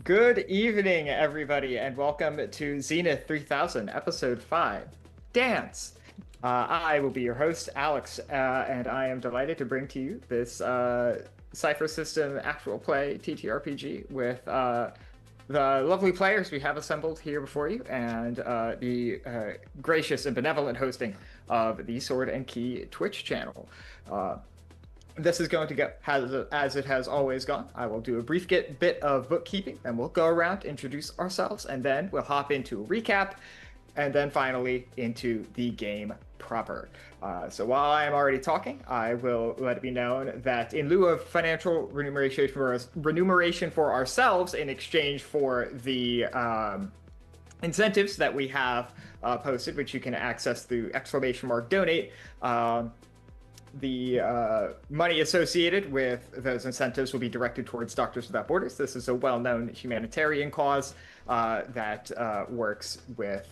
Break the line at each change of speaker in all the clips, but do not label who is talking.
Good evening, everybody, and welcome to Zenith 3000, Episode 5, Dance. I will be your host, Alex, and I am delighted to bring to you this Cypher System actual play TTRPG with the lovely players we have assembled here before you, and the gracious and benevolent hosting of the Sword and Key Twitch channel. This is going to go as it has always gone. I will do a brief bit of bookkeeping, and we'll go around, introduce ourselves, and then we'll hop into a recap, and then finally into the game proper. So while I am already talking, I will let it be known that in lieu of financial remuneration for ourselves in exchange for the incentives that we have posted, which you can access through !donate, the money associated with those incentives will be directed towards Doctors Without Borders. This is a well-known humanitarian cause that works with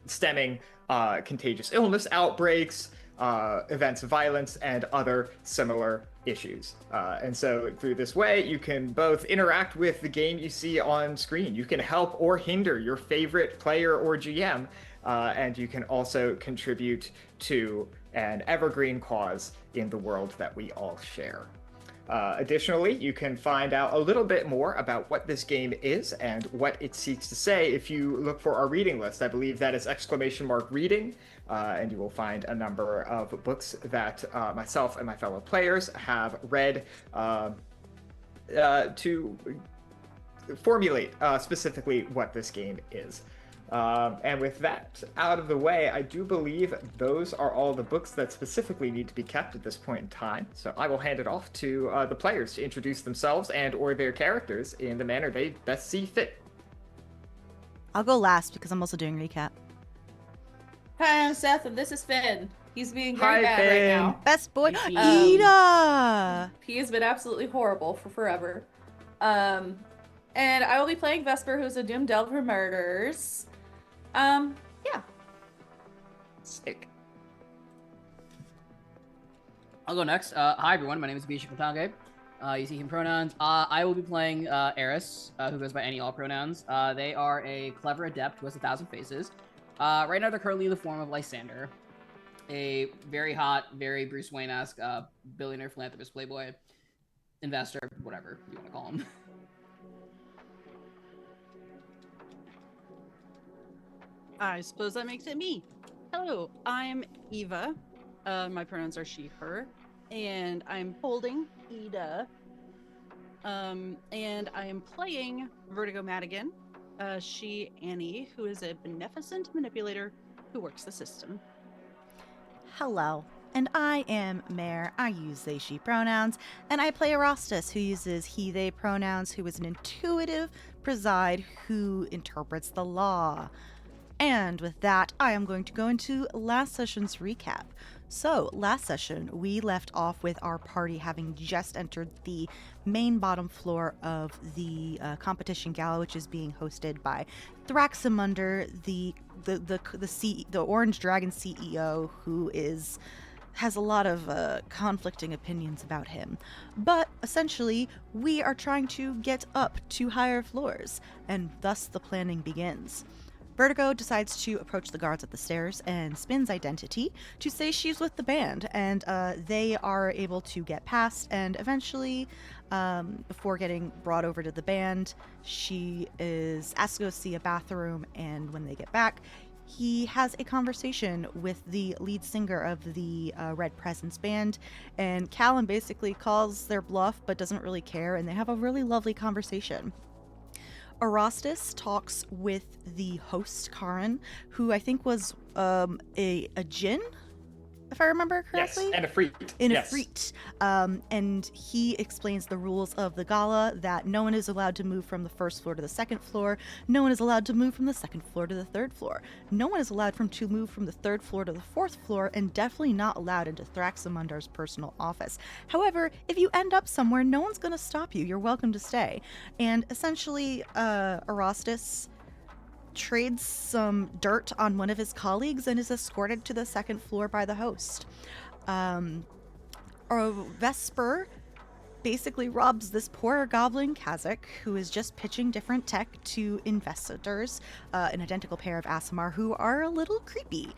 stemming contagious illness outbreaks, events of violence, and other similar issues. And so through this way, you can both interact with the game you see on screen. You can help or hinder your favorite player or GM, and you can also contribute to an evergreen cause in the world that we all share. Additionally, you can find out a little bit more about what this game is and what it seeks to say if you look for our reading list. I believe that is !reading, and you will find a number of books that myself and my fellow players have read to formulate specifically what this game is. And with that out of the way, I do believe those are all the books that specifically need to be kept at this point in time. So I will hand it off to the players to introduce themselves and or their characters in the manner they best see fit.
I'll go last because I'm also doing recap.
Hi, I'm Seth, and this is Finn. He's being very bad
Finn.
right now.
Best boy, Ida!
He has been absolutely horrible for forever. And I will be playing Vesper, who's a doomed Delver murders. Yeah.
Sick.
I'll go next. Hi everyone, my name is Abhishek. You see him pronouns. I will be playing Eris, who goes by any all pronouns. They are a clever adept who has 1,000 faces. Right now they're currently in the form of Lysander, a very hot, very Bruce Wayne-esque billionaire philanthropist, playboy, investor, whatever you want to call him.
I suppose that makes it me. Hello, I'm Eva. My pronouns are she, her. And I'm holding Ida. And I am playing Vertigo Madigan. She, Annie, who is a beneficent manipulator who works the system.
Hello, and I am Mare. I use they, she pronouns, and I play Erastus, who uses he, they pronouns, who is an intuitive preside who interprets the law. And with that, I am going to go into last session's recap. So, last session, we left off with our party having just entered the main bottom floor of the competition gala, which is being hosted by Thraximunder, the Orange Dragon CEO, who has a lot of conflicting opinions about him. But essentially, we are trying to get up to higher floors, and thus the planning begins. Vertigo decides to approach the guards at the stairs and spins identity to say she's with the band, and they are able to get past, and eventually, before getting brought over to the band, she is asked to go see a bathroom, and when they get back, he has a conversation with the lead singer of the Red Presence band, and Callum basically calls their bluff but doesn't really care, and they have a really lovely conversation. Erastus talks with the host, Karin, who I think was a djinn, if I remember correctly.
Yes, and a freak.
A freak. And he explains the rules of the gala, that no one is allowed to move from the first floor to the second floor, no one is allowed to move from the second floor to the third floor, no one is allowed to move from the third floor to the fourth floor, and definitely not allowed into Thraximundar's personal office. However, if you end up somewhere, no one's going to stop you. You're welcome to stay. And essentially, Erastus trades some dirt on one of his colleagues and is escorted to the second floor by the host. Vesper basically robs this poor goblin Kazakh, who is just pitching different tech to investors, an identical pair of Asimar who are a little creepy.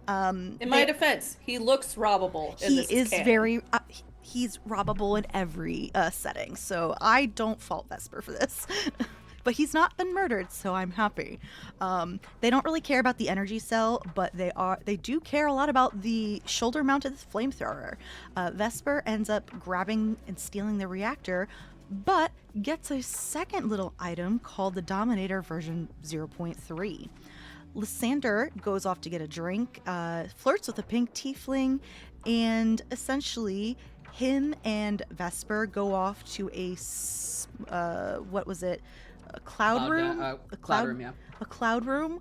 In my defense, he looks robbable.
He is very... he's robbable in every setting, so I don't fault Vesper for this. But he's not been murdered, so I'm happy. They don't really care about the energy cell, but they do care a lot about the shoulder-mounted flamethrower. Vesper ends up grabbing and stealing the reactor, but gets a second little item called the Dominator version 0.3. Lysander goes off to get a drink, flirts with a pink tiefling, and essentially him and Vesper go off to a what was it? A cloud room?
A cloud room, yeah.
A cloud room.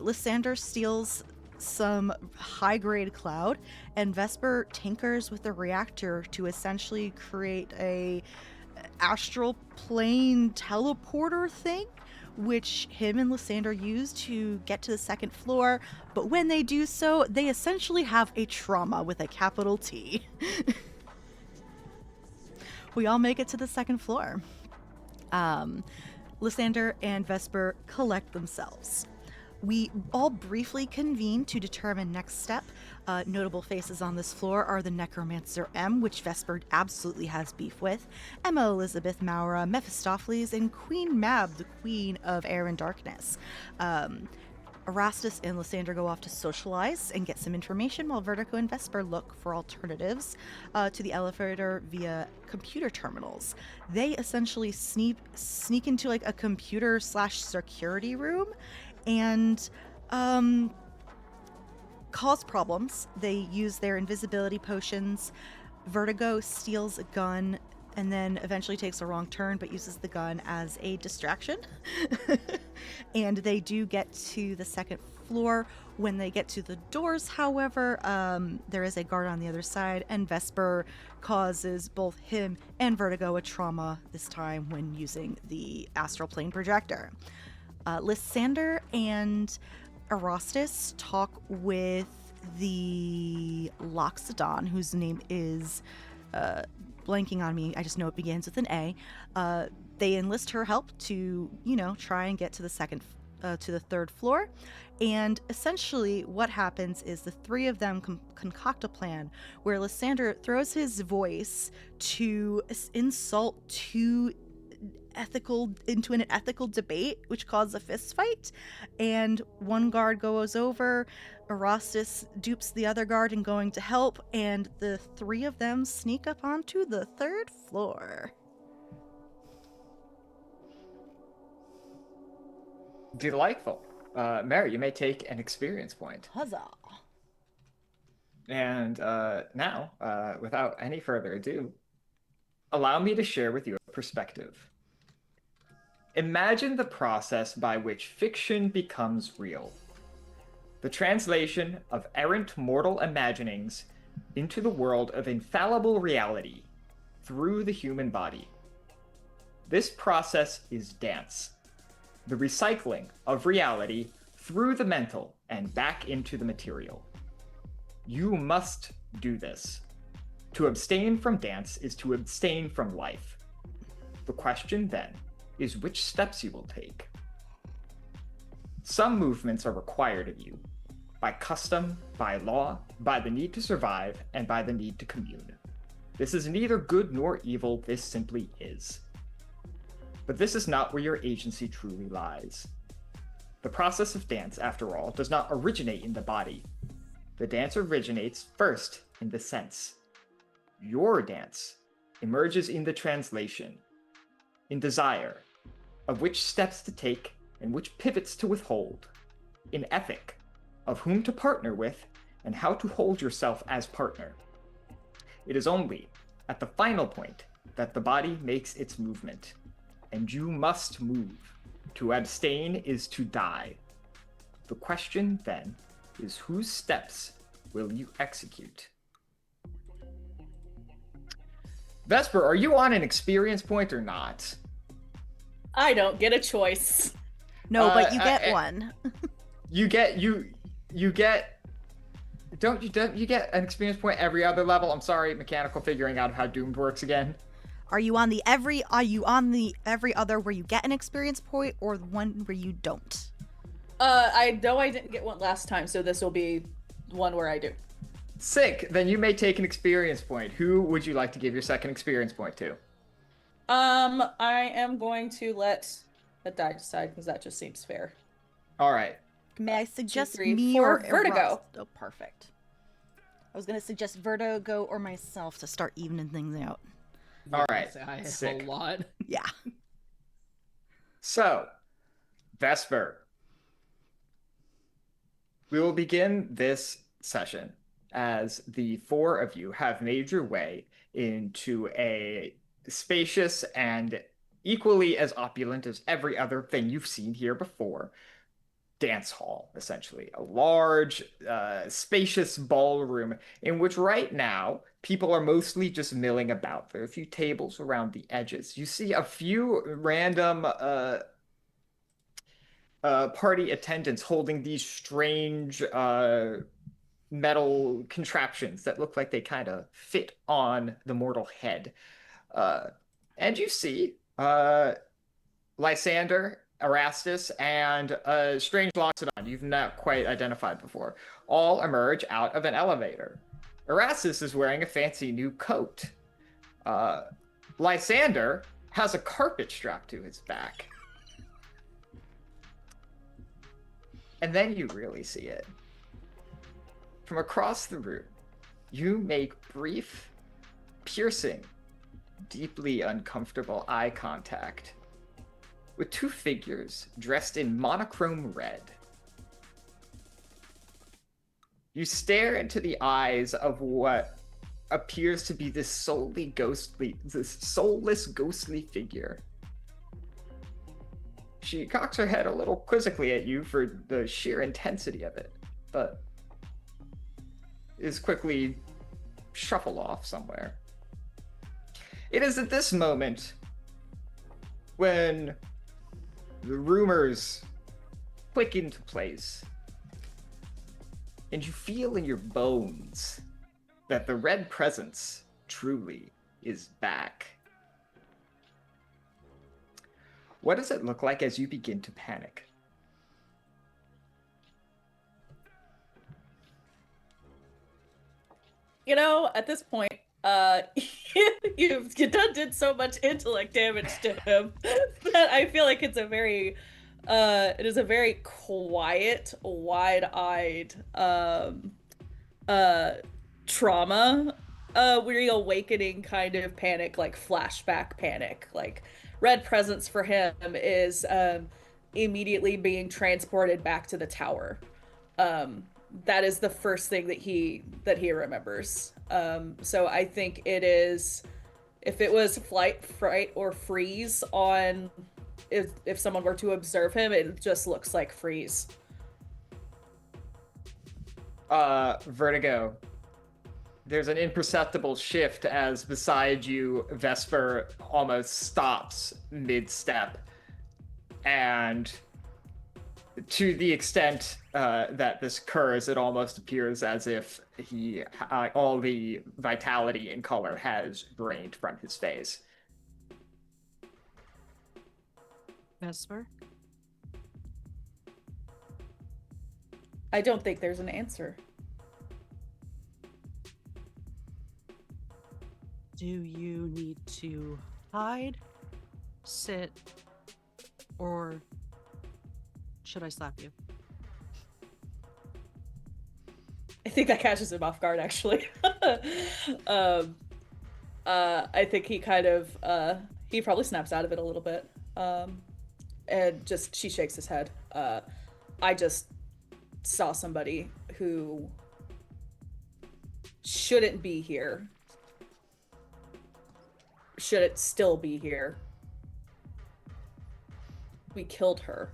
Lysander steals some high-grade cloud, and Vesper tinkers with the reactor to essentially create a astral plane teleporter thing, which him and Lysander use to get to the second floor. But when they do so, they essentially have a trauma with a capital T. We all make it to the second floor. Lysander and Vesper collect themselves. We all briefly convene to determine next step. Notable faces on this floor are the Necromancer M, which Vesper absolutely has beef with, Emma Elizabeth Maura, Mephistopheles, and Queen Mab, the Queen of Air and Darkness. Erastus and Lysander go off to socialize and get some information, while Vertigo and Vesper look for alternatives to the elevator via computer terminals. They essentially sneak into like a computer/security room and cause problems. They use their invisibility potions. Vertigo steals a gun and then eventually takes a wrong turn, but uses the gun as a distraction. And they do get to the second floor. When they get to the doors, however, there is a guard on the other side, and Vesper causes both him and Vertigo a trauma this time when using the astral plane projector. Lysander and Erastus talk with the Loxodon, whose name is blanking on me. I just know it begins with an A. They enlist her help to, try and get to the third floor. And essentially what happens is the three of them concoct a plan where Lysander throws his voice to insult into an ethical debate, which causes a fist fight, and one guard goes over. Erastus dupes the other guard in going to help, and the three of them sneak up onto the third floor.
Delightful. Mary, you may take an experience point.
Huzzah!
And now, without any further ado, allow me to share with you a perspective. Imagine the process by which fiction becomes real. The translation of errant mortal imaginings into the world of infallible reality through the human body. This process is dance. The recycling of reality through the mental and back into the material. You must do this. To abstain from dance is to abstain from life. The question then is which steps you will take. Some movements are required of you, by custom, by law, by the need to survive, and by the need to commune. This is neither good nor evil, this simply is. But this is not where your agency truly lies. The process of dance, after all, does not originate in the body. The dance originates first in the sense. Your dance emerges in the translation, in desire, of which steps to take and which pivots to withhold, in ethic, of whom to partner with and how to hold yourself as partner. It is only at the final point that the body makes its movement, and you must move. To abstain is to die. The question then is whose steps will you execute? Vesper, are you on an experience point or not?
I don't get a choice.
No, but you get one.
You get Don't you get an experience point every other level? I'm sorry, mechanical figuring out how Doomed works again.
Are you on the every other where you get an experience point, or the one where you don't?
I know I didn't get one last time, so this will be one where I do.
Sick. Then you may take an experience point. Who would you like to give your second experience point to?
I am going to let the die decide because that just seems fair.
All right.
May I suggest
2, 3,
me
4,
or
Vertigo?
Oh, perfect. I was gonna suggest Vertigo or myself to start evening things out.
All right.
I have
Sick.
a lot.
Yeah.
So, Vesper. We will begin this session as the four of you have made your way into a spacious and equally as opulent as every other thing you've seen here before dance hall, essentially. A large, spacious ballroom in which right now people are mostly just milling about. There are a few tables around the edges. You see a few random party attendants holding these strange metal contraptions that look like they kind of fit on the mortal head. And you see Lysander, Erastus, and a strange Loxodon you've not quite identified before all emerge out of an elevator. Erastus is wearing a fancy new coat. Lysander has a carpet strapped to his back. And then you really see it. From across the room, you make brief, piercing, deeply uncomfortable eye contact with two figures dressed in monochrome red. You stare into the eyes of what appears to be this soulless, ghostly figure. She cocks her head a little quizzically at you for the sheer intensity of it, but is quickly shuffled off somewhere. It is at this moment when the rumors click into place and you feel in your bones that the red presence truly is back. What does it look like as you begin to panic?
You know, at this point, you did so much intellect damage to him that I feel like it is a very quiet, wide-eyed, trauma, reawakening kind of panic, like flashback panic. Like, red presence for him is immediately being transported back to the tower. That is the first thing that he remembers. So I think it is, if it was flight, fright, or freeze on, if someone were to observe him, it just looks like freeze.
Vertigo. There's an imperceptible shift as beside you, Vesper almost stops mid-step. And to the extent that this occurs, it almost appears as if all the vitality and color has drained from his face.
Vesper?
I don't think there's an answer.
Do you need to hide, sit, or should I slap you?
I think that catches him off guard, actually. I think he kind of, he probably snaps out of it a little bit. And just, she shakes his head. I just saw somebody who shouldn't be here. Shouldn't still be here. We killed her.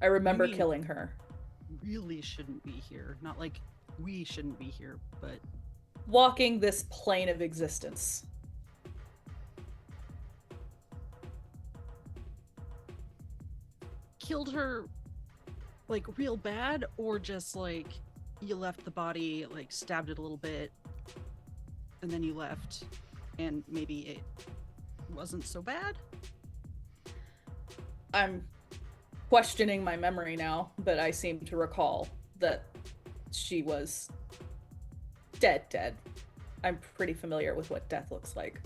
I remember killing her.
Really shouldn't be here. Not like we shouldn't be here, but
walking this plane of existence.
Killed her like real bad, or just like you left the body, like stabbed it a little bit, and then you left, and maybe it wasn't so bad?
I'm questioning my memory now, but I seem to recall that she was dead. I'm pretty familiar with what death looks like.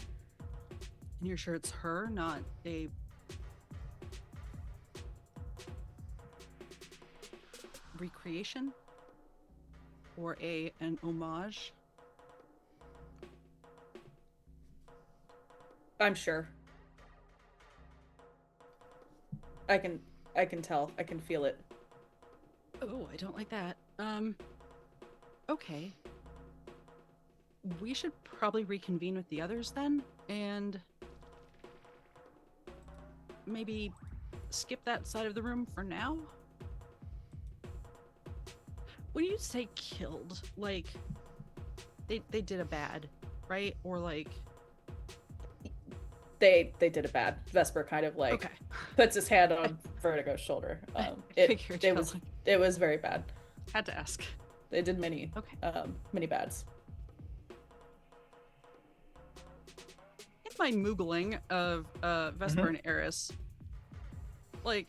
And you're sure it's her, not a recreation? Or an homage?
I'm sure. I can tell. I can feel it.
Oh, I don't like that. Okay. We should probably reconvene with the others then, and maybe skip that side of the room for now? When you say killed, like, they did a bad, right? Or like...
They did a bad. Vesper kind of like puts his hand on Vertigo's shoulder. It was very bad.
Had to ask.
They did many bads.
In my moogling of Vesper and Eris, like,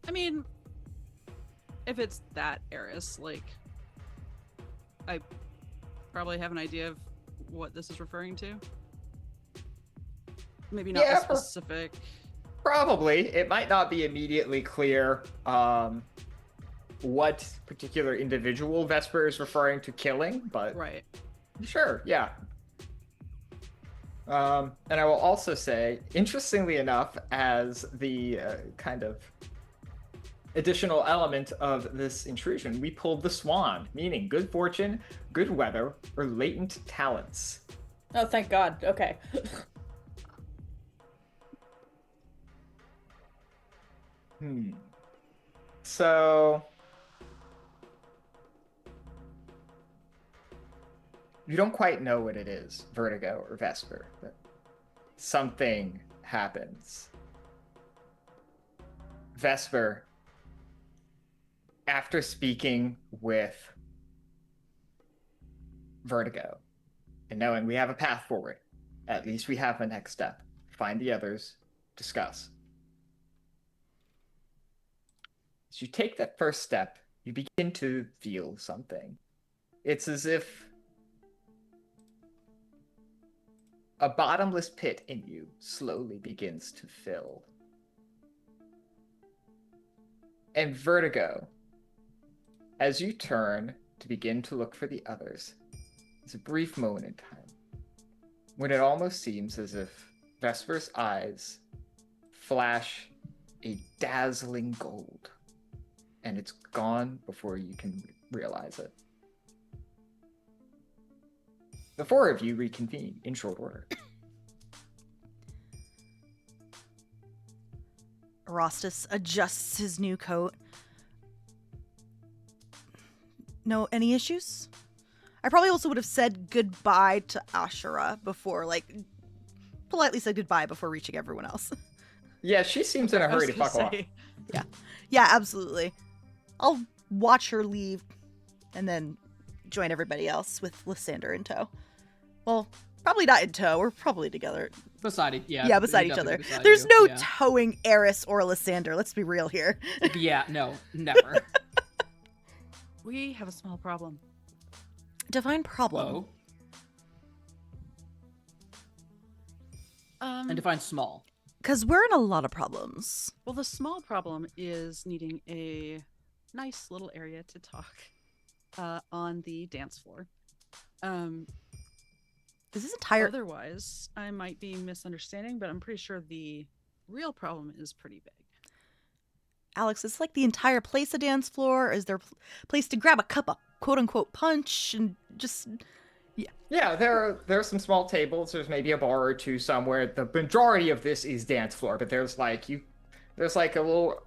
I mean, if it's that Eris, like, I probably have an idea of what this is referring to. Maybe not the specific.
Probably. It might not be immediately clear what particular individual Vesper is referring to killing, but
right.
Sure, yeah. And I will also say, interestingly enough, as the kind of additional element of this intrusion, we pulled the swan, meaning good fortune, good weather, or latent talents.
Oh, thank God. Okay.
So you don't quite know what it is, Vertigo or Vesper, but something happens. Vesper, after speaking with Vertigo and knowing we have a path forward, at least we have a next step. Find the others, discuss. As you take that first step, you begin to feel something. It's as if a bottomless pit in you slowly begins to fill. And Vertigo, as you turn to begin to look for the others, there's a brief moment in time when it almost seems as if Vesper's eyes flash a dazzling gold. And it's gone before you can realize it. The four of you reconvene in short order.
Erastus adjusts his new coat. No, any issues? I probably also would have said goodbye to Ashura before, like, politely said goodbye before reaching everyone else.
Yeah, she seems in a hurry to fuck off.
Yeah, absolutely. I'll watch her leave and then join everybody else with Lysander in tow. Well, probably not in tow. We're probably together.
Beside each other.
There's no towing Eris or Lysander. Let's be real here.
Yeah, no, never.
We have a small problem.
Define problem.
Whoa. And define small.
Because we're in a lot of problems.
Well, the small problem is needing a nice little area to talk on the dance floor.
Is this entire...
Otherwise, I might be misunderstanding, but I'm pretty sure the real problem is pretty big.
Alex, is like the entire place a dance floor? Is there a place to grab a cup of quote-unquote punch and just...
Yeah, there are some small tables. There's maybe a bar or two somewhere. The majority of this is dance floor, but there's like a little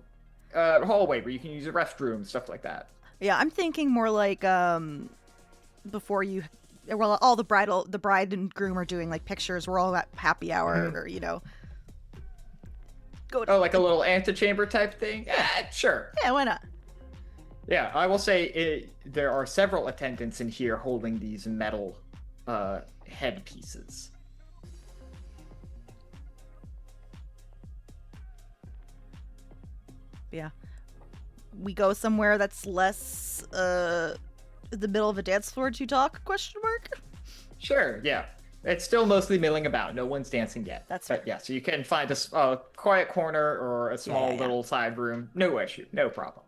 hallway where you can use a restroom, stuff like that.
Yeah, I'm thinking more like before you, well, all the bride and groom are doing like pictures. We're all at happy hour, or
like a little antechamber type thing. Yeah, sure.
Yeah, why not?
Yeah, I will say there are several attendants in here holding these metal headpieces.
Yeah. We go somewhere that's less the middle of a dance floor to talk, question mark?
Sure, yeah. It's still mostly milling about. No one's dancing yet.
That's
But
fair.
yeah, so you can find a quiet corner or a small
Yeah.
little side room. No issue. No problem.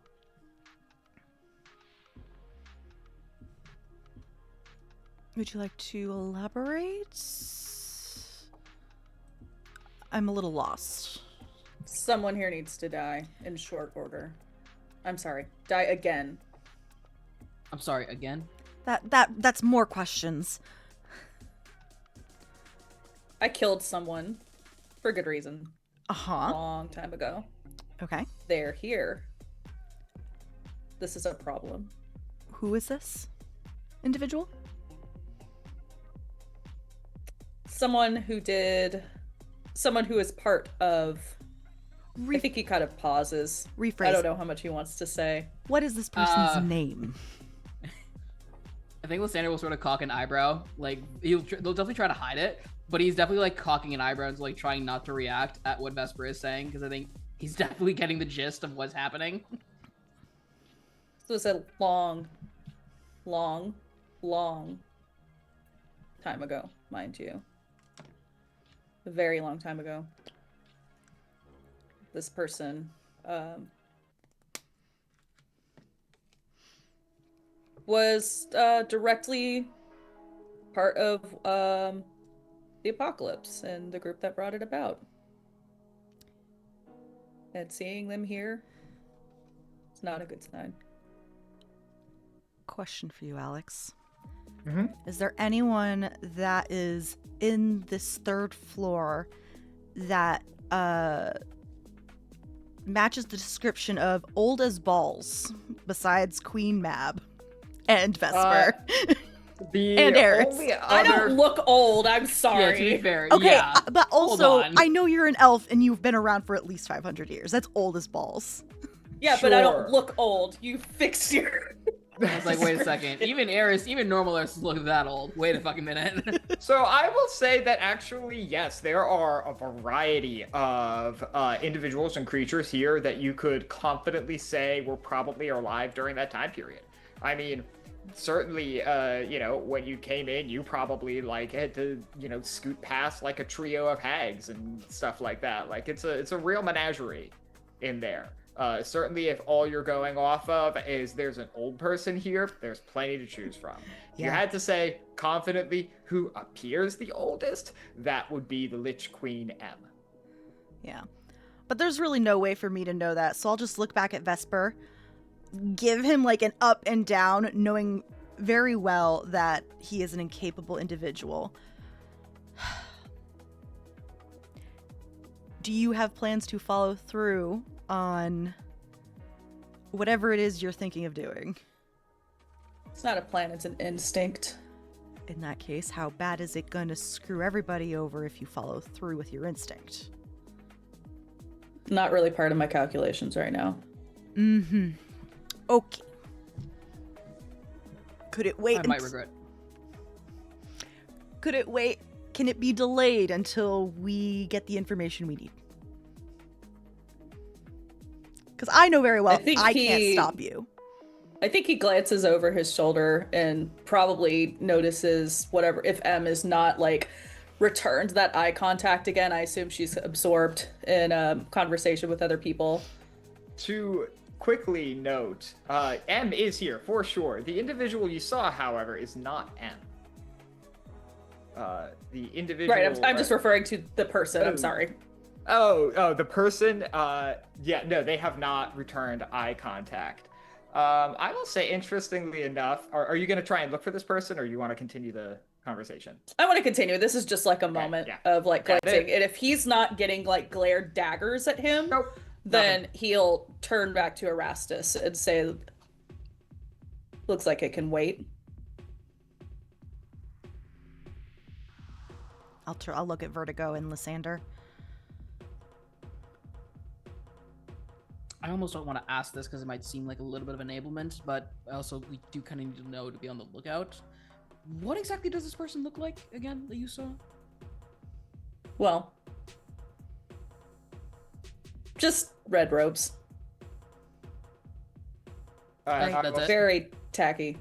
Would you like to elaborate? I'm a little lost.
Someone here needs to die in short order. I'm sorry. Die again.
I'm sorry, again?
That's more questions.
I killed someone for good reason.
Uh-huh.
Long time ago.
Okay.
They're here. This is a problem.
Who is this individual?
Someone who is part of... I think he kind of pauses.
Rephrase.
I don't know how much he wants to say.
What is this person's name?
I think Lysander will sort of cock an eyebrow. Like, they'll definitely try to hide it, but he's definitely, like, cocking an eyebrow and, like, trying not to react at what Vesper is saying, because I think he's definitely getting the gist of what's happening.
This was a long time ago, mind you. A very long time ago. This person was directly part of the apocalypse and the group that brought it about. And seeing them here, it's not a good sign.
Question for you, Alex.
Mm-hmm.
Is there anyone that is in this third floor that matches the description of old as balls besides Queen Mab and Vesper? And Eris.
I don't look old, I'm sorry.
Yeah, to be fair,
Okay,
yeah.
but also,
Hold on.
I know you're an elf and you've been around for at least 500 years. That's old as balls.
Yeah, but I
Sure.
don't look old. You fixed your...
I was like, wait a second. Even Eris, even normal Eris look that old. Wait a fucking minute.
So I will say that actually, yes, there are a variety of individuals and creatures here that you could confidently say were probably alive during that time period. I mean, certainly, when you came in, you probably like had to, scoot past like a trio of hags and stuff like that. Like it's a real menagerie in there. Certainly, if all you're going off of is there's an old person here, there's plenty to choose from. If you
Yeah.
had to say confidently who appears the oldest, that would be the Lich Queen M.
Yeah. But there's really no way for me to know that, so I'll just look back at Vesper, give him like an up and down, knowing very well that he is an incapable individual. Do you have plans to follow through on whatever it is you're thinking of doing?
It's not a plan, it's an instinct.
In that case, how bad is it gonna screw everybody over if you follow through with your instinct?
Not really part of my calculations right now.
Mm-hmm. Okay. Could it wait?
I might regret.
Could it wait? Can it be delayed until we get the information we need? Because I know very well I can't stop you.
I think he glances over his shoulder and probably notices whatever, if M is not like returned that eye contact again. I assume she's absorbed in a conversation with other people.
To quickly note, M is here for sure. The individual you saw, however, is not M. The individual.
Right, I'm just referring to the person. I'm sorry.
Oh, the person. Yeah, no, they have not returned eye contact. I will say, interestingly enough, are you going to try and look for this person, or you want to continue the conversation?
I want to continue. This is just like a moment of like glancing. And if he's not getting like glared daggers at him,
Nope.
then he'll turn back to Erastus and say, looks like it can wait.
I'll look at Vertigo and Lysander.
I almost don't want to ask this because it might seem like a little bit of enablement, but also we do kind of need to know to be on the lookout. What exactly does this person look like again that you saw?
Well, just red robes.
That's it.
Very tacky.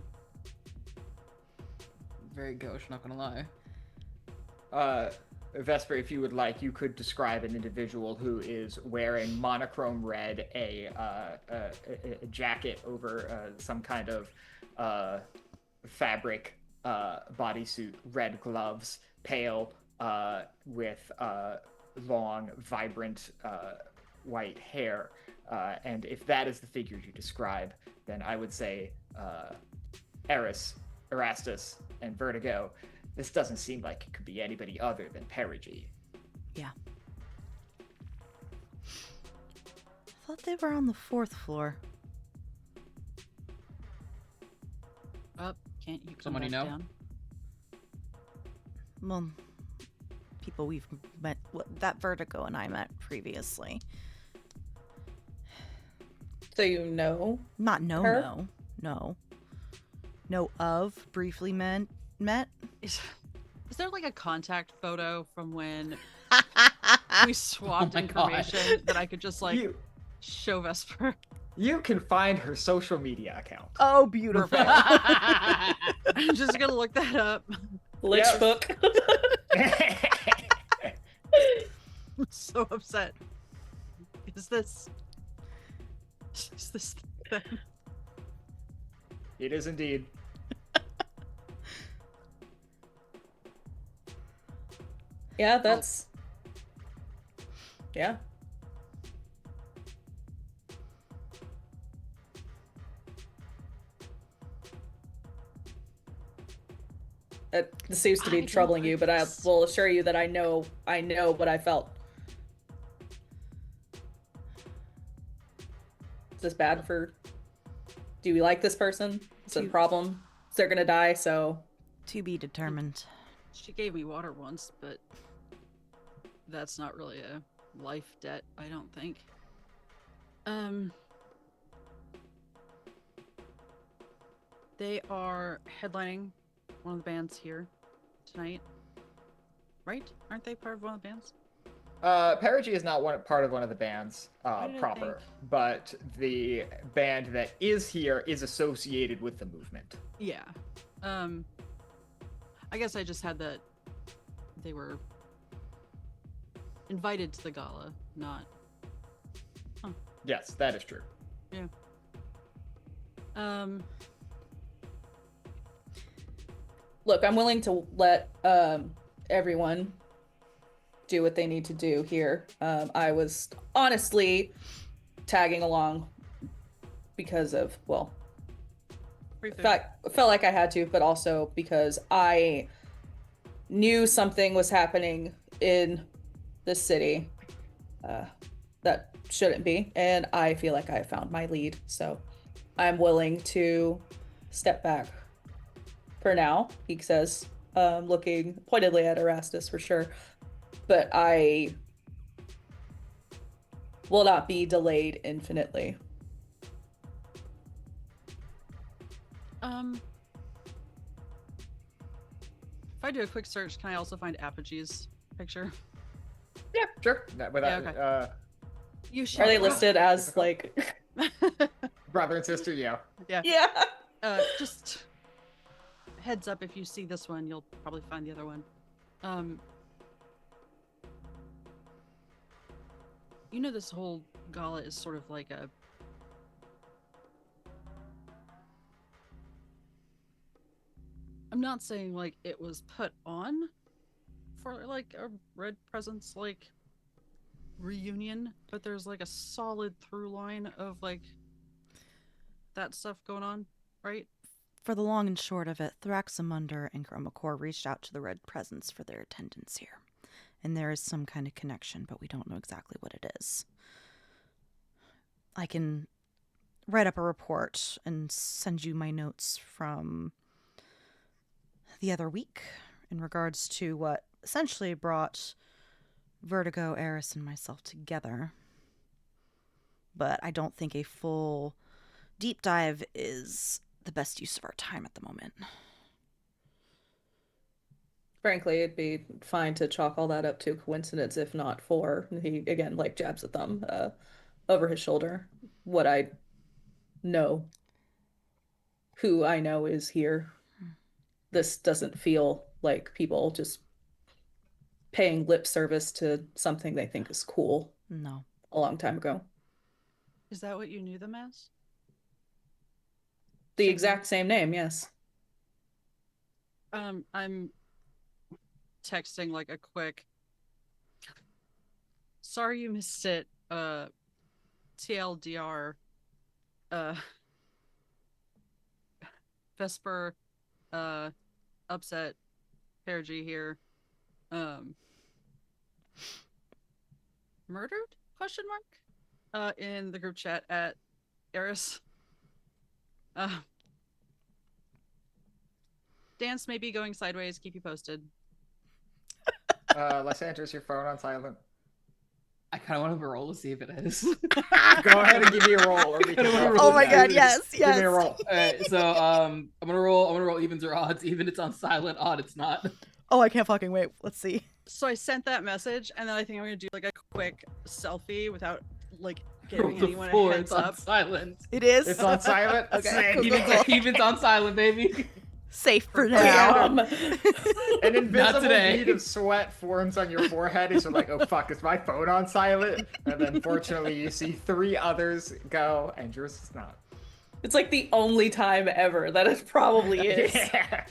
Very gauche, not gonna lie.
Vesper, if you would like, you could describe an individual who is wearing monochrome red, a jacket over some kind of fabric bodysuit, red gloves, pale, with long, vibrant white hair. And if that is the figure you describe, then I would say Eris, Erastus, and Vertigo. This doesn't seem like it could be anybody other than Perigi.
Yeah. I thought they were on the 4th floor.
Up, can't you come
Someone you
back
know?
down?
Well, people we've met, that Vertigo and I met previously.
So you know?
Not
Her?
no. Know of, briefly met.
Is there like a contact photo from when we swapped
my
information that I could just like
You,
show Vesper?
you can find her social media account.
Oh, beautiful.
I'm just gonna look that up.
Lich
Yes.
book.
I'm so upset. Is this them?
It is indeed.
Yeah, that's. Yeah. It seems to be
I don't
troubling you, but I
understand.
will assure you that I know what I felt. Is this bad for? Do we like this person? Is it a
Do-
problem? They're gonna die, so
To be determined.
She gave me water once, but that's not really a life debt, I don't think. They are headlining one of the bands here tonight. Right? Aren't they part of one of the bands?
Perigi is not part of one of the bands
did I
proper,
think?
but the band that is here is associated with the movement.
Yeah. I guess I just had that they were invited to the gala, not
Yes, that is true.
look, I'm willing to let everyone do what they need to do here. I was honestly tagging along because of, well, felt like I had to, but also because I knew something was happening in the city that shouldn't be, and I feel like I found my lead, so I'm willing to step back for now, he says, looking pointedly at Erastus for sure, but I will not be delayed infinitely.
If I do a quick search, can I also find Apogee's picture?
Yeah, sure. Without,
Yeah, okay. You should.
Are they listed as like
brother and sister? Yeah.
yeah.
Just heads up, if you see this one, you'll probably find the other one. You know, this whole gala is sort of like a I'm not saying like it was put on for like a Red Presence like reunion, but there's like a solid through line of like that stuff going on, right?
For the long and short of it, Thraxamunder and Chromacor reached out to the Red Presence for their attendance here. And there is some kind of connection, but we don't know exactly what it is. I can write up a report and send you my notes from the other week in regards to what essentially brought Vertigo, Eris, and myself together. but I don't think a full deep dive is the best use of our time at the moment.
Frankly, it'd be fine to chalk all that up to coincidence, if not for he again like jabs a thumb over his shoulder. What I know, who I know is here. This doesn't feel like people just paying lip service to something they think is cool.
No.
A long time ago.
Is that what you knew them as?
The exact same name, yes.
I'm texting like a quick. Sorry you missed it. TLDR. Vesper. Upset. Perigi here. Murdered? Question mark? In the group chat at Eris. Dance may be going sideways. Keep you posted.
Lysander, is your phone on silent?
I kind of want to roll to see if it is.
Go ahead and give me a roll. Or we can roll.
Oh my god, yes,
Give me a roll.
Alright, so I'm gonna roll evens or odds. Even it's on silent, odd it's not.
Oh, I can't fucking wait. Let's see.
So I sent that message, and then I think I'm gonna do like a quick selfie without like giving
The
anyone
four,
a heads
it's on
up.
silent.
It is.
It's on silent?
Okay,
Sick.
cool.
Evens on silent, baby.
Safe for now.
Damn.
An invisible
today.
bead of sweat forms on your forehead as you're like, oh fuck, is my phone on silent? And then fortunately you see 3 others go, and yours is not.
It's like the only time ever that it probably is.
Yeah.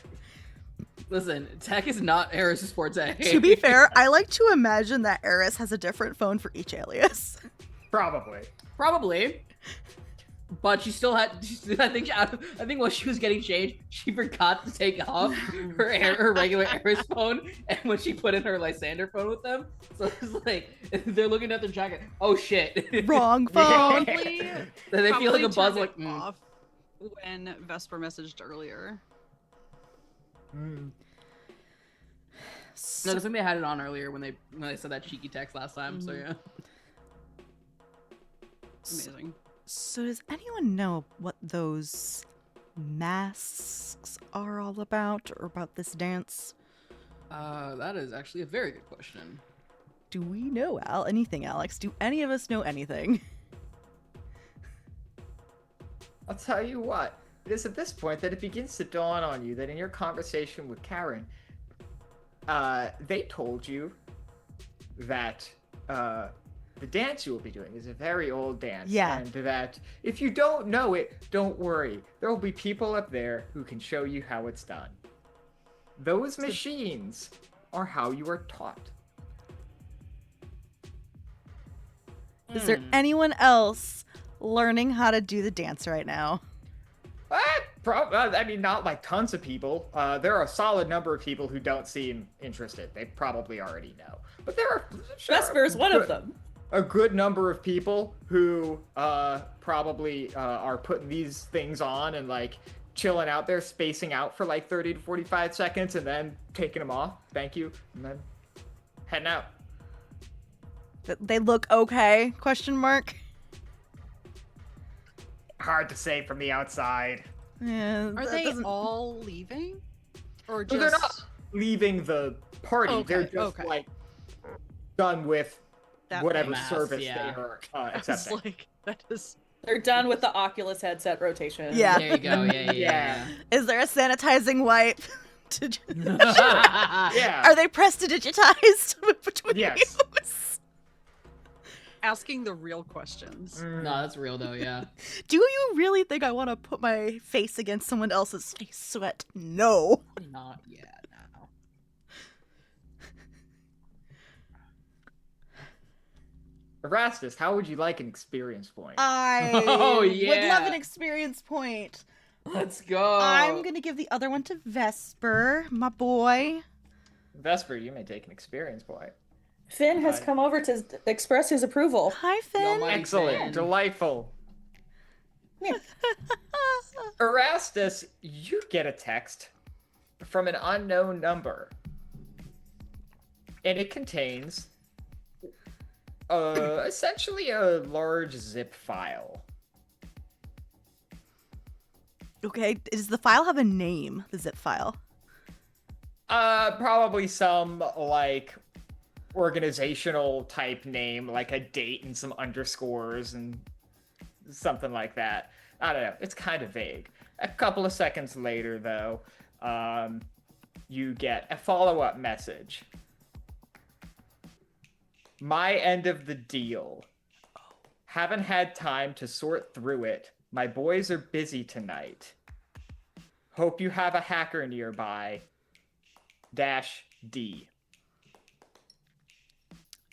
Listen, tech is not Eris' forte.
To be fair, I like to imagine that Eris has a different phone for each alias.
Probably.
Probably. But she still had. I think while she was getting changed, she forgot to take off her regular Eris phone, and when she put in her Lysander phone with them, so it's like they're looking at their jacket. Oh shit!
Wrong phone.
Probably.
They feel like a buzz,
turned
like.
it off when Vesper messaged earlier.
Mm.
No, I think they had it on earlier when they said that cheeky text last time. So yeah.
Amazing.
So does anyone know what those masks are all about, or about this dance?
That is actually a very good question.
Do we know anything, Alex? Do any of us know anything?
I'll tell you what. It is at this point that it begins to dawn on you that in your conversation with Karen, they told you that the dance you will be doing is a very old dance.
Yeah.
And that if you don't know it, don't worry. There will be people up there who can show you how it's done. Those machines are how you are taught.
Is there anyone else learning how to do the dance right now?
I mean, not like tons of people. There are a solid number of people who don't seem interested. They probably already know. But there are... Sure,
Vesper is one of them.
A good number of people who probably are putting these things on and like chilling out there, spacing out for like 30 to 45 seconds and then taking them off. Thank you. And then heading out.
They look okay? Question mark.
Hard to say from the outside.
Yeah,
Are
that
they
doesn't-
all leaving? Or
So
just...
they're not leaving the party.
Okay,
They're just
okay.
like done with
That
whatever
mass,
service
yeah.
they are
It's
accepting.
like, that is...
They're done with the Oculus headset rotation.
Yeah.
There you go. Yeah.
Is there a sanitizing wipe?
Yeah.
Are they prestidigitized between
Yes.
use?
Asking the real questions.
No, that's real though. Yeah.
Do you really think I want to put my face against someone else's face sweat? No.
Not yet. No.
Erastus, how would you like an experience point?
I
Oh,
would
yeah.
love an experience point.
Let's go.
I'm gonna give the other one to Vesper, my boy.
Vesper, you may take an experience point.
Finn has come over to express his approval.
Hi, Finn.
my-
Excellent.
man.
Delightful. Erastus, you get a text from an unknown number. And it contains Essentially a large zip file.
Okay, does the file have a name, the zip file?
Probably some, like, organizational type name, like a date and some underscores and something like that. I don't know. It's kind of vague. A couple of seconds later, though, you get a follow-up message. My end of the deal. Haven't had time to sort through it. My boys are busy tonight. Hope you have a hacker nearby. -D.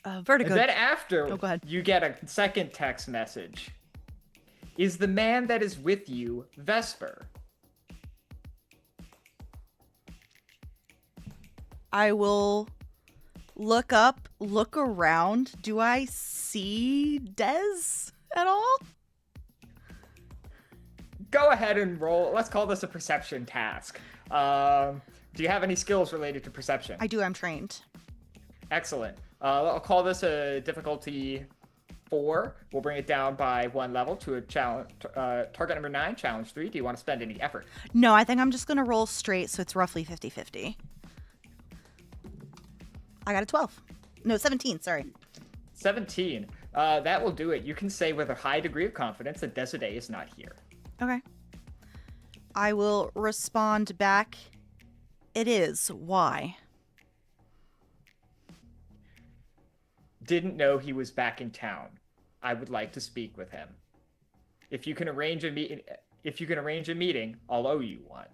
Vertigo.
And then after,
Oh, go ahead.
you get a second text message. Is the man that is with you Vesper?
I will look up, look around. Do I see Dez at all?
Go ahead and roll. Let's call this a perception task. Do you have any skills related to perception?
I do, I'm trained.
Excellent. I'll call this a difficulty 4. We'll bring it down by 1 level to a challenge. Target number 9, challenge 3. Do you want to spend any effort?
No, I think I'm just going to roll straight, so it's roughly 50-50. I got a 12. No, 17, sorry.
17. That will do it. You can say with a high degree of confidence that Desiree is not here.
Okay. I will respond back. It is. Why?
Didn't know he was back in town. I would like to speak with him. If you can arrange a meeting, I'll owe you one.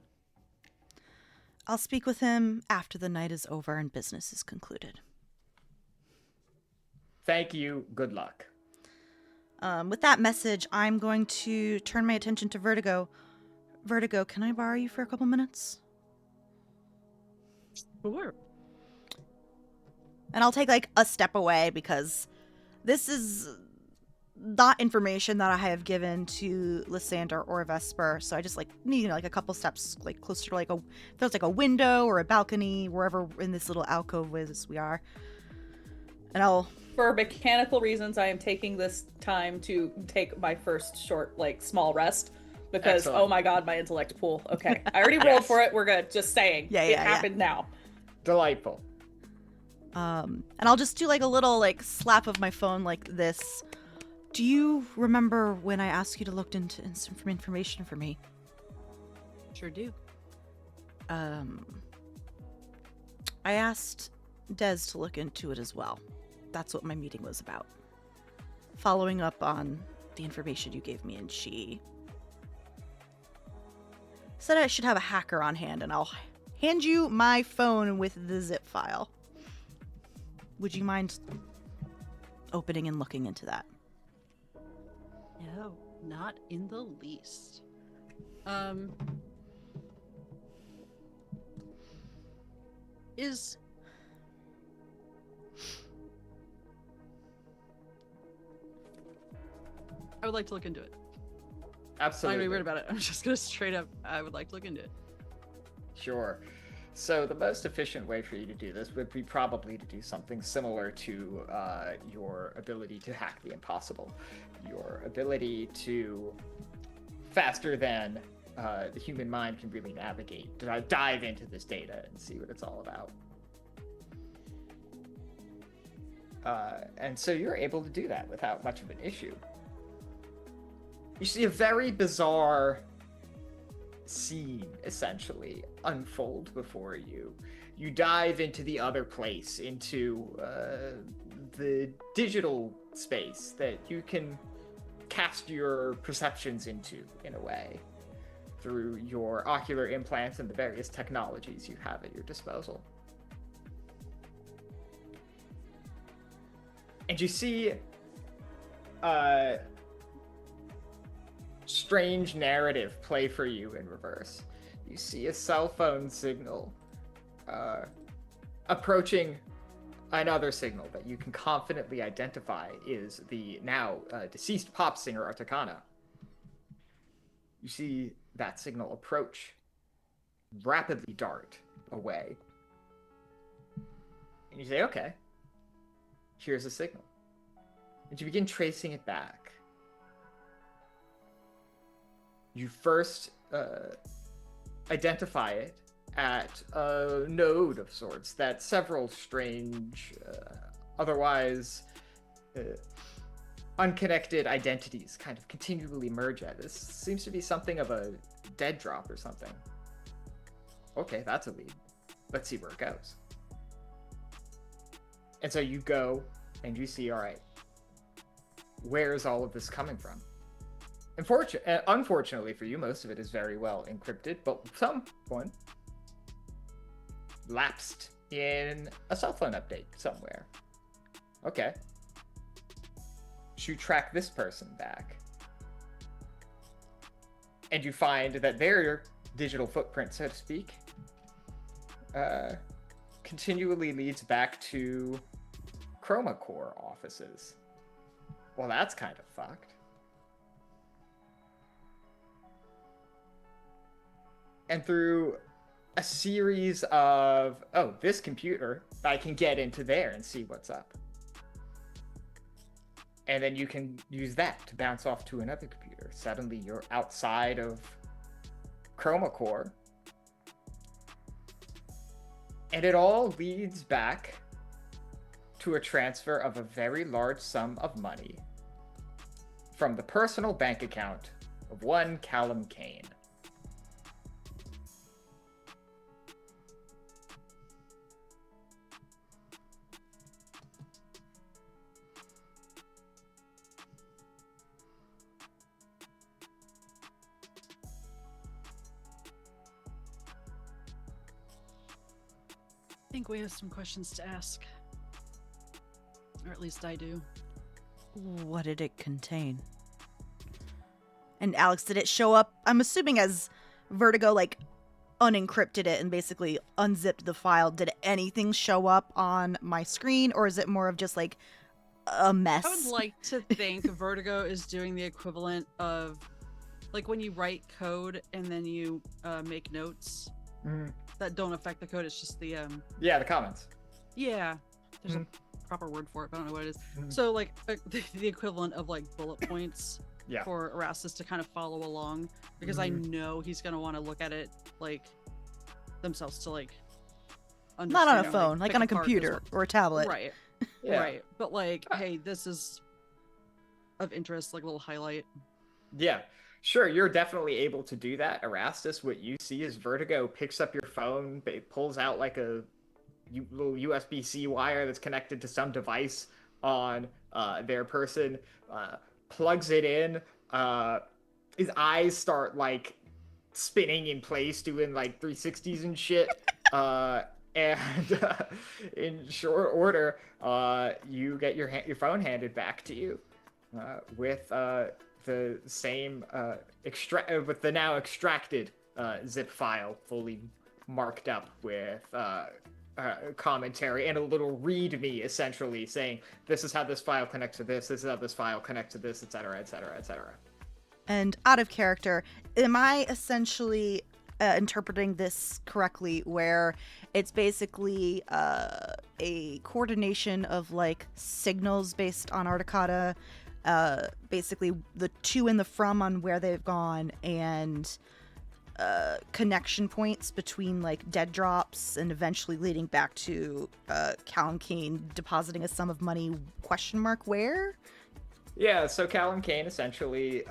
I'll speak with him after the night is over and business is concluded.
Thank you. Good luck.
With that message, I'm going to turn my attention to Vertigo. Vertigo, can I borrow you for a couple minutes?
Sure.
And I'll take like a step away because this is not information that I have given to Lysander or Vesper. So I just like need like a couple steps like closer to like if there's like a window or a balcony, wherever in this little alcove is we are. And I'll...
For mechanical reasons, I am taking this time to take my first short, like, small rest. Because,
Excellent.
oh my god, my intellect pool. Okay, I already rolled for it. We're good. Just saying. It happened now.
Delightful.
And I'll just do like a little like slap of my phone like this. Do you remember when I asked you to look into some information for me?
Sure do.
I asked Des to look into it as well. That's what my meeting was about. Following up on the information you gave me, and she said I should have a hacker on hand, and I'll hand you my phone with the zip file. Would you mind opening and looking into that?
No, not in the least. I would like to look into it. I'm not
Absolutely.
gonna be weird about it. I'm just gonna straight up, I would like to look into it.
Sure. So the most efficient way for you to do this would be probably to do something similar to your ability to hack the impossible. Your ability to, faster than the human mind can really navigate, to dive into this data and see what it's all about. And so you're able to do that without much of an issue. You see a very bizarre scene, essentially, unfold before you. You dive into the other place, into the digital space that you can cast your perceptions into, in a way, through your ocular implants and the various technologies you have at your disposal. And you see strange narrative play for you in reverse. You see a cell phone signal approaching another signal that you can confidently identify is the now deceased pop singer Articana. You see that signal approach, rapidly dart away. And you say, okay, here's a signal. and you begin tracing it back. You first identify it at a node of sorts that several strange, otherwise unconnected identities kind of continually merge at. This seems to be something of a dead drop or something. Okay, that's a lead. Let's see where it goes. And so you go and you see, all right, where is all of this coming from? Unfortunately for you, most of it is very well encrypted, but someone lapsed in a cell phone update somewhere. Okay. You track this person back. And you find that their digital footprint, so to speak, continually leads back to Chroma Core offices. Well, that's kind of fucked. And through a series of, oh, this computer, I can get into there and see what's up. And then you can use that to bounce off to another computer. Suddenly you're outside of Chroma Core. And it all leads back to a transfer of a very large sum of money from the personal bank account of one Callum Kane.
I think we have some questions to ask. Or at least I do.
What did it contain? And Alex, did it show up, I'm assuming as Vertigo, like, unencrypted it and basically unzipped the file, did anything show up on my screen, or is it more of just, like, a mess?
I would like to think Vertigo is doing the equivalent of, like, when you write code and then you make notes that don't affect the code, it's just the...
Yeah, the comments.
Yeah, there's a proper word for it, but I don't know what it is. So, like, the equivalent of, like, bullet points for Erastus to kind of follow along, because I know he's going to want to look at it, like, themselves to, like,
not on a
understand,
phone, like
pick
on a
apart
computer or a tablet.
Right.
Yeah.
Right. But, like, hey, this is of interest, like a little highlight.
Yeah. Sure, you're definitely able to do that. Erastus, what you see is Vertigo picks up your phone, pulls out like a little USB-C wire that's connected to some device on their person, plugs it in. His eyes start like spinning in place, doing like 360s and shit. And in short order, you get your phone handed back to you with the same with the now extracted zip file fully marked up with commentary and a little readme essentially saying this is how this file connects to this is how this file connects to this, etc., etc., etc.
And out of character, am I essentially interpreting this correctly, where it's basically a coordination of like signals based on Articata, basically the to and the from on where they've gone, and connection points between like dead drops and eventually leading back to Callum Kane depositing a sum of money ? Where?
Yeah, so Callum Kane essentially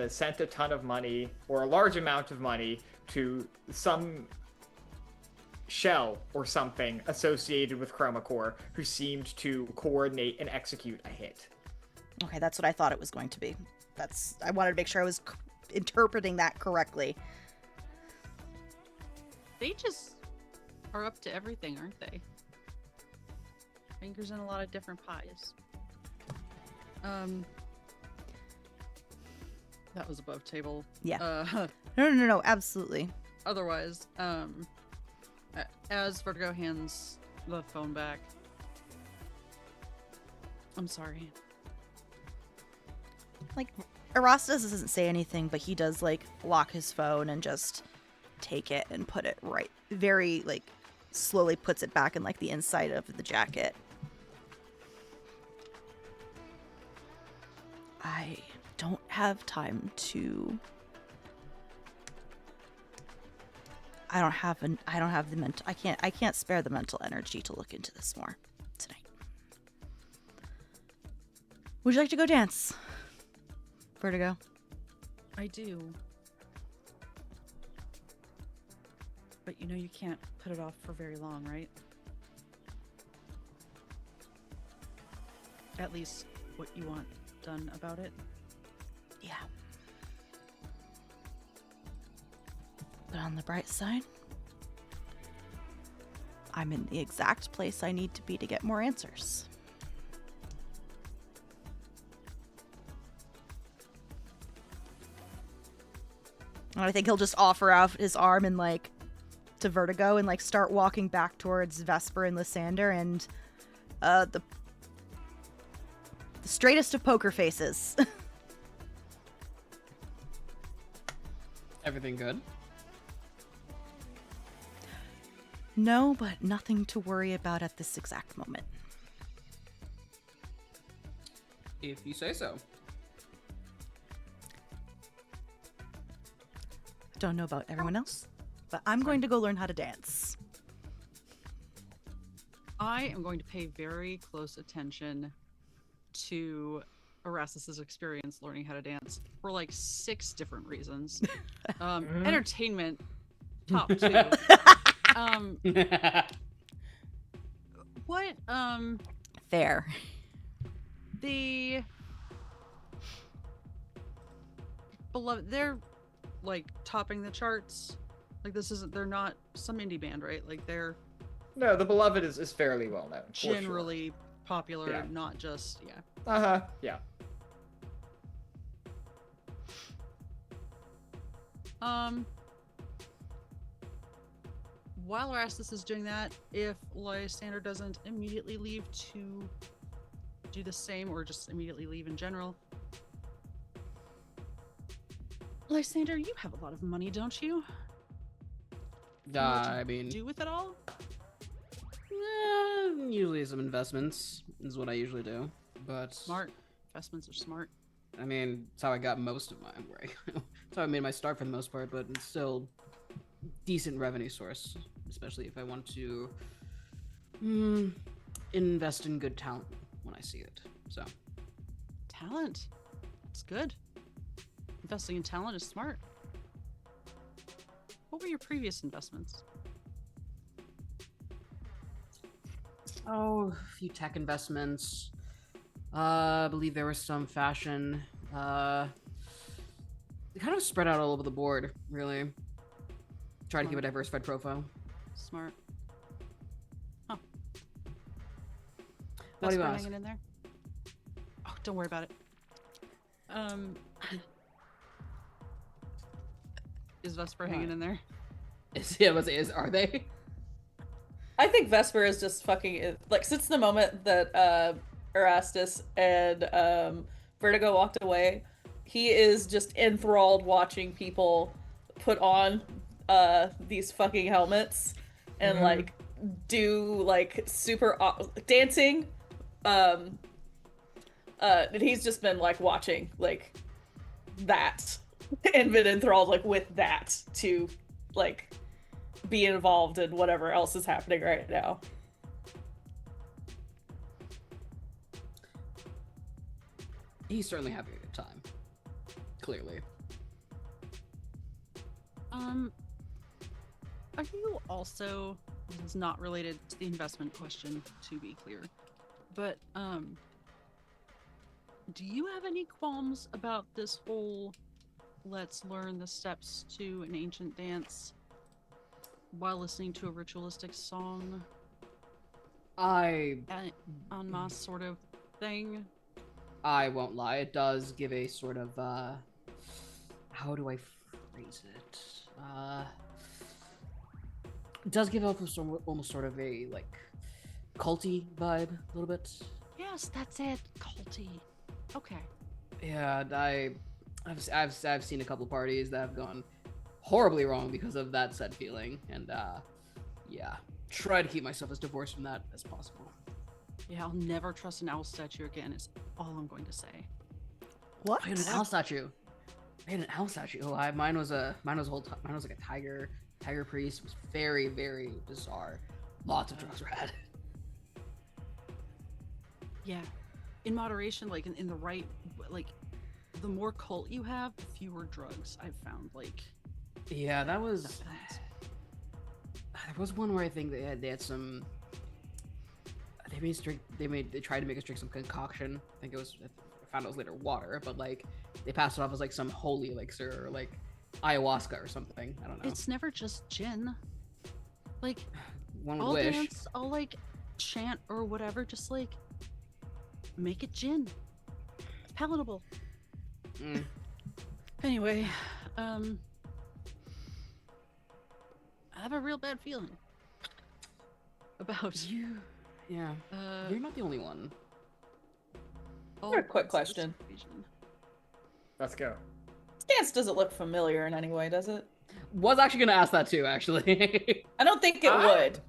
sent a ton of money, or a large amount of money, to some shell or something associated with Chroma Core, who seemed to coordinate and execute a hit.
Okay, that's what I thought it was going to be. I wanted to make sure I was interpreting that correctly.
They just are up to everything, aren't they? Fingers in a lot of different pies. That was above table.
Yeah. No, absolutely.
Otherwise, as Vertigo hands the phone back, I'm sorry.
Like, Erastus doesn't say anything, but he does, like, lock his phone and just take it and put it right, very, like, slowly puts it back in, like, the inside of the jacket. I don't have time to. I don't have the mental. I can't spare the mental energy to look into this more tonight. Would you like to go dance? Vertigo.
I do. But you know you can't put it off for very long, right? At least what you want done about it.
Yeah. But on the bright side, I'm in the exact place I need to be to get more answers. And I think he'll just offer out his arm and to Vertigo and start walking back towards Vesper and Lysander and the straightest of poker faces.
Everything good?
No, but nothing to worry about at this exact moment.
If you say so.
Don't know about everyone else, but I'm going to go learn how to dance.
I am going to pay very close attention to Erastus's experience learning how to dance for 6 different reasons. Entertainment, top 2. What
Fair.
the beloved, they're topping the charts. They're not some indie band, right? They're
No, the Beloved is fairly well known. for sure.
generally popular,
Yeah.
not just
Yeah.
While Erastus is doing that, if Lysander doesn't immediately leave to do the same, or just immediately leave in general. Lysander, you have a lot of money, don't you?
I mean,
Do with it all?
usually some investments is what I usually do. But
Smart. Investments are smart.
I mean, it's how I got most of my work. It's how I made my start for the most part, but it's still decent revenue source, especially if I want to invest in good talent when I see it. So
Talent. It's good. Investing in talent is smart. What were your previous investments?
a few tech investments. I believe there was some fashion. They kind of spread out all over the board, really. Try to keep a diversified profile.
Smart. Huh.
What do you
Vesper
ask?
hanging in there? Oh, don't worry about it. Is Vesper hanging in there?
Are they?
I think Vesper is just fucking since the moment that Erastus and Vertigo walked away, he is just enthralled watching people put on these fucking helmets and do super dancing. And he's just been watching that and been enthralled with that to be involved in whatever else is happening right now.
He's certainly having a good time. Clearly.
Are you also, this is not related to the investment question, to be clear, but do you have any qualms about this whole let's learn the steps to an ancient dance while listening to a ritualistic song en masse sort of thing?
I won't lie, it does give a sort of how do I phrase it? It does give off almost sort of a culty vibe a little bit.
Yes, that's it. Culty. Okay.
Yeah, I've seen a couple parties that have gone horribly wrong because of that said feeling, and yeah, try to keep myself as divorced from that as possible.
Yeah, I'll never trust an owl statue again, is all I'm going to say.
What?
I had an owl statue. Oh, mine was like a tiger priest. It was very, very bizarre. Lots of drugs were had.
Yeah, in moderation, like in the right, like the more cult you have, the fewer drugs I've found. Like,
Yeah, that was.
depends.
There was one where I think they had some. They tried to make us drink some concoction. I think it was. I found it was later water, but like they passed it off as like some holy elixir or like ayahuasca or something. I don't know.
It's never just gin. Like,
One would
I'll
wish.
dance, I'll like chant or whatever, just like make it gin. It's palatable.
Mm.
Anyway, I have a real bad feeling about
You. Yeah. You're not the only one.
all
I have a quick
parts of this
question.
equation.
Let's go.
This dance doesn't look familiar in any way, does it?
Was actually gonna ask that too, actually.
I don't think it
Ah.
would,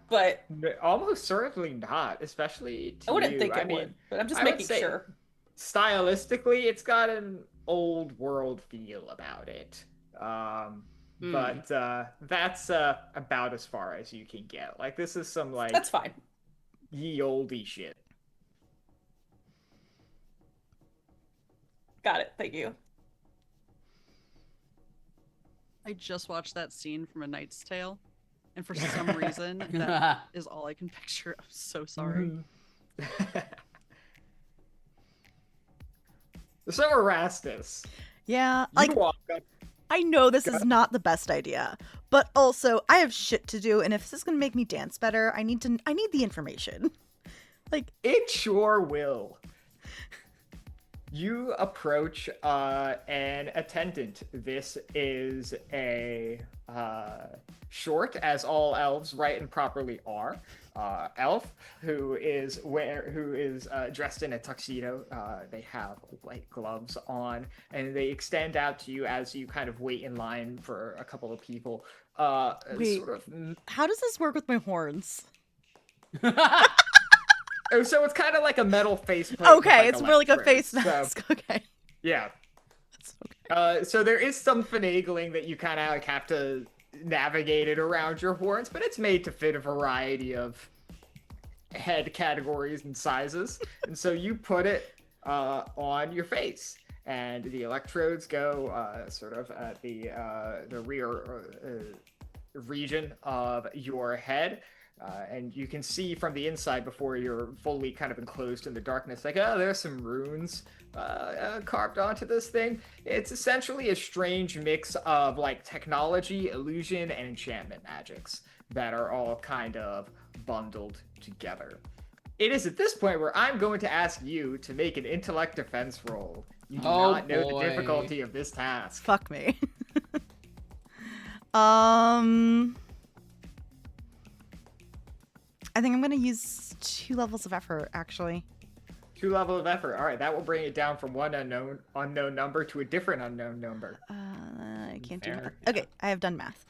but
Almost certainly not, especially to
I wouldn't
you.
think it
I mean,
would. But I'm just
I would
making
say
sure.
stylistically, it's got an old world feel about it. But that's about as far as you can get. Like, this is some like
That's fine.
ye olde shit.
Got it. Thank you.
I just watched that scene from A Knight's Tale, and for some reason, that is all I can picture. I'm so sorry.
So Erastus,
Yeah,
you
like
walk up.
I know this is not the best idea, but also I have shit to do, and if this is gonna make me dance better, I need the information. Like,
It sure will. You approach an attendant. This is a short, as all elves right and properly are, elf who is dressed in a tuxedo. They have white gloves on, and they extend out to you as you kind of wait in line for a couple of people.
Wait.
Sort of.
how does this work with my horns?
Oh, so it's kind of like a metal face plate. with,
Okay, it's more like a
electrodes.
face mask. Okay.
Yeah.
That's okay.
So there is some finagling that you kind of like have to navigate it around your horns, but it's made to fit a variety of head categories and sizes. And so you put it on your face, and the electrodes go sort of at the rear region of your head. And you can see from the inside before you're fully kind of enclosed in the darkness, like, oh, there's some runes carved onto this thing. It's essentially a strange mix of like technology, illusion, and enchantment magics that are all kind of bundled together. It is at this point where I'm going to ask you to make an intellect defense roll. You do not know
boy.
the difficulty of this task.
Fuck me. I think I'm gonna use 2 levels of effort, actually.
2 level of effort. All right, that will bring it down from one unknown number to a different unknown number.
I can't do
Fair,
math.
yeah.
Okay, I have done math.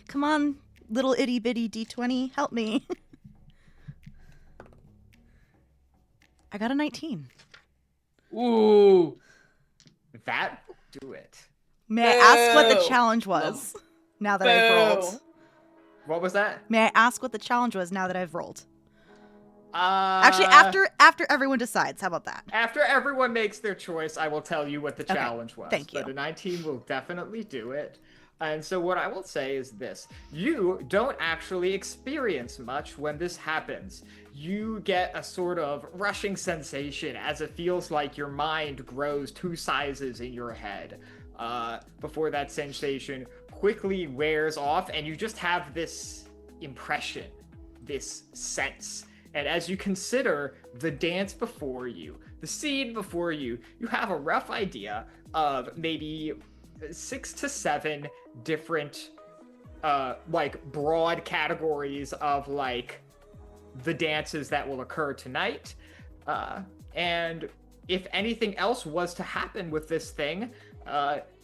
Come on, little itty bitty D20, help me. I got a 19.
Ooh.
That will do it.
May I ask what the
Boo.
challenge was? Now that I've rolled.
Boo.
What was that?
May I ask what the challenge was now that I've rolled?
Uh,
Actually, after everyone decides. How about that?
After everyone makes their choice, I will tell you what the
Okay,
challenge was.
thank you.
But a 19 will definitely do it. And so what I will say is this. You don't actually experience much when this happens. You get a sort of rushing sensation as it feels like your mind grows 2 sizes in your head. Before that sensation quickly wears off, and you just have this impression, this sense. And as you consider the dance before you, the scene before you, you have a rough idea of maybe 6 to 7 different like broad categories of like the dances that will occur tonight. And if anything else was to happen with this thing,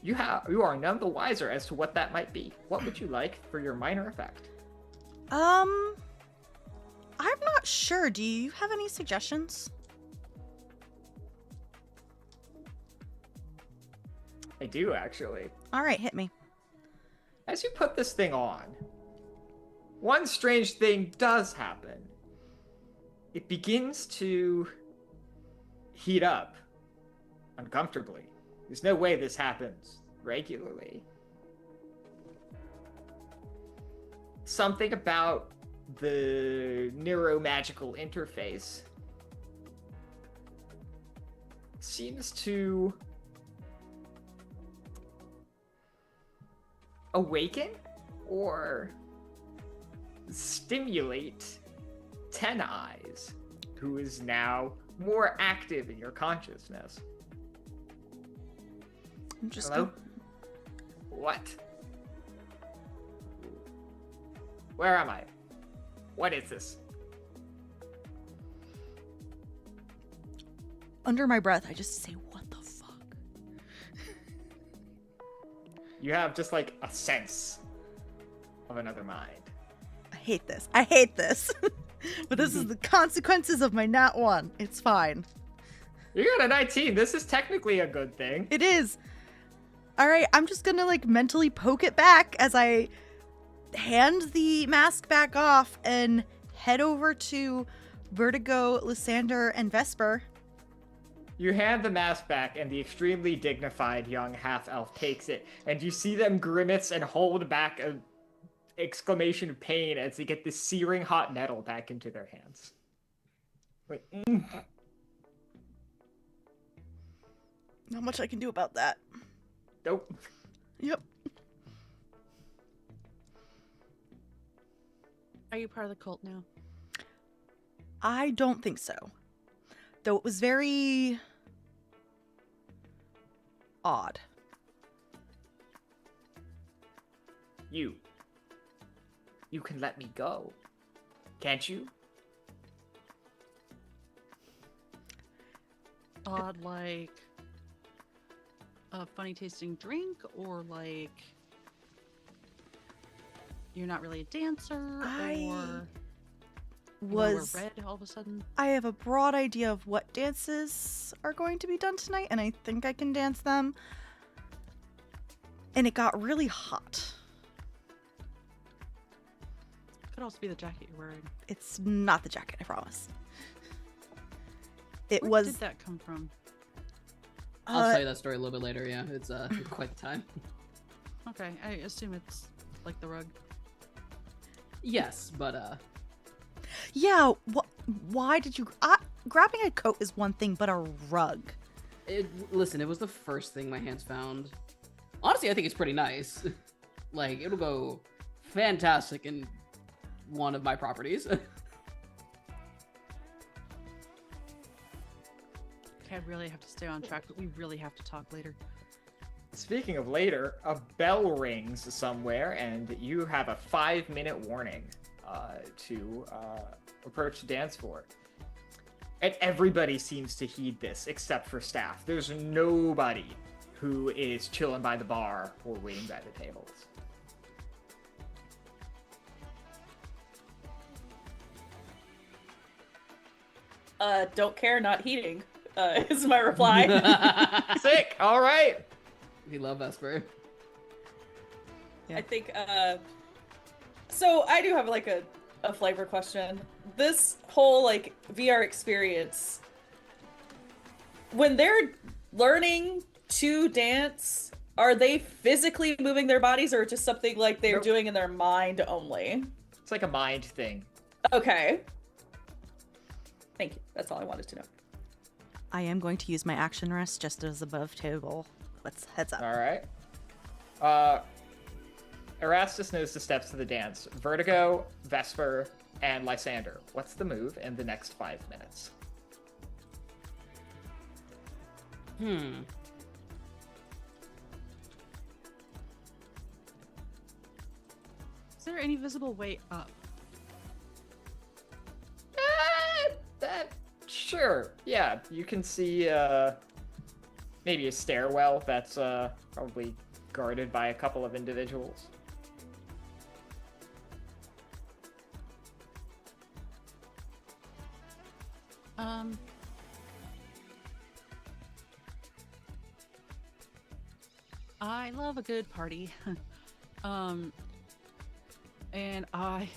you are none the wiser as to what that might be. What would you like for your minor effect?
I'm not sure. Do you have any suggestions?
I do, actually.
All right, hit me.
As you put this thing on, one strange thing does happen. It begins to heat up uncomfortably. There's no way this happens regularly. Something about the neuromagical interface seems to awaken or stimulate Ten Eyes, who is now more active in your consciousness.
I'm just
Hello? What? Where am I? What is this?
under my breath, I just say, "What the fuck?"
You have just like a sense of another mind.
I hate this. I hate this. But this is the consequences of my nat 1. It's fine.
You got a 19. This is technically a good thing.
It is. All right, I'm just gonna like mentally poke it back as I hand the mask back off and head over to Vertigo, Lysander, and Vesper.
You hand the mask back, and the extremely dignified young half-elf takes it, and you see them grimace and hold back an exclamation of pain as they get this searing hot nettle back into their hands. Wait.
Not much I can do about that.
Nope.
Yep.
Are you part of the cult now?
I don't think so. Though it was very odd.
You can let me go, can't you?
Odd, like a funny tasting drink, or like you're not really a dancer, or we're red all of a sudden.
I have a broad idea of what dances are going to be done tonight, and I think I can dance them. And it got really hot.
Could also be the jacket you're wearing.
It's not the jacket, I promise.
Where did that come from?
I'll tell you that story a little bit later. Yeah, it's quite the time.
Okay, I assume it's like the rug.
Yes, but
Yeah, why did you... grabbing a coat is one thing, but a rug.
Listen, it was the first thing my hands found. Honestly, I think it's pretty nice. Like, it'll go fantastic in one of my properties.
Okay, I really have to stay on track, but we really have to talk later.
Speaking of later, a bell rings somewhere, and you have a 5-minute warning to approach the dance floor. And everybody seems to heed this, except for staff. There's nobody who is chilling by the bar or waiting by the tables.
Don't care, not heating, is my reply.
Sick! All right!
We love Vesper.
Yeah.
I think, so I do have like a flavor question. This whole like VR experience, when they're learning to dance, are they physically moving their bodies, or just something like they're
Nope.
doing in their mind only?
It's like a mind thing.
Okay. Thank you. That's all I wanted to know.
I am going to use my action rest just as above table. Let's heads up.
All right. Erastus knows the steps to the dance. Vertigo, Vesper, and Lysander. What's the move in the next 5 minutes?
Is there any visible way up?
Sure. Yeah, you can see maybe a stairwell that's probably guarded by a couple of individuals.
I love a good party. And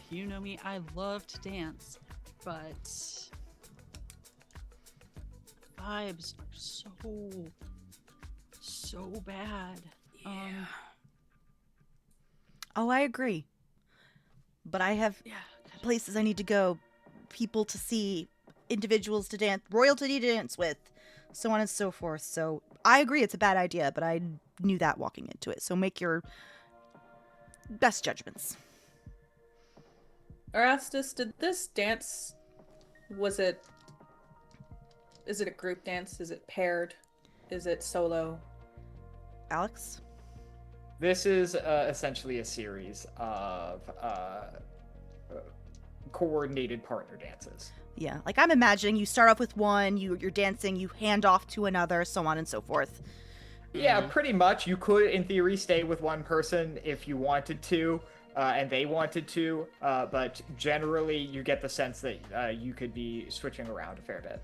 you know me, I love to dance, but vibes are so bad.
Oh, I agree. But I have places I need to go, people to see, individuals to dance, royalty to dance with, so on and so forth. So I agree it's a bad idea, but I knew that walking into it. So make your best judgments.
Erastus, did this dance, is it a group dance? Is it paired? Is it solo?
Alex?
This is essentially a series of coordinated partner dances.
Yeah, like I'm imagining you start off with one, you're dancing, you hand off to another, so on and so forth.
Yeah, pretty much. You could, in theory, stay with one person if you wanted to, and they wanted to, but generally you get the sense that you could be switching around a fair bit.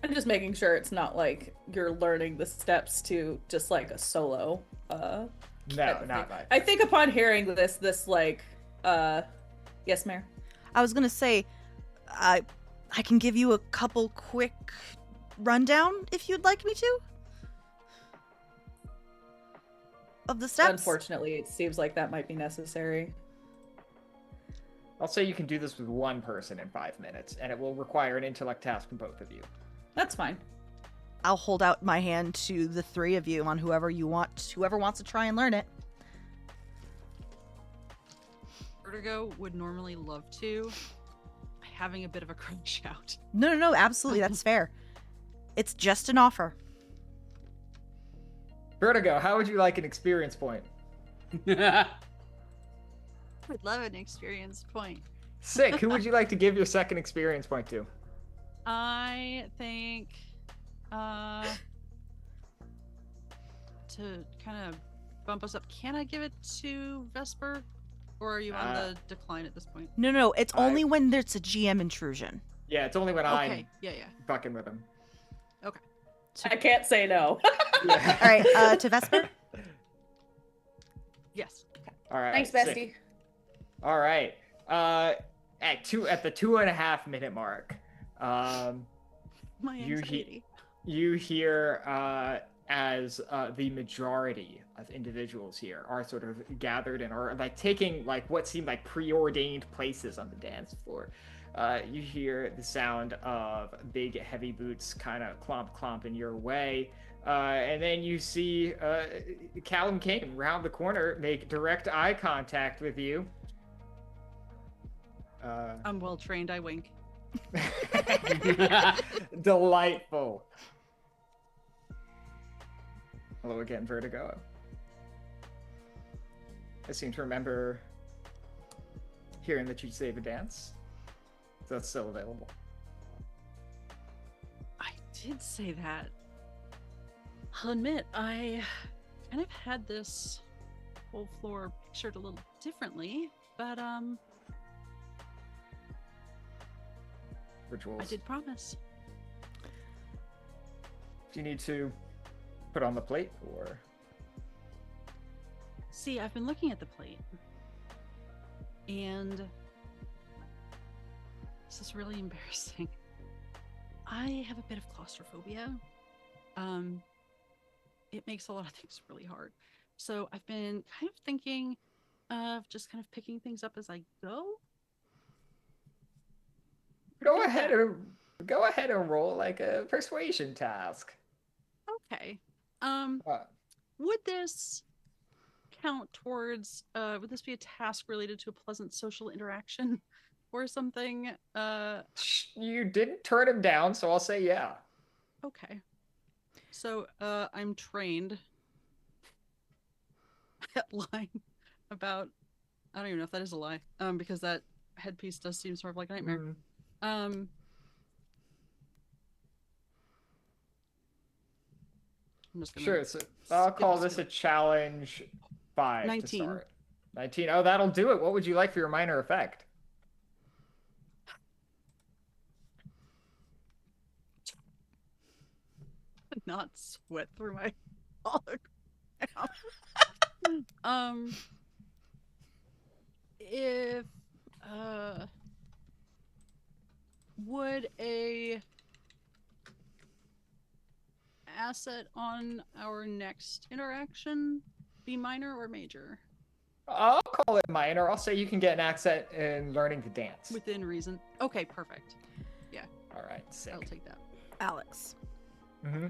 I'm just making sure it's not like you're learning the steps to just like a solo.
No, not like.
I think upon hearing this like, yes, Mayor?
I was gonna say, I can give you a couple quick rundown if you'd like me to. Of the steps?
Unfortunately, it seems like that might be necessary.
I'll say you can do this with one person in 5 minutes, and it will require an intellect task from both of you.
That's fine.
I'll hold out my hand to the three of you on whoever wants to try and learn it.
Vertigo would normally love to. Having a bit of a cringe out.
No, absolutely, that's fair. It's just an offer.
Vertigo, how would you like an experience point?
I would love an experience point.
Sick. Who would you like to give your second experience point to?
I think to kind of bump us up, can I give it to Vesper? Or are you on the decline at this point?
No, it's only when there's a GM intrusion.
Yeah, it's only when I'm
yeah.
fucking with him.
Okay.
I can't say no.
Yeah.
All right, to Vesper?
Yes.
All right.
Thanks,
sick.
bestie.
All right. At the 2.5 minute mark,
My anxiety.
you hear as the majority of individuals here are sort of gathered and are like taking like what seem like preordained places on the dance floor. You hear the sound of big heavy boots kind of clomping your way. And then you see Callum King round the corner make direct eye contact with you.
I'm well trained, I wink.
Delightful. Hello again, Vertigo. I seem to remember hearing that you saved a dance. So that's still available.
I did say that. I'll admit, I kind of had this whole floor pictured a little differently, but
Rituals.
I did promise.
Do you need to put on the plate or?
See, I've been looking at the plate, and this is really embarrassing. I have a bit of claustrophobia. It makes a lot of things really hard. So I've been kind of thinking of just kind of picking things up as I go.
Go ahead and roll like a persuasion task.
Okay. Would this count towards would this be a task related to a pleasant social interaction or something?
You didn't turn him down, so I'll say yeah.
Okay. So I'm trained at lying about, I don't even know if that is a lie, because that headpiece does seem sort of like a nightmare. I'm just gonna
Sure, so I'll call this a challenge 5
19.
to start. 19. Oh, that'll do it. What would you like for your minor effect?
not sweat through my collar. If would a asset on our next interaction be minor or major?
I'll call it minor. I'll say you can get an accent in learning to dance.
Within reason. Okay, perfect.
All right, sick.
I'll take that.
Alex.
Mm-hmm.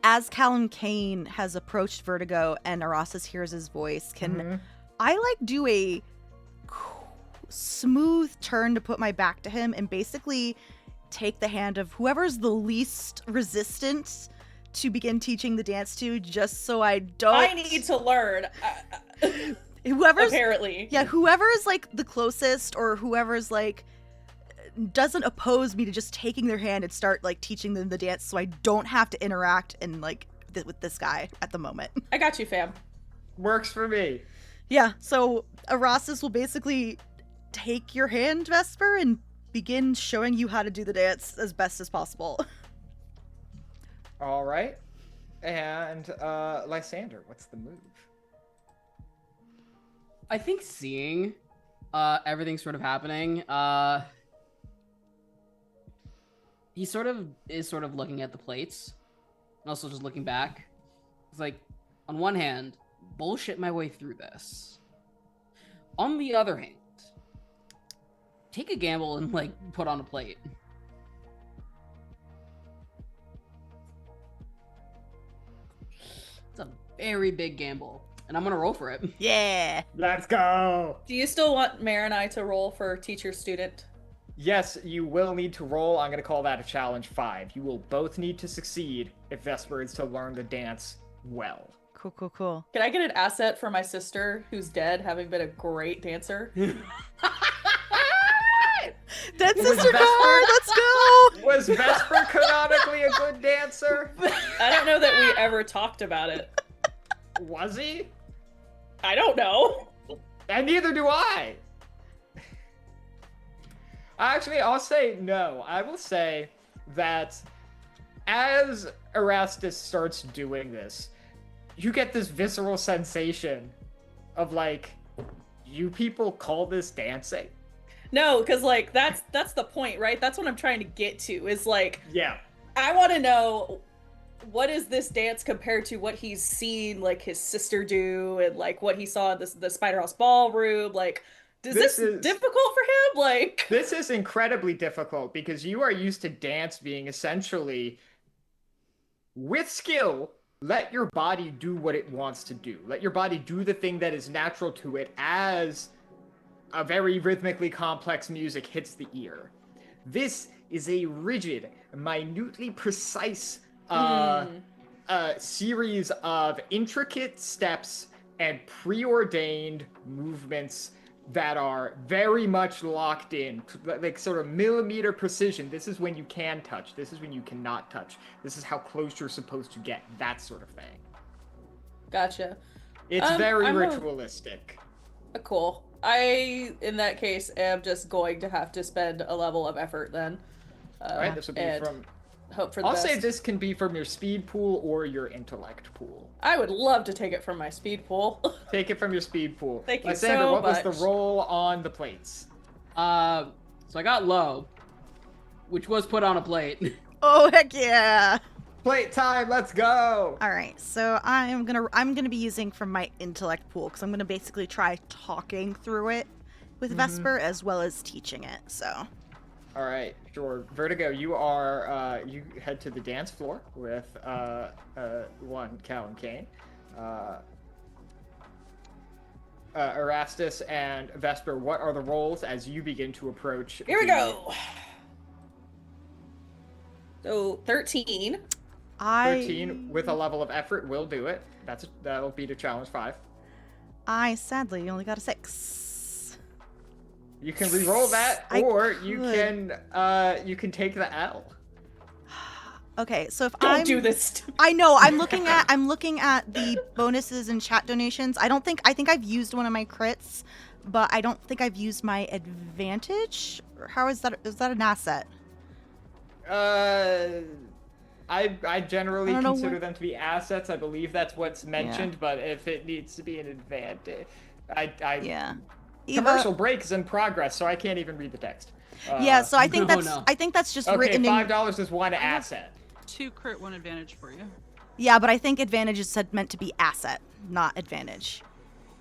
As Callum Kane has approached Vertigo and Erastus hears his voice, can I do a smooth turn to put my back to him and basically take the hand of whoever's the least resistant to begin teaching the dance to, just so I don't...
I need to learn.
Whoever's...
Apparently.
Yeah, whoever is the closest, or whoever's doesn't oppose me to just taking their hand and start teaching them the dance, so I don't have to interact and with this guy at the moment.
I got you, fam.
Works for me.
Yeah, so Erastus will basically take your hand, Vesper, and begin showing you how to do the dance as best as possible.
All right. And Lysander, what's the move?
I think seeing everything sort of happening, he is looking at the plates and also just looking back. It's on one hand, bullshit my way through this. On the other hand, take a gamble and put on a plate. It's a very big gamble, and I'm gonna roll for it.
Yeah.
Let's go.
Do you still want Mare and I to roll for teacher student?
Yes, you will need to roll. I'm going to call that a challenge 5. You will both need to succeed if Vesper is to learn the dance well.
Cool.
Can I get an asset for my sister who's dead, having been a great dancer?
Dead
Was
sister
Vesper-
card, let's go!
Was Vesper canonically a good dancer?
I don't know that we ever talked about it.
Was he?
I don't know.
And neither do I. Actually, I'll say no. I will say that as Erastus starts doing this, you get this visceral sensation of you people call this dancing?
No, because that's the point, right? That's what I'm trying to get to. Is
Yeah.
I want to know, what is this dance compared to what he's seen his sister do, and what he saw in the Spider House ballroom? Is this difficult for him?
This is incredibly difficult because you are used to dance being essentially, with skill, let your body do what it wants to do. Let your body do the thing that is natural to it as a very rhythmically complex music hits the ear. This is a rigid, minutely precise series of intricate steps and preordained movements that are very much locked in, sort of millimeter precision. This is when you can touch. This is when you cannot touch. This is how close you're supposed to get. That sort of thing.
Gotcha.
It's very ritualistic.
Cool. I, in that case, am just going to have to spend a level of effort then.
All right, this will be from...
Hope for the
I'll
best.
say this can be from your speed pool or your intellect pool.
I would love to take it from my speed pool.
Take it from your speed pool.
Thank you
Lysander,
so
what
much.
was the roll on the plates?
So I got low, which was put on a plate.
Oh, heck yeah!
Plate time, let's go!
Alright, so I'm gonna be using from my intellect pool, because I'm gonna basically try talking through it with Vesper as well as teaching it, so...
All right, sure. Vertigo, you are, you head to the dance floor with, one, Callum Kane. Erastus and Vesper, what are the roles as you begin to approach?
Here we go. So 13.
13 with a level of effort will do it. That'll be to challenge 5.
I sadly only got a 6.
You can re-roll that,
I
or
could.
you can take the L.
Okay, so if
Don't do this.
I know, I'm looking at the bonuses and chat donations. I think I've used one of my crits, but I don't think I've used my advantage. How is that an asset?
I I generally
I don't know
consider
what-
them to be assets. I believe that's what's mentioned, but if it needs to be an advantage,
Yeah.
Commercial break is in progress, so I can't even read the text.
Yeah, so I think
no,
that's
no.
I think that's just
Okay,
written in.
$5 is one
have-
asset.
2 crit, 1 advantage for you.
Yeah, but I think advantage is meant to be asset, not advantage.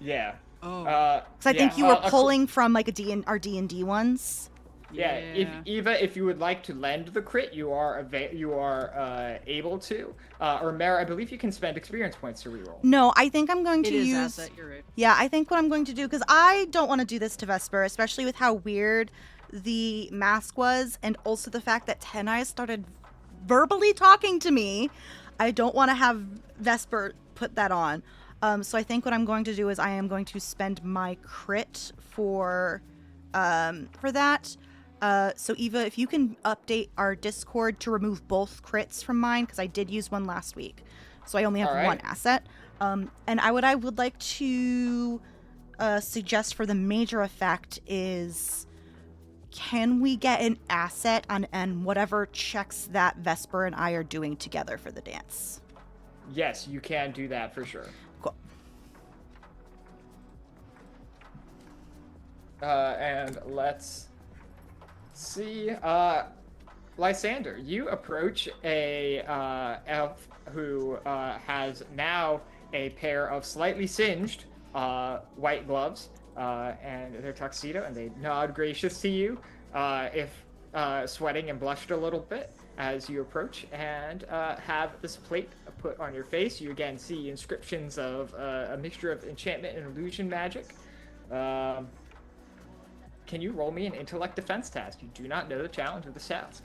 Yeah.
Oh.
Because I think you were pulling from like our D&D ones.
Yeah, if you would like to lend the crit, you are able to. Or Mara, I believe you can spend experience points to reroll.
No, I think I'm going to
It is
use.
asset, you're right.
Yeah, I think what I'm going to do, because I don't want to do this to Vesper, especially with how weird the mask was, and also the fact that Ten Eyes started verbally talking to me. I don't want to have Vesper put that on. So I think what I'm going to do is I am going to spend my crit for that. So Eva, if you can update our Discord to remove both crits from mine, because I did use one last week, so I only have
Alright.
one asset. And I would like to suggest for the major effect is, can we get an asset on whatever checks that Vesper and I are doing together for the dance?
Yes, you can do that for sure.
Cool.
And let's see. Lysander, you approach a elf who has now a pair of slightly singed white gloves and their tuxedo, and they nod gracious to you, if sweating and blushed a little bit as you approach, and have this plate put on your face. You again see inscriptions of a mixture of enchantment and illusion magic. Can you roll me an intellect defense test? You do not know the challenge of this task.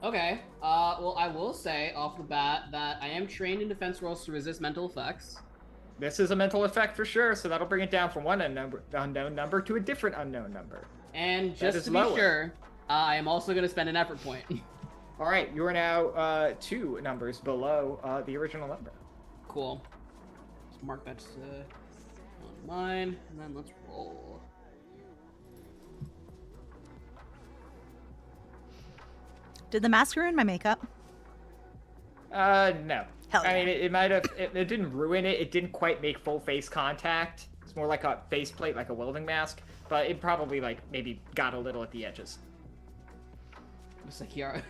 Okay. Well, I will say off the bat that I am trained in defense rolls to resist mental effects.
This is a mental effect for sure, so that'll bring it down from one unknown number to a different unknown number.
And
That
just
is
to be
lower.
sure, I am also going to spend an effort point.
All right, you are now 2 numbers below the original number.
Cool. Let's mark that on mine, and then let's roll.
Did the mask ruin my makeup?
No.
Hell
I
yeah.
mean, it might have. It didn't ruin it. It didn't quite make full face contact. It's more like a faceplate, like a welding mask. But it probably maybe got a little at the edges.
Just like Kiara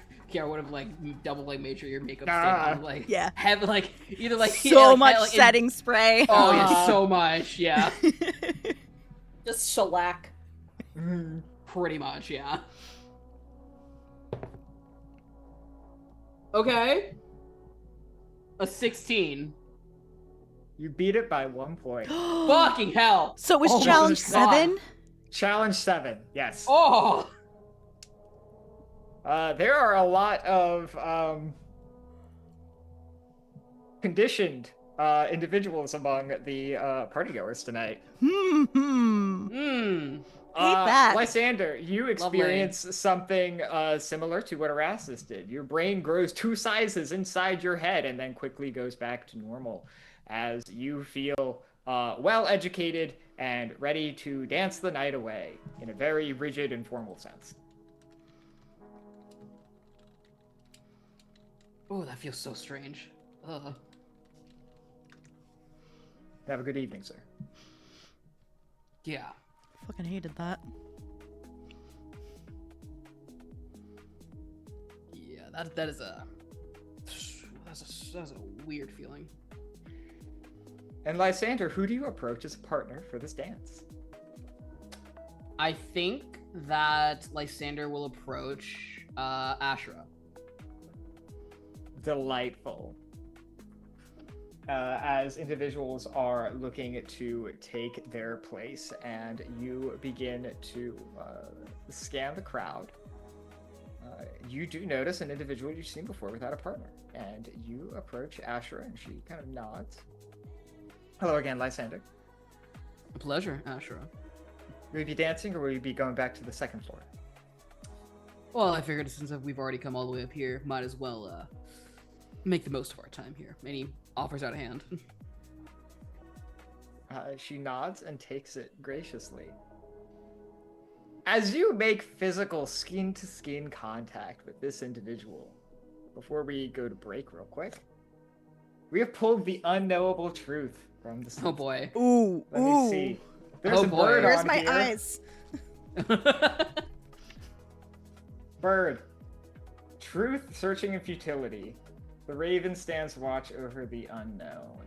would have double made sure your makeup
Ah,
stayed on
yeah.
have either
So much setting spray.
Oh yeah, so much, yeah.
Just shellac.
Pretty much, yeah. Okay. A 16.
You beat it by 1 point.
Fucking hell.
So it was
Oh,
challenge
God.
7?
Challenge 7. Yes.
Oh.
There are a lot of conditioned individuals among the partygoers tonight.
Hmm.
that.
Lysander, you experience something similar to what Erastus did. Your brain grows 2 sizes inside your head and then quickly goes back to normal as you feel well educated and ready to dance the night away in a very rigid and formal sense.
Oh, that feels so strange. Ugh.
Have a good evening, sir.
Yeah.
Fucking hated that.
Yeah, that is that's a weird feeling.
And Lysander, who do you approach as a partner for this dance?
I think that Lysander will approach Ashra.
Delightful. As individuals are looking to take their place, and you begin to scan the crowd, you do notice an individual you've seen before without a partner, and you approach Ashra, and she kind of nods. Hello again, Lysander.
A pleasure, Ashra.
Will you be dancing, or will you be going back to the second floor?
Well, I figured since we've already come all the way up here, might as well make the most of our time here. Any offers out of hand?
She nods and takes it graciously. As you make physical skin-to-skin contact with this individual, before we go to break real quick, we have pulled the unknowable truth from the
Oh boy.
Ooh,
Let me see. There's
Oh
a
boy.
bird
Where's
on
my
here.
eyes?
Bird. Truth, searching, and futility. The raven stands watch over the unknown.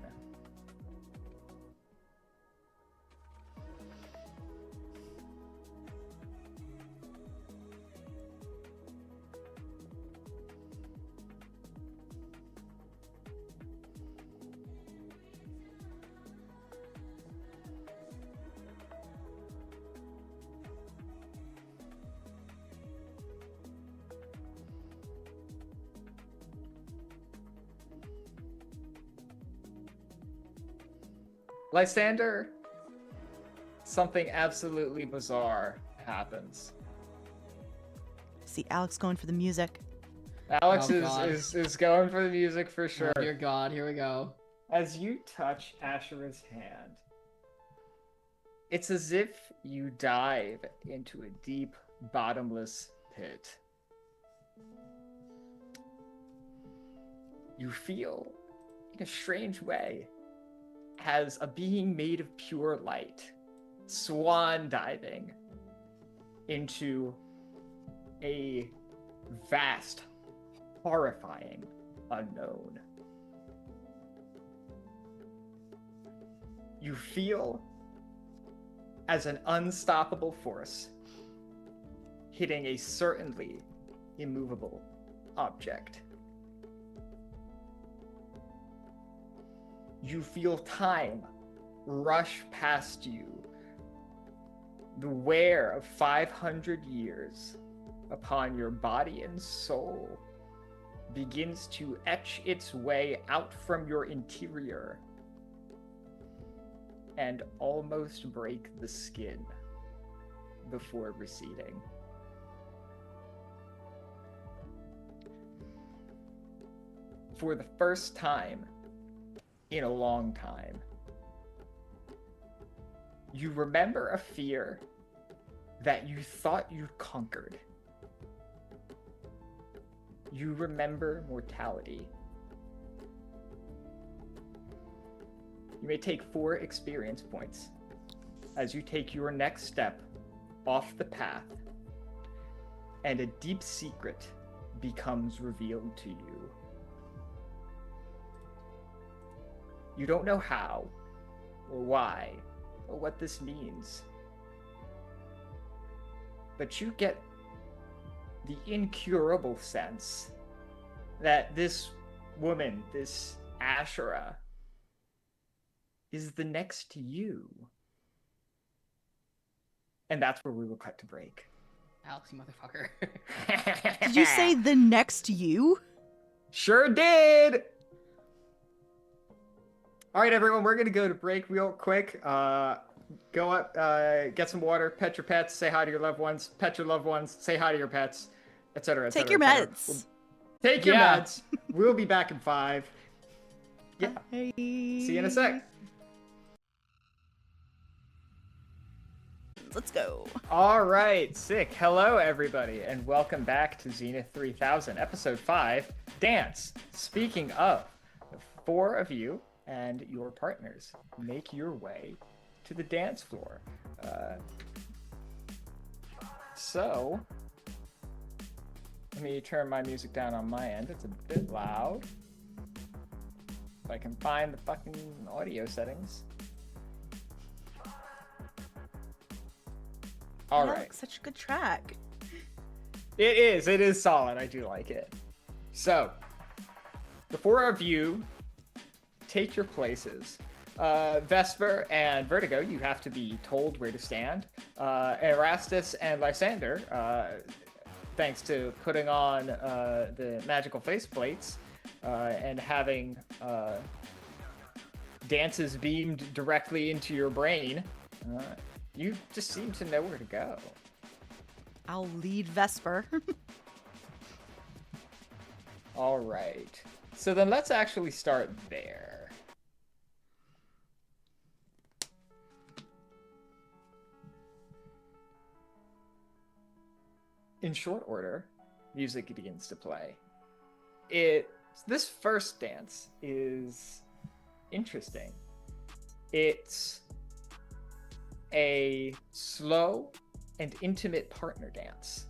Lysander, something absolutely bizarre happens.
See Alex going for the music.
Alex
Oh, God.
is going for the music for sure.
Oh dear God, here we go.
As you touch Ashura's hand, it's as if you dive into a deep, bottomless pit. You feel, in a strange way, as a being made of pure light, swan diving into a vast, horrifying unknown. You feel as an unstoppable force hitting a certainly immovable object. You feel time rush past you. The wear of 500 years upon your body and soul begins to etch its way out from your interior and almost break the skin before receding. For the first time in a long time, you remember a fear that you thought you'd conquered. You remember mortality. You may take 4 experience points as you take your next step off the path, and a deep secret becomes revealed to you. You don't know how, or why, or what this means, but you get the incurable sense that this woman, this Ashura, is the next you. And that's where we will cut to break.
Alex, you motherfucker.
Did you say the next you?
Sure did! All right, everyone, we're going to go to break real quick. Go up, get some water, pet your pets, say hi to your loved ones, pet your loved ones, say hi to your pets, etc.
Take your meds.
Take your
Yeah.
meds. We'll be back in 5. Yeah.
Bye.
See you in a sec.
Let's go.
All right, sick. Hello, everybody, and welcome back to Zenith 3000, Episode 5, Dance. Speaking of, the 4 of you and your partners make your way to the dance floor. So, let me turn my music down on my end. It's a bit loud. If I can find the fucking audio settings. All right.
Such a good track.
It is solid. I do like it. So, the 4 of you take your places. Vesper and Vertigo, you have to be told where to stand. Erastus and Lysander, thanks to putting on the magical faceplates and having dances beamed directly into your brain, you just seem to know where to go.
I'll lead Vesper.
All right. So then let's actually start there. In short order, music begins to play. this first dance is interesting. It's a slow and intimate partner dance.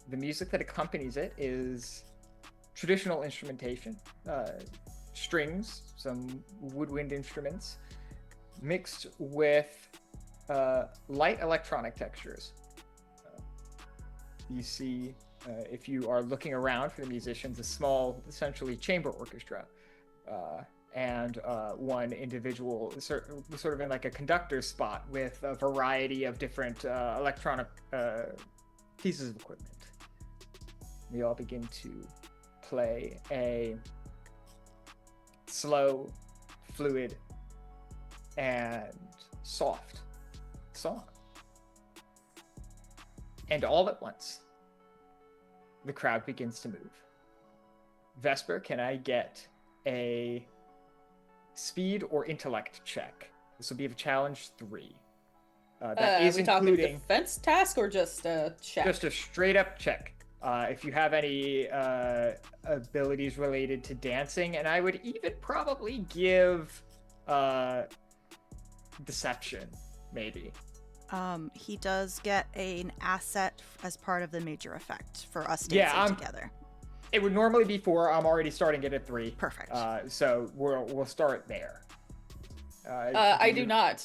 The music that accompanies it is traditional instrumentation, strings, some woodwind instruments, mixed with light electronic textures. You see, if you are looking around for the musicians, a small, essentially chamber orchestra, and one individual sort of in like a conductor spot with a variety of different electronic pieces of equipment. We all begin to play a slow, fluid, and soft song. And all at once, the crowd begins to move. Vesper, can I get a speed or intellect check? This will be a challenge 3. That is
we talking
including
defense task or just a check?
just a straight up check. If you have any abilities related to dancing, and I would even probably give deception, maybe.
He does get an asset as part of the major effect for us dancing together.
It would normally be 4. I'm already starting it at 3.
Perfect.
So we'll start there.
I do not.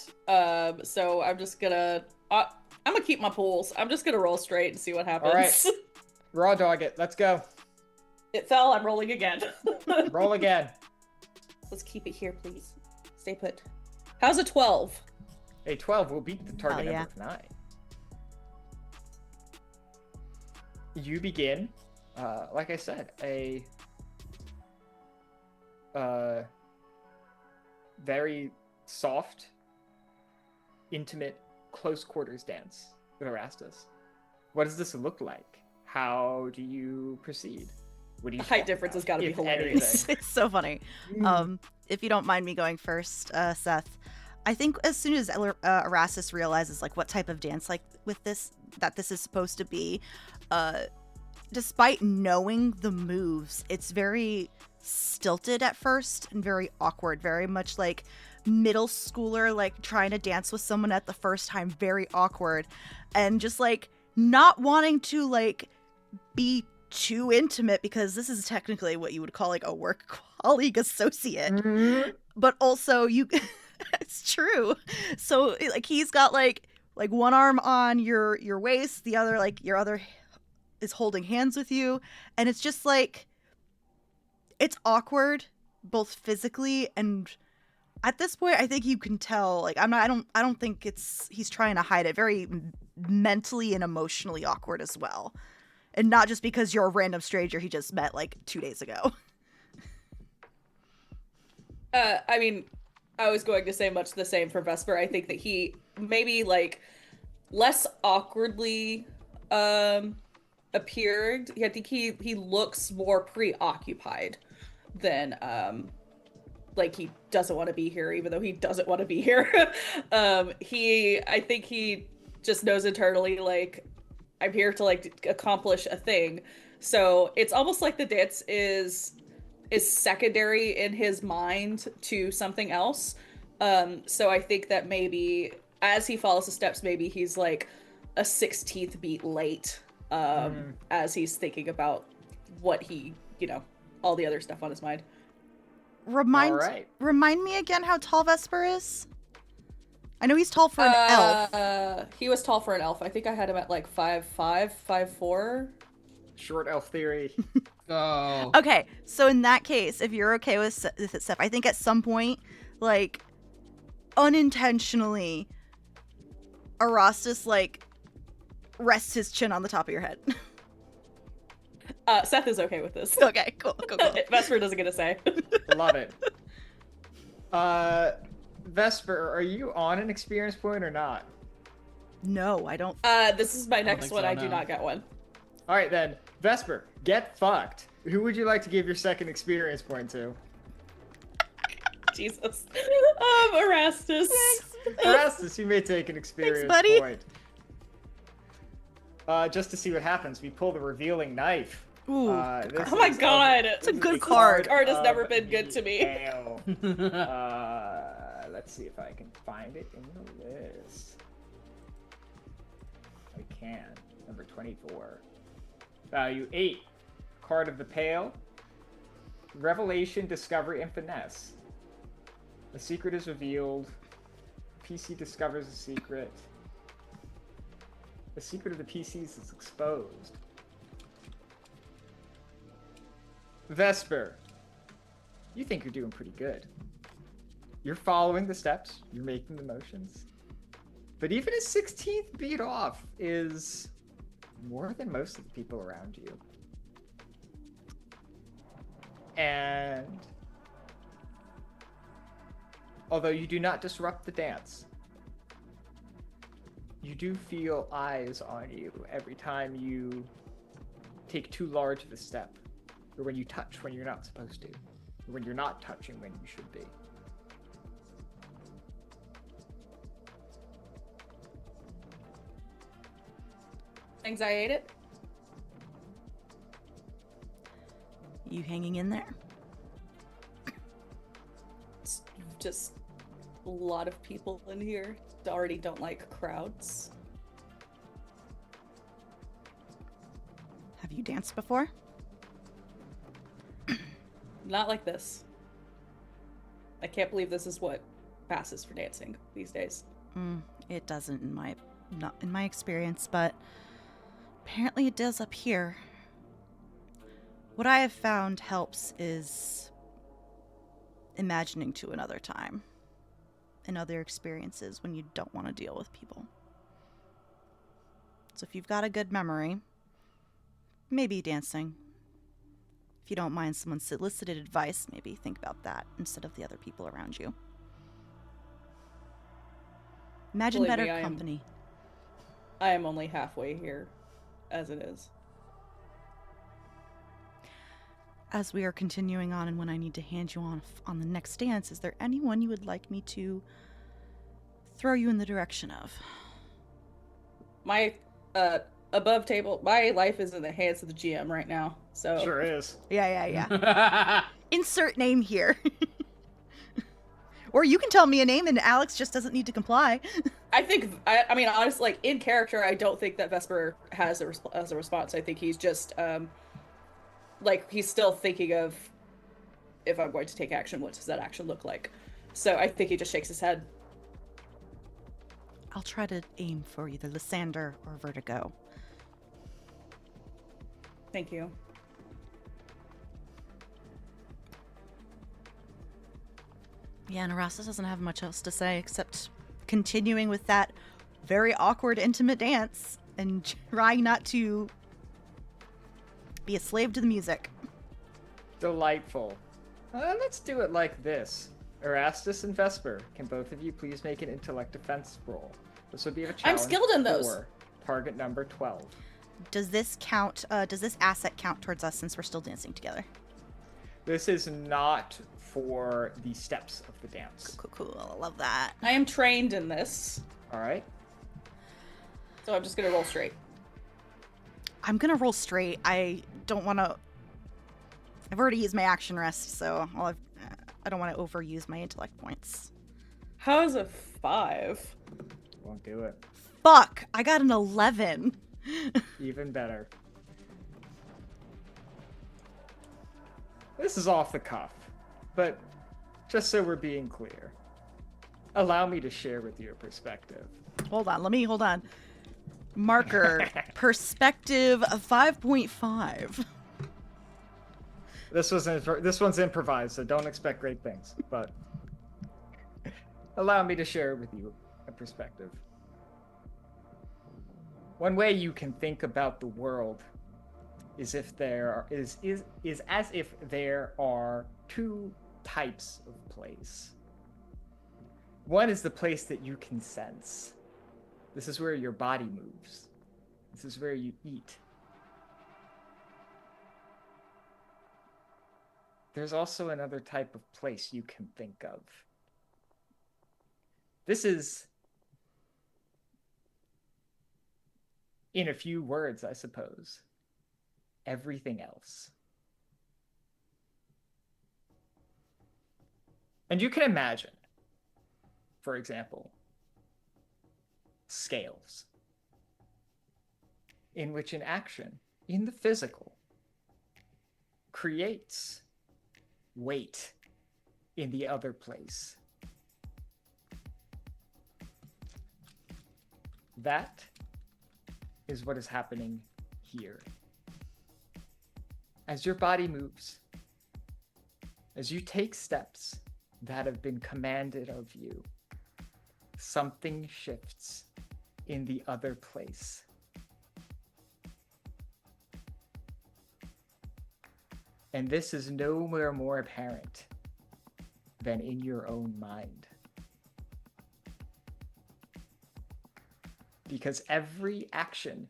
So I'm just gonna. I'm gonna keep my pools. I'm just gonna roll straight and see what happens.
All right. Raw dog it. Let's go.
It fell. I'm rolling again.
Roll again.
Let's keep it here, please. Stay put. How's a 12?
A 12 will beat the target
yeah.
number of 9. You begin, like I said, a very soft, intimate, close quarters dance with Erastus. What does this look like? How do you proceed? What do you
The height
talk
difference has
about,
got to be
if
hilarious.
anything?
It's so funny. If you don't mind me going first, Seth, I think as soon as Erastus realizes like what type of dance like with this is supposed to be, despite knowing the moves, it's very stilted at first and very awkward, very much like middle schooler like trying to dance with someone at the first time, very awkward, and just like not wanting to like be too intimate because this is technically what you would call like a work colleague associate. But also you it's true. So like he's got like one arm on your waist, the other like your other is holding hands with you, and it's just like it's awkward both physically and at this point I think you can tell like I don't think he's trying to hide it. Very mentally and emotionally awkward as well. And not just because you're a random stranger he just met like 2 days ago.
I mean, I was going to say much the same for Vesper. I think that he maybe like less awkwardly appeared. I think he looks more preoccupied than like he doesn't want to be here, even though he doesn't want to be here. I think he just knows internally like I'm here to like accomplish a thing. So it's almost like the dance is secondary in his mind to something else. So I think that maybe as he follows the steps, maybe he's like a 16th beat late as he's thinking about what he, all the other stuff on his mind.
Remind me again how tall Vesper is? I know he's tall for an elf.
He was tall for an elf. I think I had him at like 5'5", 5'4".
Short elf theory.
Oh.
Okay, so in that case, if you're okay with it, Seth, I think at some point, like, unintentionally, Erastus, like, rests his chin on the top of your head.
Seth is okay with this.
Okay, cool.
Vesper doesn't get a say.
Love it. Vesper, are you on an experience point or not?
No, I don't.
This is my next one.
so,
I do
no.
not get one.
All right, then. Vesper, get fucked. Who would you like to give your second experience point to?
Jesus. Erastus.
Erastus, you may take an experience
buddy.
point. Just to see what happens, we pull the revealing knife.
Ooh,
This
Oh my
is
god!
It's a
this is
good
a
card.
Card has
of
never been good
the
to me.
ale. Let's see if I can find it in the list. I can. Number 24. Value 8. Card of the Pale. Revelation, Discovery, and Finesse. The secret is revealed. PC discovers a secret. The secret of the PCs is exposed. Vesper. You think you're doing pretty good. You're following the steps. You're making the motions. But even a 16th beat off is more than most of the people around you. And although you do not disrupt the dance, you do feel eyes on you every time you take too large of a step, or when you touch when you're not supposed to, or when you're not touching when you should be.
Anxiety.
You hanging in there?
It's just a lot of people in here. Already don't like crowds.
Have you danced before?
Not like this. I can't believe this is what passes for dancing these days.
It doesn't not in my experience, but apparently it does up here. What I have found helps is imagining to another time and other experiences when you don't want to deal with people. So if you've got a good memory, maybe dancing. If you don't mind someone's solicited advice, maybe think about that instead of the other people around you. Imagine
Believe
better
me,
company.
I am only halfway here, as it is.
As we are continuing on and when I need to hand you on the next dance, is there anyone you would like me to throw you in the direction of?
My above table, my life is in the hands of the GM right now. So
Sure is.
Yeah. Insert name here. Or you can tell me a name and Alex just doesn't need to comply.
I think, I mean, honestly, like in character, I don't think that Vesper has a response. I think he's just, like, he's still thinking of, if I'm going to take action, what does that action look like? So I think he just shakes his head.
I'll try to aim for either Lysander or Vertigo.
Thank you.
Yeah, and Erastus doesn't have much else to say except continuing with that very awkward, intimate dance and trying not to be a slave to the music.
Delightful. Let's do it like this. Erastus and Vesper, can both of you please make an intellect defense roll? This would be a challenge.
I'm skilled in those.
For target number 12.
Does this count? Does this asset count towards us since we're still dancing together?
This is not for the steps of the dance.
Cool. I love that.
I am trained in this,
All right.
so I'm just gonna roll straight.
I'm gonna roll straight. I don't want to. I've already used my action rest, so I don't want to overuse my intellect points.
How's a 5?
Won't do it.
Fuck! I got an 11.
Even better. This is off the cuff, but just so we're being clear, allow me to share with you a perspective.
Hold on. Marker. Perspective of 5.5.
This one's improvised, so don't expect great things, but allow me to share with you a perspective. One way you can think about the world is as if there are two types of place. One is the place that you can sense. This is where your body moves. This is where you eat. There's also another type of place you can think of. This is, in a few words, I suppose, everything else. And you can imagine, for example, scales, in which an action in the physical creates weight in the other place. That is what is happening here. As your body moves, as you take steps that have been commanded of you, something shifts in the other place. And this is nowhere more apparent than in your own mind. Because every action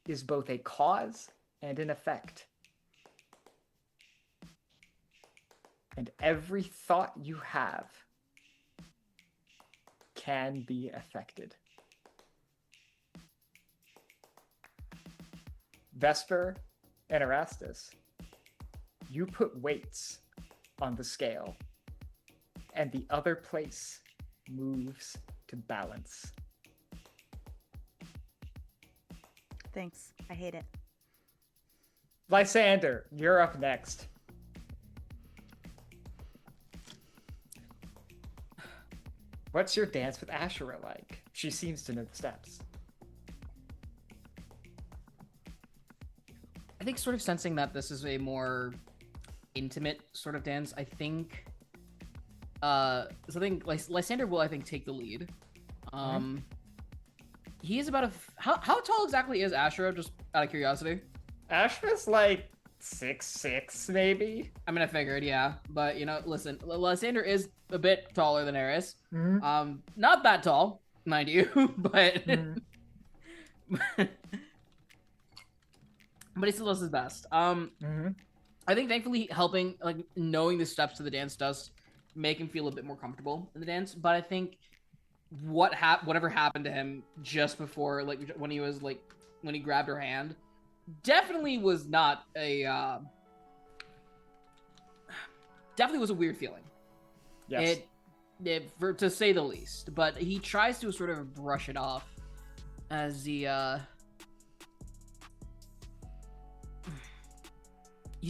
is both a cause and an effect. And every thought you have can be affected. Vesper and Erastus, you put weights on the scale, and the other place moves to balance.
Thanks. I hate it.
Lysander, you're up next. What's your dance with Ashura like? She seems to know the steps.
I think sort of sensing that this is a more intimate sort of dance, I think something like Lysander will, I think, take the lead. He is about how tall exactly is Ashura, just out of curiosity?
Ashura's like 6'6", maybe.
I mean, I figured, yeah, but you know, listen, Lysander is a bit taller than Eris. Not that tall, mind you, but but he still does his best. I think thankfully helping, like, knowing the steps to the dance does make him feel a bit more comfortable in the dance. But I think whatever happened to him just before, like, when he grabbed her hand, definitely was not a definitely was a weird feeling.
Yes.
To say the least. But he tries to sort of brush it off as he's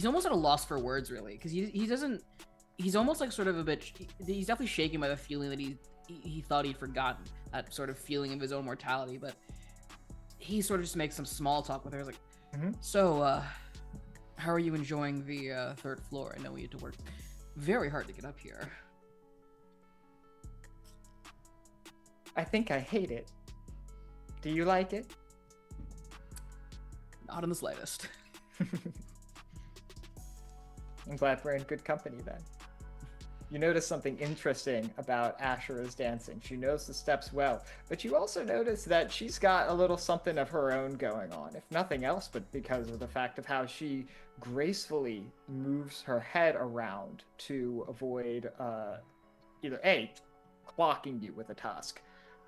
almost at a loss for words, really, because he's almost like sort of a bit, he's definitely shaken by the feeling that he thought he'd forgotten, that sort of feeling of his own mortality. But he sort of just makes some small talk with her. He's like, so how are you enjoying the third floor? I know we had to work very hard to get up here.
I think I hate it. Do you like it?
Not in the slightest.
I'm glad we're in good company then. You notice something interesting about Ashura's dancing. She knows the steps well, but you also notice that she's got a little something of her own going on, if nothing else but because of the fact of how she gracefully moves her head around to avoid either A, clocking you with a tusk,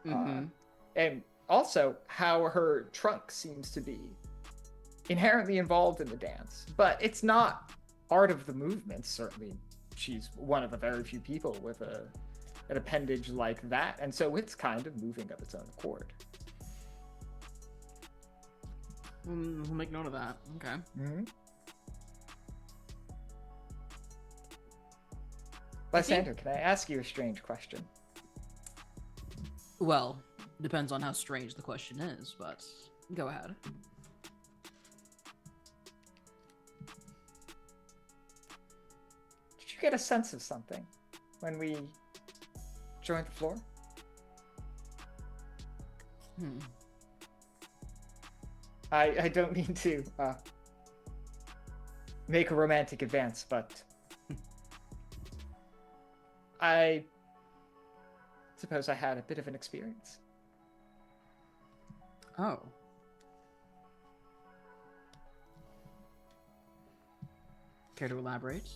and also how her trunk seems to be inherently involved in the dance. But it's not art of the movement, certainly. She's one of the very few people with an appendage like that, and so it's kind of moving of its own accord.
We'll make note of that. Okay.
Lysander, can I ask you a strange question?
Well, depends on how strange the question is, but go ahead.
Did you get a sense of something when we joined the floor? I don't mean to make a romantic advance, but I suppose I had a bit of an experience.
Oh. Care to elaborate?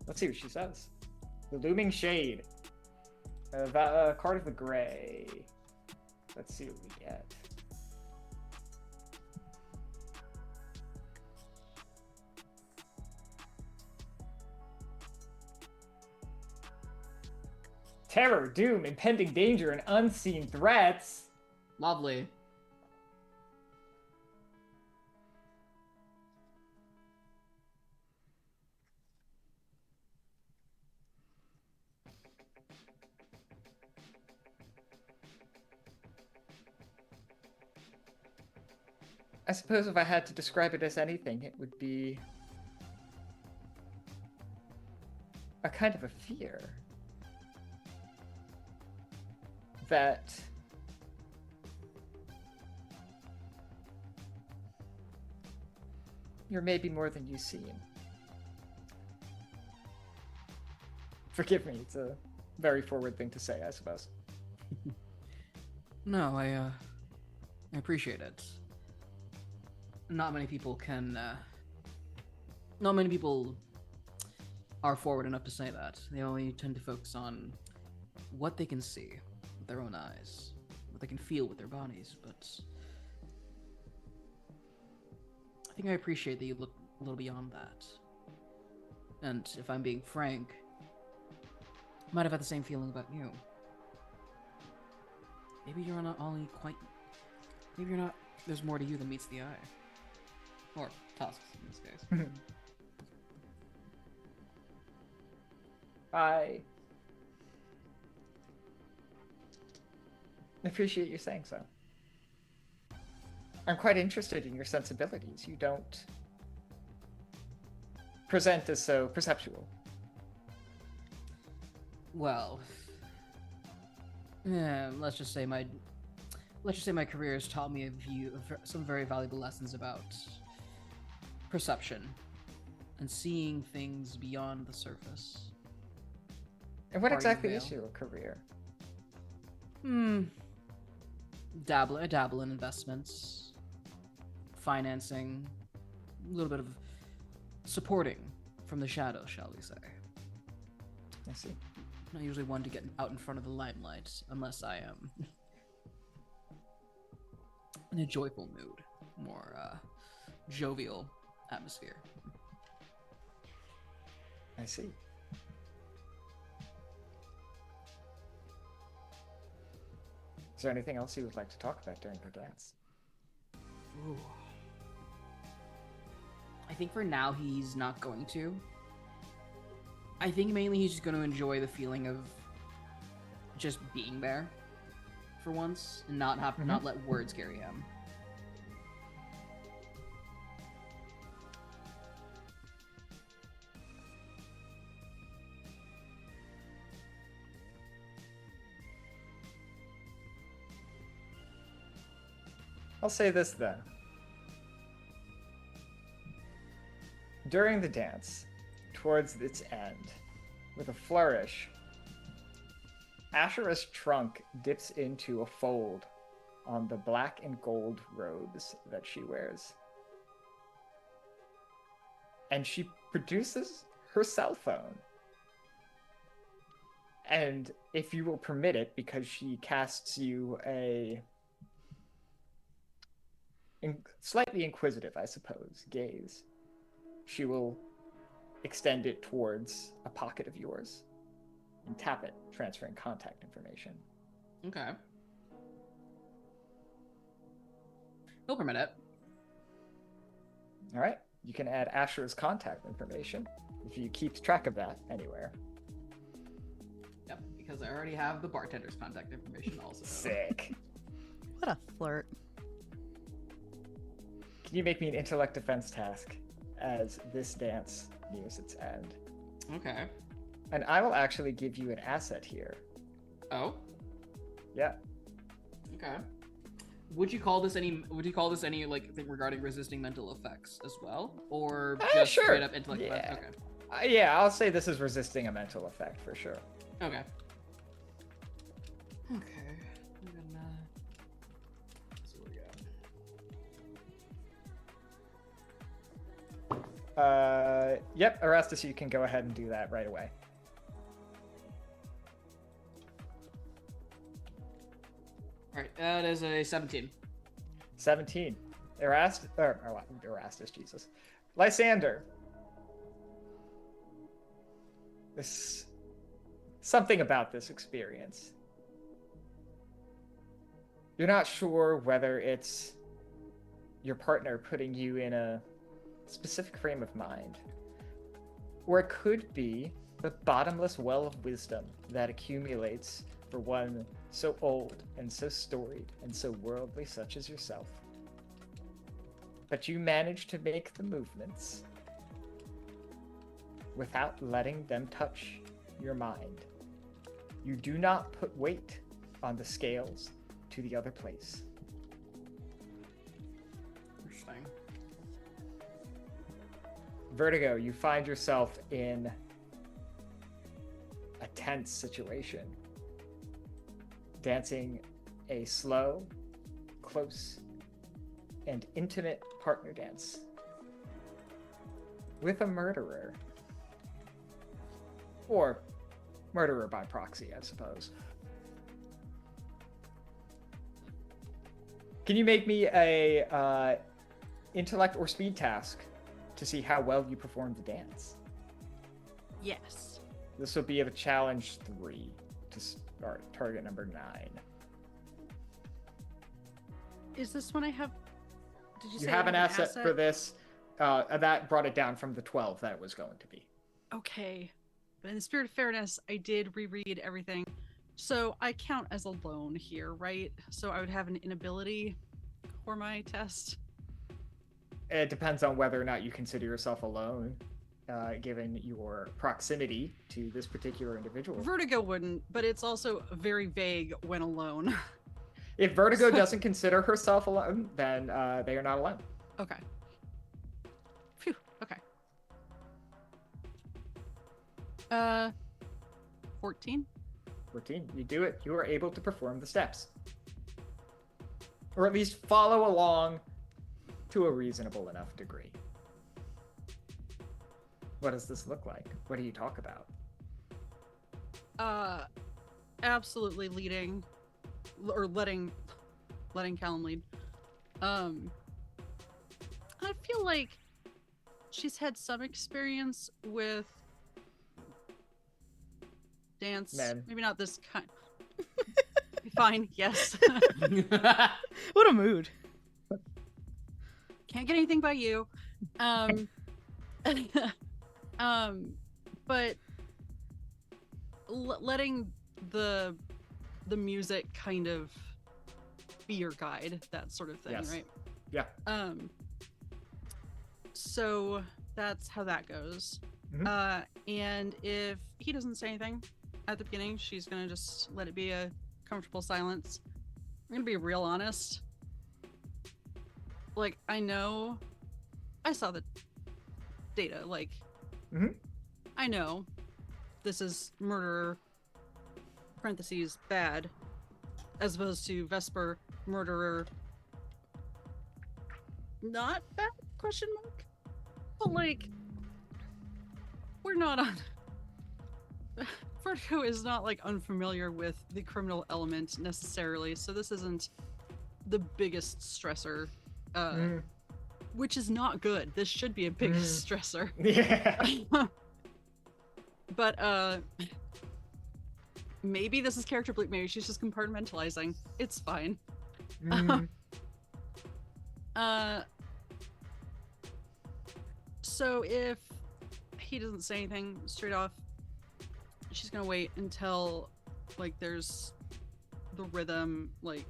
Let's see what she says. The Looming Shade. Card of the Gray. Let's see what we get. Terror, doom, impending danger, and unseen threats.
Lovely.
I suppose if I had to describe it as anything, it would be a kind of a fear that you're maybe more than you seem. Forgive me, it's a very forward thing to say, I suppose.
No, I appreciate it. Not many people can, not many people are forward enough to say that. They only tend to focus on what they can see with their own eyes, what they can feel with their bodies, but I think I appreciate that you look a little beyond that. And if I'm being frank, I might have had the same feeling about you. Maybe you're not only quite... Maybe you're not... There's more to you than meets the eye. Or tusks, in this case.
I appreciate you saying so. I'm quite interested in your sensibilities. You don't present as so perceptual.
Well, let's just say my career has taught me some very valuable lessons about perception and seeing things beyond the surface.
And what
Part of the
exactly
veil.
is your career?
I dabble in investments, financing, a little bit of supporting from the shadows, shall we say.
I see.
Not usually one to get out in front of the limelight, unless I am in a joyful mood, more jovial atmosphere.
I see. Is there anything else you would like to talk about during your dance?
Ooh. I think for now he's not going to. I think mainly he's just going to enjoy the feeling of just being there for once and not have not let words carry him.
I'll say this then. During the dance, towards its end, with a flourish, Asherah's trunk dips into a fold on the black and gold robes that she wears. And she produces her cell phone. And if you will permit it, because she casts you a slightly inquisitive, I suppose, gaze, she will extend it towards a pocket of yours and tap it, transferring contact information.
Okay. He'll permit it.
All right. You can add Asher's contact information if you keep track of that anywhere.
Yep, because I already have the bartender's contact information also.
Sick.
What a flirt.
Can you make me an intellect defense task as this dance nears its end?
Okay.
And I will actually give you an asset here.
Oh?
Yeah.
Okay. Would you call this any like thing regarding resisting mental effects as well? Or just
sure.
straight up intellect
Yeah.
defense? Okay.
Yeah, I'll say this is resisting a mental effect for sure.
Okay. Okay. I'm gonna see what we got.
Yep, Erastus, you can go ahead and do that right away.
Alright, that is a 17.
17. Erastus, Jesus. Lysander. This something about this experience. You're not sure whether it's your partner putting you in a specific frame of mind, or it could be the bottomless well of wisdom that accumulates for one so old and so storied and so worldly such as yourself. But you manage to make the movements without letting them touch your mind. You do not put weight on the scales to the other place.
Interesting.
Vertigo, you find yourself in a tense situation, dancing a slow, close, and intimate partner dance with a murderer. Or murderer by proxy, I suppose. Can you make me a intellect or speed task to see how well you perform the dance?
Yes.
This will be a challenge 3 to start, target number 9.
Is this one I have? Did you
You
say
have
I
an asset for this. That brought it down from the 12 that it was going to be.
Okay. But in the spirit of fairness, I did reread everything. So I count as alone here, right? So I would have an inability for my test.
It depends on whether or not you consider yourself alone, given your proximity to this particular individual.
Vertigo wouldn't, but it's also very vague when alone.
If Vertigo doesn't consider herself alone, then they are not alone.
Okay. Phew. Okay. 14.
14. You do it. You are able to perform the steps. Or at least follow along to a reasonable enough degree. What does this look like? What do you talk about?
Absolutely leading or letting Callum lead. I feel like she's had some experience with dance.
Men.
Maybe not this kind. Fine, yes.
What a mood.
Can't get anything by you. But letting the music kind of be your guide, that sort of thing,
Yes.
right?
Yeah.
So that's how that goes.
Mhm.
And if he doesn't say anything at the beginning, she's gonna just let it be a comfortable silence. I'm gonna be real honest. Like, I know I saw the data, like
Mhm.
I know this is murderer parentheses bad as opposed to Vesper murderer not bad question mark, but like we're not on Vertigo is not like unfamiliar with the criminal element necessarily, so this isn't the biggest stressor, which is not good. This should be a biggest stressor.
Yeah.
But maybe this is character bleak. Maybe she's just compartmentalizing. It's fine. So if he doesn't say anything straight off, she's gonna wait until like there's the rhythm, like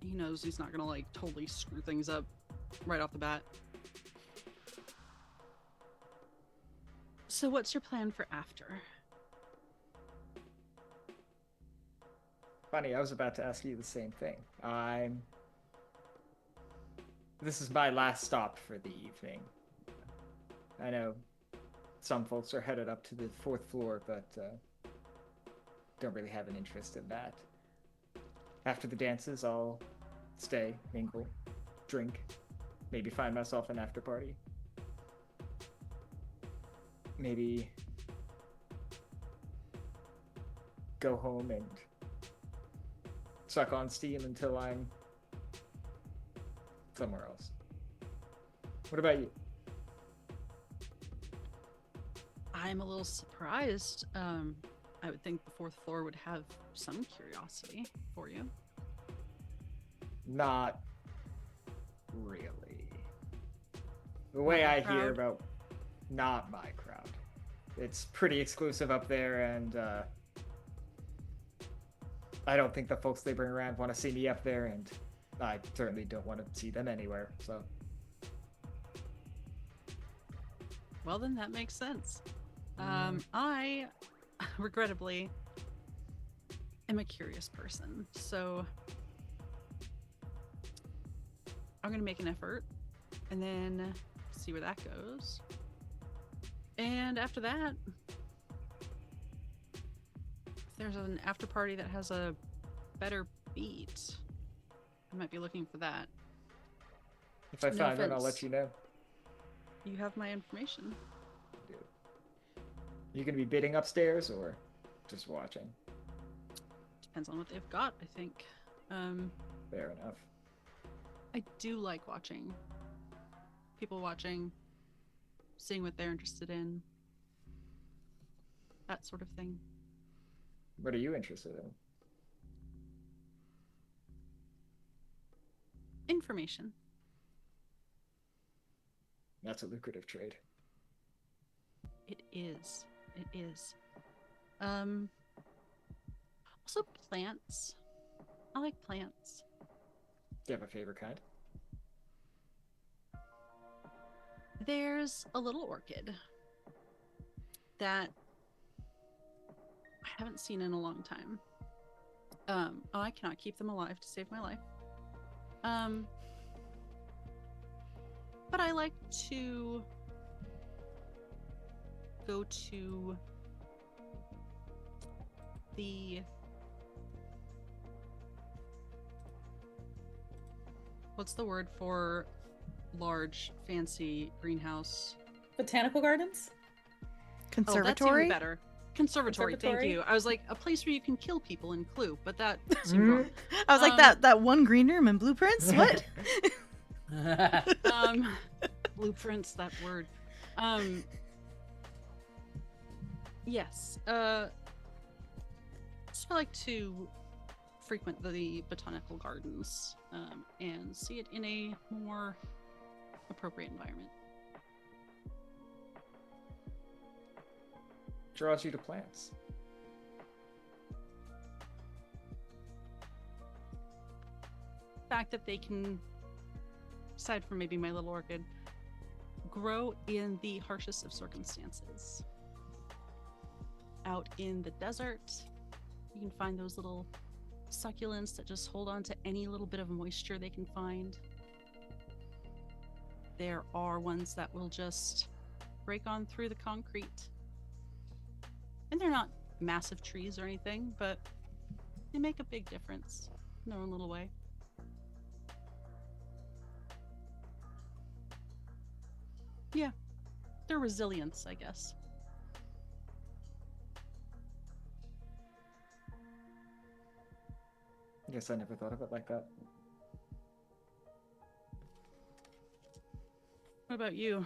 he knows he's not gonna like totally screw things up right off the bat. So what's your plan for after?
Funny, I was about to ask you the same thing. This is my last stop for the evening. I know some folks are headed up to the 4th floor, but don't really have an interest in that. After the dances, I'll stay, mingle, drink, maybe find myself an after party. Maybe go home and suck on steam until I'm somewhere else. What about you?
I'm a little surprised. I would think the fourth floor would have some curiosity for you.
Not really. The way I hear about, not my crowd. It's pretty exclusive up there, and I don't think the folks they bring around want to see me up there, and I certainly don't want to see them anywhere, so.
Well, then that makes sense. I, regrettably, am a curious person, so I'm gonna make an effort and then see where that goes. And after that, if there's an after party that has a better beat, I might be looking for that.
If I find it, I'll let you know.
You have my information.
You gonna be bidding upstairs or just watching?
Depends on what they've got, I think.
Fair enough.
I do like watching. People watching, seeing what they're interested in. That sort of thing.
What are you interested in?
Information.
That's a lucrative trade.
It is. It is. Also plants. I like plants.
Do you have a favorite kind?
There's a little orchid that I haven't seen in a long time. I cannot keep them alive to save my life. But I like to go to the what's the word for large fancy greenhouse?
Botanical gardens?
Conservatory?
Oh, that's even better. Conservatory, thank
Conservatory?
you. I was like, a place where you can kill people in Clue, but that seemed wrong.
I was like, that one green room in Blueprints? What?
Blueprints, that word. Yes. So I like to frequent the botanical gardens and see it in a more appropriate environment.
Draws you to plants.
The fact that they can, aside from maybe my little orchid, grow in the harshest of circumstances. Out in the desert, you can find those little succulents that just hold on to any little bit of moisture they can find. There are ones that will just break on through the concrete. And they're not massive trees or anything, but they make a big difference in their own little way. Yeah, their resilience, I guess.
I guess I never thought of it like that.
What about you?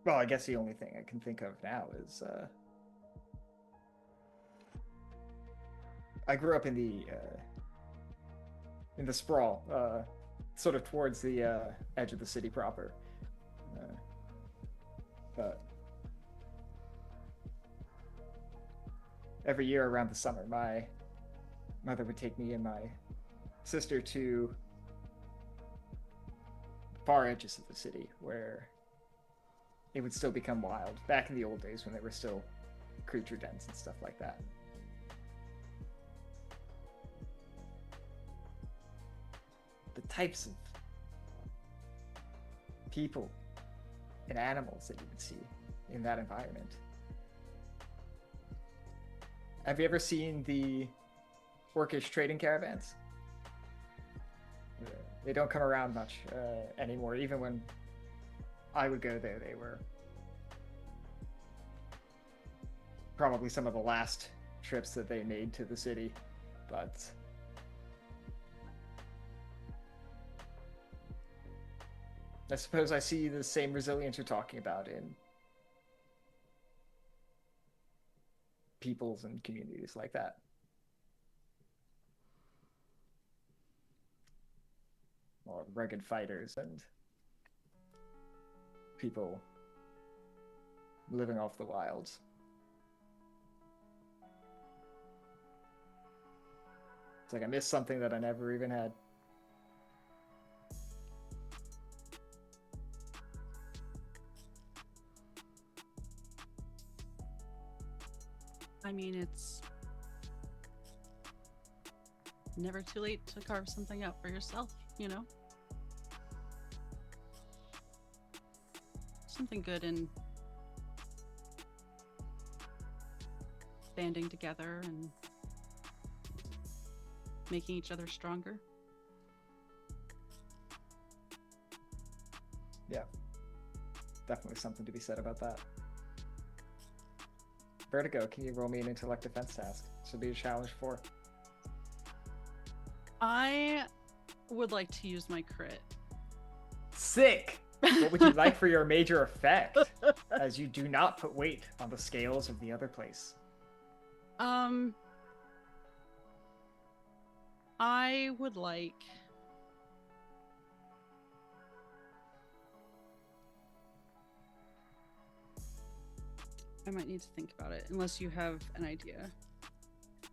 Well, I guess the only thing I can think of now is I grew up in the sprawl, sort of towards the edge of the city proper. But every year around the summer, my mother would take me and my sister to far edges of the city where it would still become wild, back in the old days when there were still creature dens and stuff like that. The types of people and animals that you would see in that environment. Have you ever seen the orcish trading caravans? They don't come around much anymore. Even when I would go there, they were probably some of the last trips that they made to the city. But I suppose I see the same resilience you're talking about in peoples and communities like that. Or rugged fighters and people living off the wilds. It's like I missed something that I never even had.
I mean, it's never too late to carve something out for yourself, you know? Something good in banding together and making each other stronger.
Yeah. Definitely something to be said about that. Vertigo, can you roll me an intellect defense task? This will be a challenge 4.
I would like to use my crit.
Sick! What would you like for your major effect? As you do not put weight on the scales of the other place.
I would like I might need to think about it, unless you have an idea.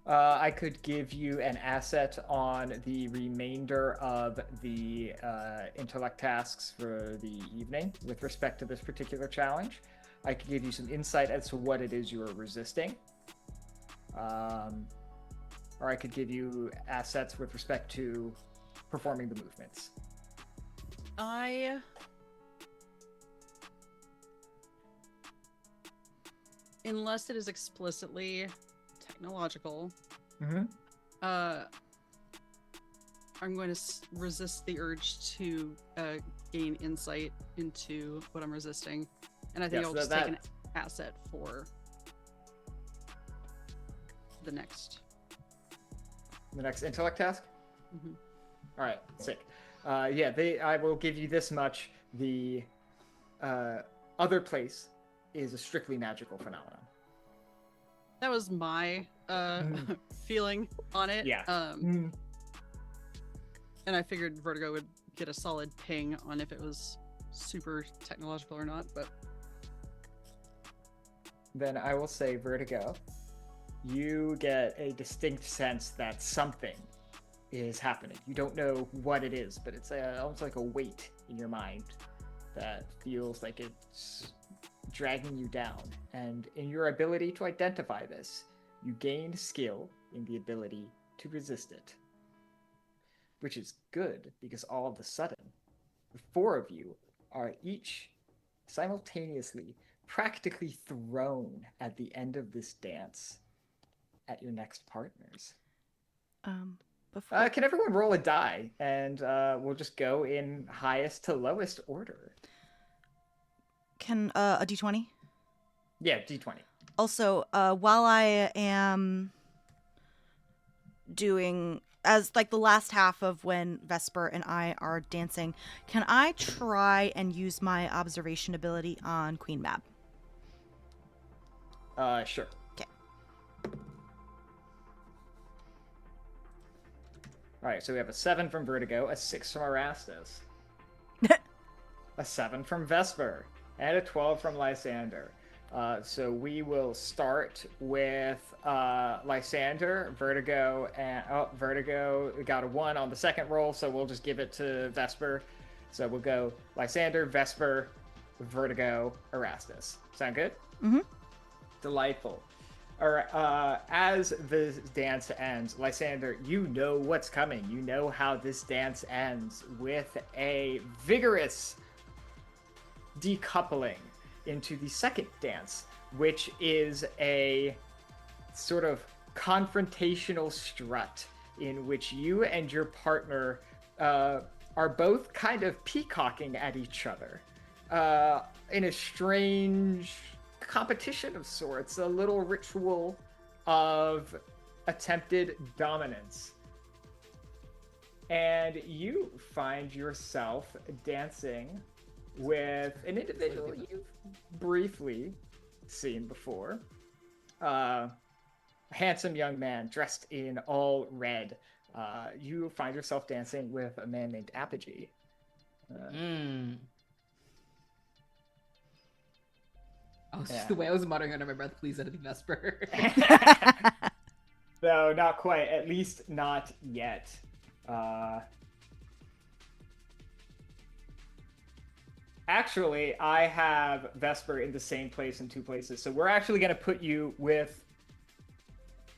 I could give you an asset on the remainder of the intellect tasks for the evening with respect to this particular challenge. I could give you some insight as to what it is you are resisting. Or I could give you assets with respect to performing the movements.
Unless it is explicitly technological,
Mm-hmm.
I'm going to resist the urge to gain insight into what I'm resisting, and I think
Yeah,
I'll
so
just take an asset for the next
intellect task?
Mhm.
All right, sick. Yeah, I will give you this much. The other place is a strictly magical phenomenon.
That was my feeling on it.
Yeah.
And I figured Vertigo would get a solid ping on if it was super technological or not, but
Then I will say, Vertigo, you get a distinct sense that something is happening. You don't know what it is, but it's almost like a weight in your mind that feels like it's dragging you down. And in your ability to identify this, you gain skill in the ability to resist it. Which is good, because all of a sudden, the 4 of you are each simultaneously practically thrown at the end of this dance at your next partners.
Before
Can everyone roll a die? And we'll just go in highest to lowest order.
can a d20?
Yeah, D20.
Also, while I am doing as like the last half of when Vesper and I are dancing, can I try and use my observation ability on Queen Mab?
Sure.
Okay.
All right, so we have a 7 from Vertigo, a 6 from Erastus, a 7 from Vesper, and a 12 from Lysander. So we will start with Lysander, Vertigo, and Vertigo got a 1 on the second roll, so we'll just give it to Vesper. So we'll go Lysander, Vesper, Vertigo, Erastus. Sound good?
Mm-hmm.
Delightful. All right, as the dance ends, Lysander, you know what's coming. You know how this dance ends with a vigorous decoupling into the second dance, which is a sort of confrontational strut in which you and your partner are both kind of peacocking at each other in a strange competition of sorts, a little ritual of attempted dominance. And you find yourself dancing with an individual you've briefly seen before. A handsome young man dressed in all red. You find yourself dancing with a man named Apogee.
The way I was muttering under my breath, please let it be Vesper.
No, not quite. At least not yet. Actually, I have Vesper in the same place in two places. So we're actually going to put you with...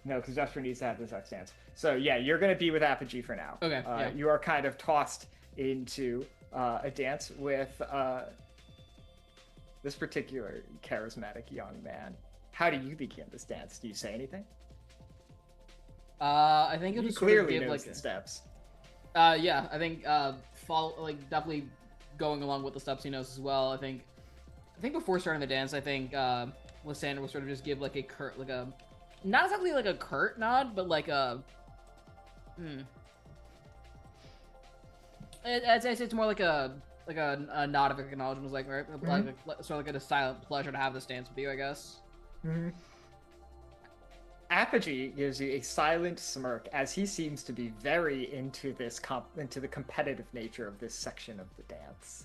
No, because Vesper needs to have this sex dance. So yeah, you're going to be with Apogee for now.
Okay, yeah.
You are kind of tossed into a dance with this particular charismatic young man. How do you begin this dance? Do you say anything?
I think you'll
You
just sort of
clearly
give
knows
like
the steps.
Yeah, I think follow definitely going along with the steps he knows as well. I think before starting the dance, I think Lysander will sort of just give like a not exactly like a curt nod, but like a it's more like a nod of acknowledgement, like right, sort of like a silent pleasure to have this dance with you, I guess.
Mm-hmm. Apogee gives you a silent smirk as he seems to be very into this into the competitive nature of this section of the dance.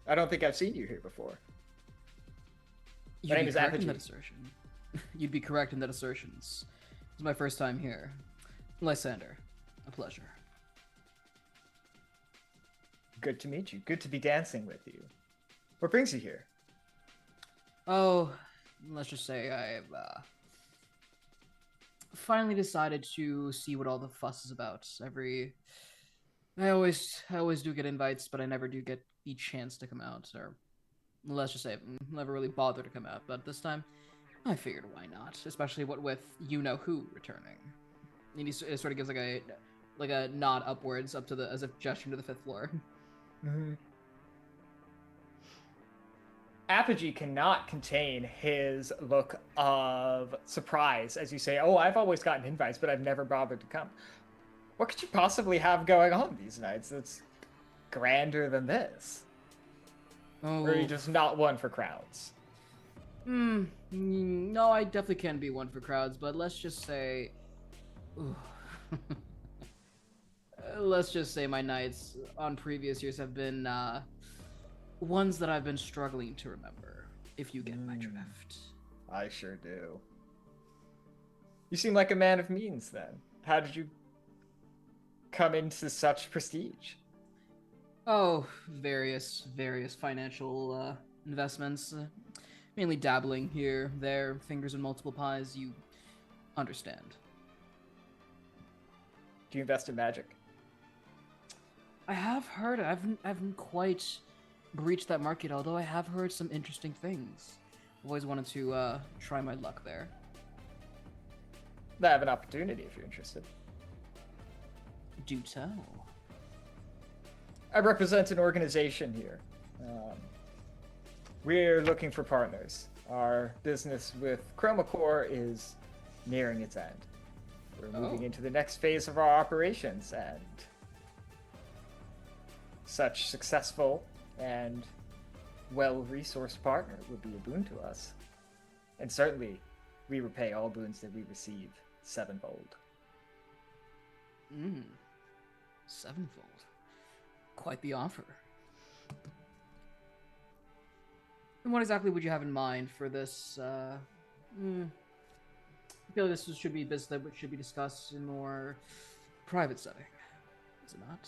I don't think I've seen you here before. My name is Apogee.
You'd be correct in that assertion. This is my first time here. Lysander, a pleasure.
Good to meet you. Good to be dancing with you. What brings you here?
Oh, let's just say I've finally decided to see what all the fuss is about. I always do get invites, but I never do get the chance to come out, or let's just say never really bother to come out. But this time, I figured why not, especially what with you-know-who returning. And he sort of gives like a nod upwards, up to as if gesturing to the 5th floor.
Mm-hmm. Apogee cannot contain his look of surprise as you say, "Oh, I've always gotten invites, but I've never bothered to come." What could you possibly have going on these nights that's grander than this?
Oh.
Or are you just not one for crowds?
No, I definitely can be one for crowds, but let's just say... let's just say my nights on previous years have been ones that I've been struggling to remember, if you get my drift.
I sure do. You seem like a man of means, then. How did you come into such prestige?
Oh, various financial investments. Mainly dabbling here, there, fingers in multiple pies, you understand.
Do you invest in magic?
I have heard, I haven't quite breached that market, although I have heard some interesting things. I've always wanted to try my luck there.
I have an opportunity if you're interested.
Do tell.
I represent an organization here. We're looking for partners. Our business with Chromacore is nearing its end. We're moving into the next phase of our operations, and such successful and well-resourced partner would be a boon to us. And certainly, we repay all boons that we receive sevenfold.
Sevenfold. Quite the offer. And what exactly would you have in mind for this? I feel like this should be business that should be discussed in more private setting. Is it not?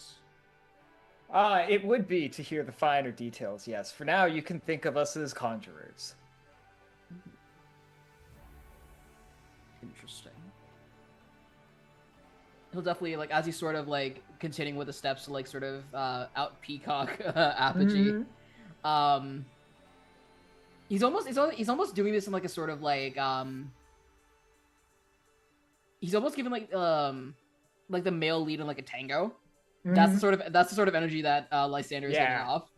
It would be to hear the finer details, yes. For now, you can think of us as conjurers.
Interesting. He'll definitely, like, as he's sort of, like, continuing with the steps to, like, sort of out peacock Apogee. He's almost doing this in, like, a sort of, like, he's almost giving, like the male lead in, like, a tango. That's the sort of energy that Lysander is giving off.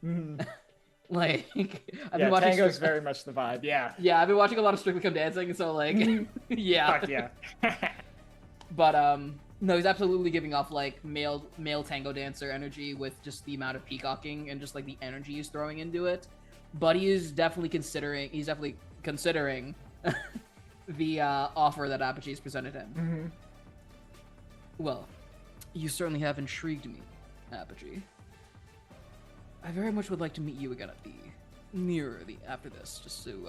Like, I've been watching
tango's very much the vibe. Yeah.
Yeah, I've been watching a lot of Strictly Come Dancing, so like, yeah.
Fuck yeah.
But No, he's absolutely giving off like male tango dancer energy with just the amount of peacocking and just like the energy he's throwing into it. But he's definitely considering the offer that Apache's presented him.
Mm-hmm.
Well, you certainly have intrigued me, Apogee. I very much would like to meet you again at the mirror after this, just to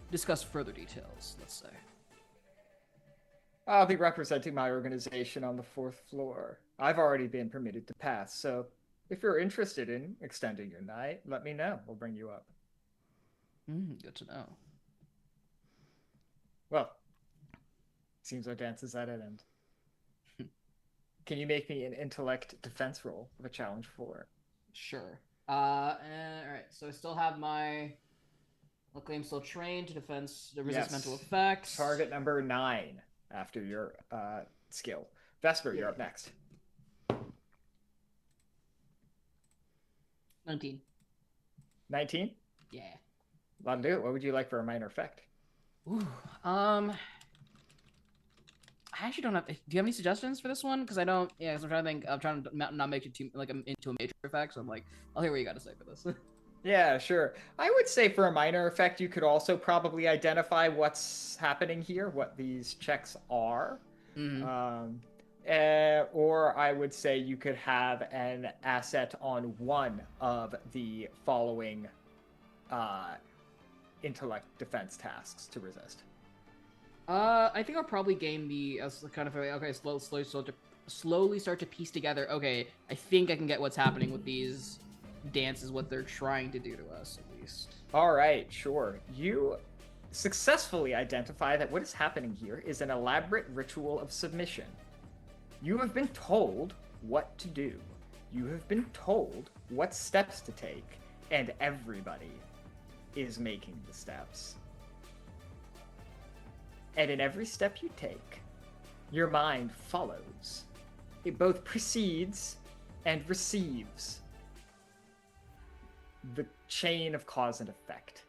discuss further details, let's say.
I'll be representing my organization on the 4th floor. I've already been permitted to pass, so if you're interested in extending your night, let me know. We'll bring you up.
Good to know.
Well, seems our dance is at an end. Can you make me an intellect defense roll of a challenge 4?
Sure. All right. So I still have my claim still trained to resist mental effects.
Target number 9 after your skill. Vesper, you're up next.
19.
19?
Yeah.
That'll do it. What would you like for a minor effect?
Ooh. I actually don't have. Do you have any suggestions for this one? Because I don't. Yeah, because I'm trying to think. I'm trying to not make it too like into a major effect. So I'm like, I'll hear what you got to say for this.
Yeah, sure. I would say for a minor effect, you could also probably identify what's happening here, what these checks are.
Mm-hmm.
Or I would say you could have an asset on one of the following intellect defense tasks to resist.
I think I'll probably gain the kind of slowly start to piece together. Okay, I think I can get what's happening with these dances, what they're trying to do to us, at least.
All right, sure. You successfully identify that what is happening here is an elaborate ritual of submission. You have been told what to do. You have been told what steps to take, and everybody is making the steps. And in every step you take, your mind follows. It both precedes and receives the chain of cause and effect.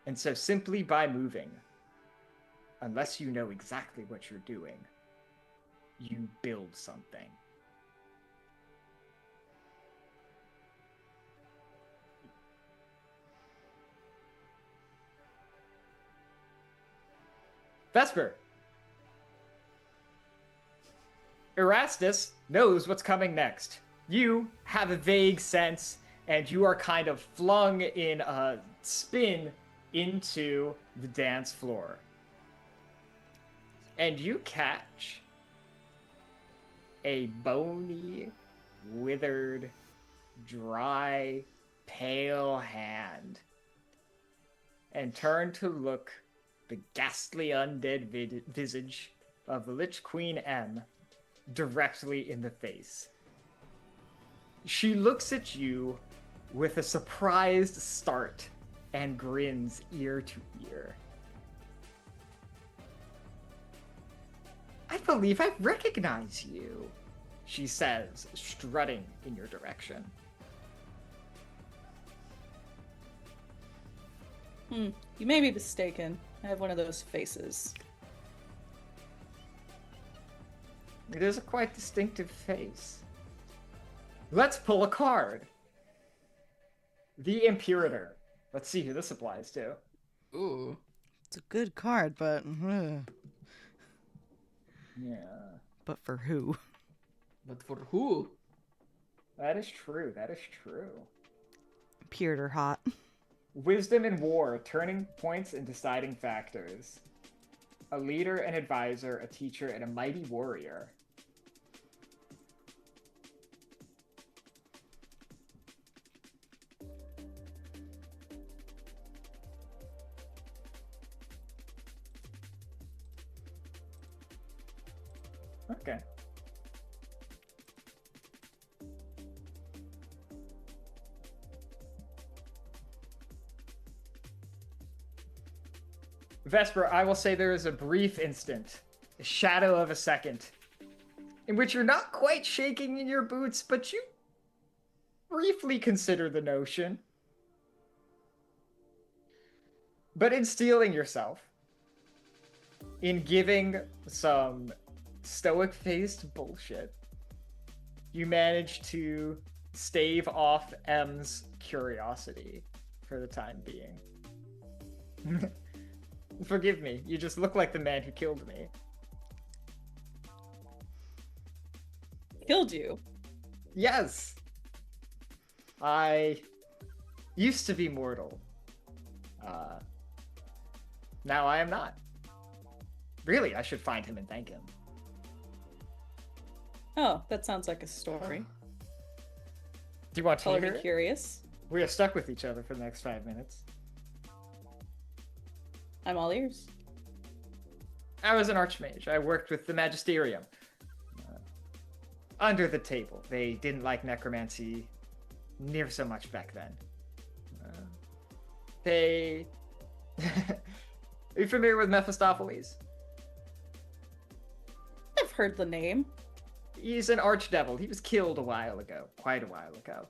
And so simply by moving, unless you know exactly what you're doing, you build something. Vesper! Erastus knows what's coming next. You have a vague sense, and you are kind of flung in a spin into the dance floor. And you catch a bony, withered, dry, pale hand, and turn to look the ghastly undead visage of the Lich Queen M directly in the face. She looks at you with a surprised start and grins ear to ear. I believe I recognize you, she says, strutting in your direction.
You may be mistaken. I have one of those faces.
It is a quite distinctive face. Let's pull a card. The Imperator. Let's see who this applies to.
Ooh.
It's a good card, but
Yeah.
but for who?
But for who?
That is true. That is true.
Imperator hot.
Wisdom in war, turning points and deciding factors. A leader, an advisor, a teacher, and a mighty warrior. Okay. Vesper, I will say there is a brief instant, a shadow of a second, in which you're not quite shaking in your boots, but you briefly consider the notion. But in steeling yourself, in giving some stoic-faced bullshit, you manage to stave off M's curiosity for the time being. Forgive me, you just look like the man who killed me.
Killed you?
Yes! I used to be mortal. Now I am not. Really, I should find him and thank him.
Oh, that sounds like a story.
Do you want to
Color
hear
me
it?
curious.
We are stuck with each other for the next 5 minutes.
I'm all ears.
I was an archmage. I worked with the Magisterium. Under the table. They didn't like necromancy near so much back then. They... Are you familiar with Mephistopheles?
I've heard the name.
He's an archdevil. He was killed a while ago. Quite a while ago.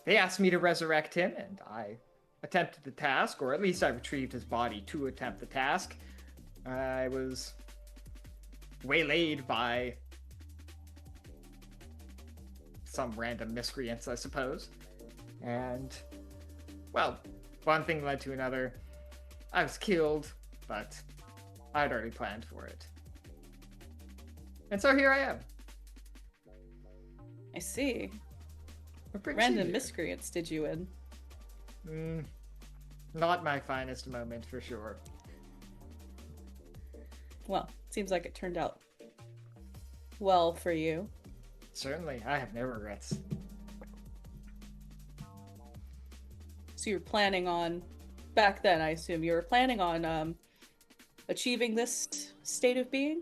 They asked me to resurrect him, and I attempted the task, or at least I retrieved his body to attempt the task. I was waylaid by some random miscreants, I suppose. And, well, one thing led to another. I was killed, but I'd already planned for it. And so here I am.
I see.
What brings you
Random
here?
miscreants did you in?
Not my finest moment, for sure.
Well, seems like it turned out well for you.
Certainly, I have no regrets.
So you were planning on, back then I assume, you were planning on achieving this state of being?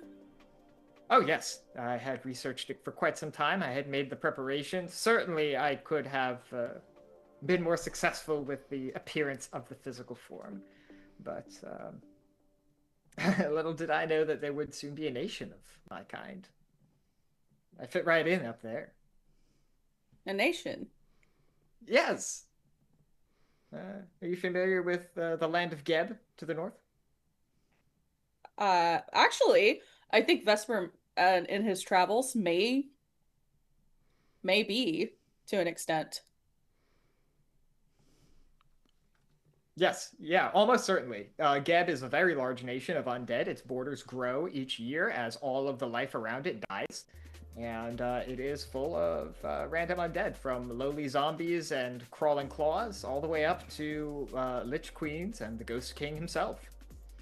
Oh, yes. I had researched it for quite some time. I had made the preparations. Certainly, I could have been more successful with the appearance of the physical form. But little did I know that there would soon be a nation of my kind. I fit right in up there.
A nation?
Yes! Are you familiar with the land of Geb to the north?
Actually, I think Vesper in his travels may be to an extent.
Yes, yeah, almost certainly. Geb is a very large nation of undead. Its borders grow each year as all of the life around it dies. And it is full of random undead, from lowly zombies and crawling claws, all the way up to Lich Queens and the Ghost King himself.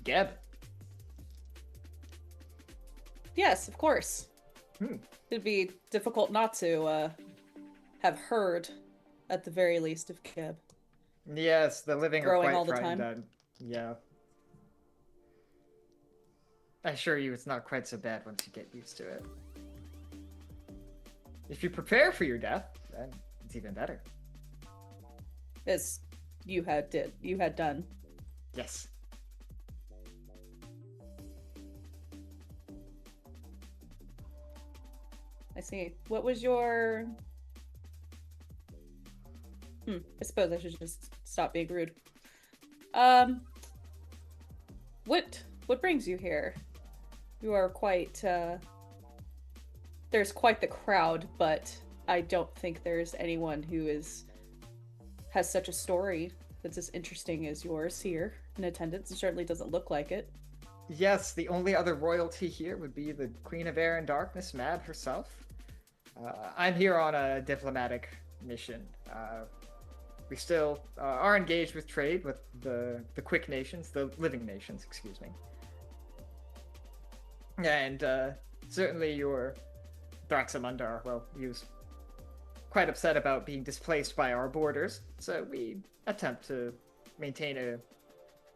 Geb.
Yes, of course. It'd be difficult not to have heard, at the very least, of Geb.
Yes, the living are
Growing
quite
all the
frightened.
time.
Yeah. I assure you it's not quite so bad once you get used to it. If you prepare for your death, then it's even better.
As you had done.
Yes.
I see. What was your... I suppose I should just stop being rude. What brings you here? You are quite, there's quite the crowd, but I don't think there's anyone who has such a story that's as interesting as yours here in attendance. It certainly doesn't look like it.
Yes, the only other royalty here would be the Queen of Air and Darkness, Mad herself. I'm here on a diplomatic mission. We still are engaged with trade with the quick nations, the living nations, excuse me. And certainly your Thraxamundar, well, he was quite upset about being displaced by our borders, so we attempt to maintain a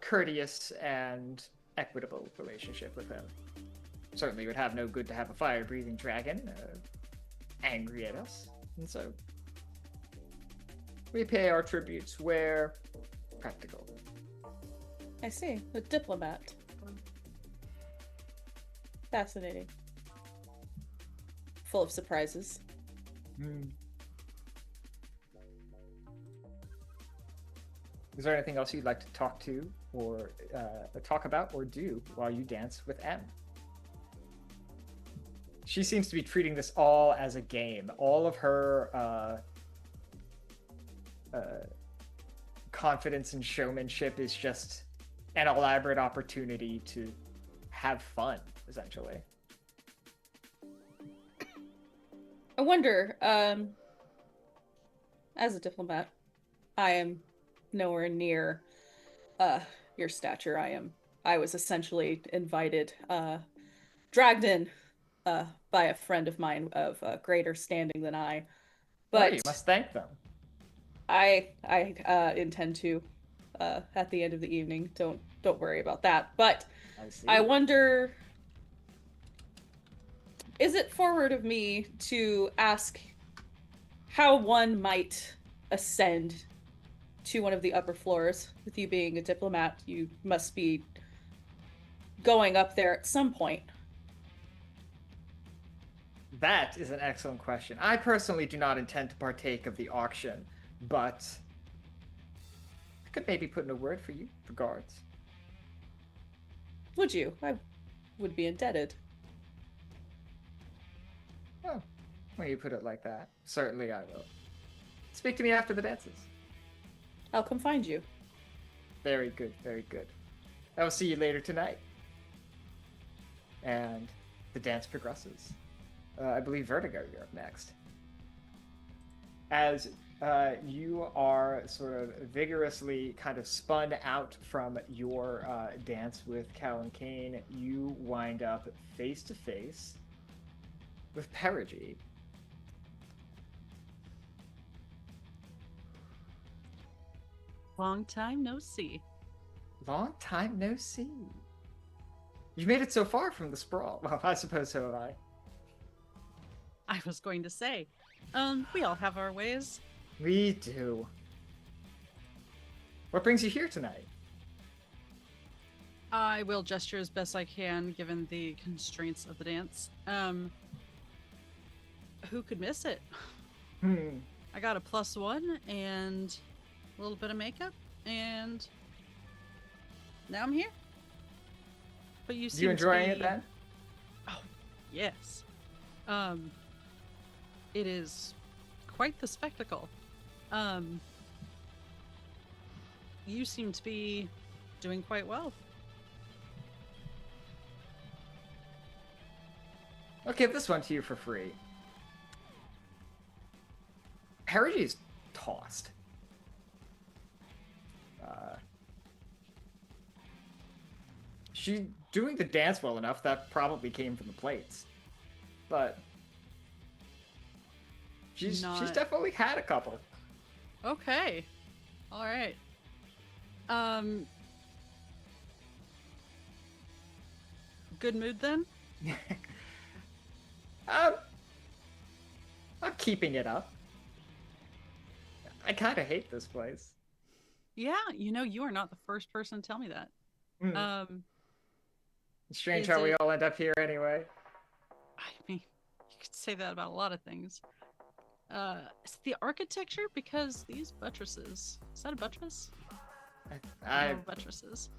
courteous and equitable relationship with him. Certainly it would have no good to have a fire-breathing dragon angry at us, and so we pay our tributes where practical.
I see. A diplomat. Fascinating. Full of surprises.
Is there anything else you'd like to talk to or talk about or do while you dance with M? She seems to be treating this all as a game. All of her confidence and showmanship is just an elaborate opportunity to have fun, essentially.
I wonder, as a diplomat, I am nowhere near your stature. I was essentially invited, dragged in by a friend of mine of greater standing than I.
Well,
But
you must thank them.
I intend to at the end of the evening. Don't worry about that. But
I see.
I wonder, is it forward of me to ask how one might ascend to one of the upper floors? With you being a diplomat, you must be going up there at some point.
That is an excellent question. I personally do not intend to partake of the auction, but I could maybe put in a word for you for guards.
Would you? I would be indebted.
Oh, when you put it like that, certainly I will. Speak to me after the dances.
I'll come find you.
Very good, very good. I will see you later tonight. And the dance progresses. I believe Vertigo, you're up next. As you are sort of vigorously kind of spun out from your dance with Cal and Kane, you wind up face to face with Perigee.
Long time no see.
Long time no see. You made it so far from the sprawl. Well, I suppose so have I.
I was going to say, we all have our ways.
We do. What brings you here tonight?
I will gesture as best I can given the constraints of the dance. Who could miss it? I got a +1 and a little bit of makeup, and now I'm here. But you seem
You enjoying
to
it then?
Oh, yes. It is quite the spectacle. You seem to be doing quite well.
I'll give this one to you for free. Perigee's tossed. She's doing the dance well enough that probably came from the plates, but she's definitely had a couple.
Okay. All right. Good mood then?
I'm keeping it up. I kind of hate this place.
Yeah, you are not the first person to tell me that.
It's strange
is
how we
it-
all end up here anyway.
I mean, you could say that about a lot of things. It's the architecture, because these buttresses. Is that a buttress?
I
No, buttresses.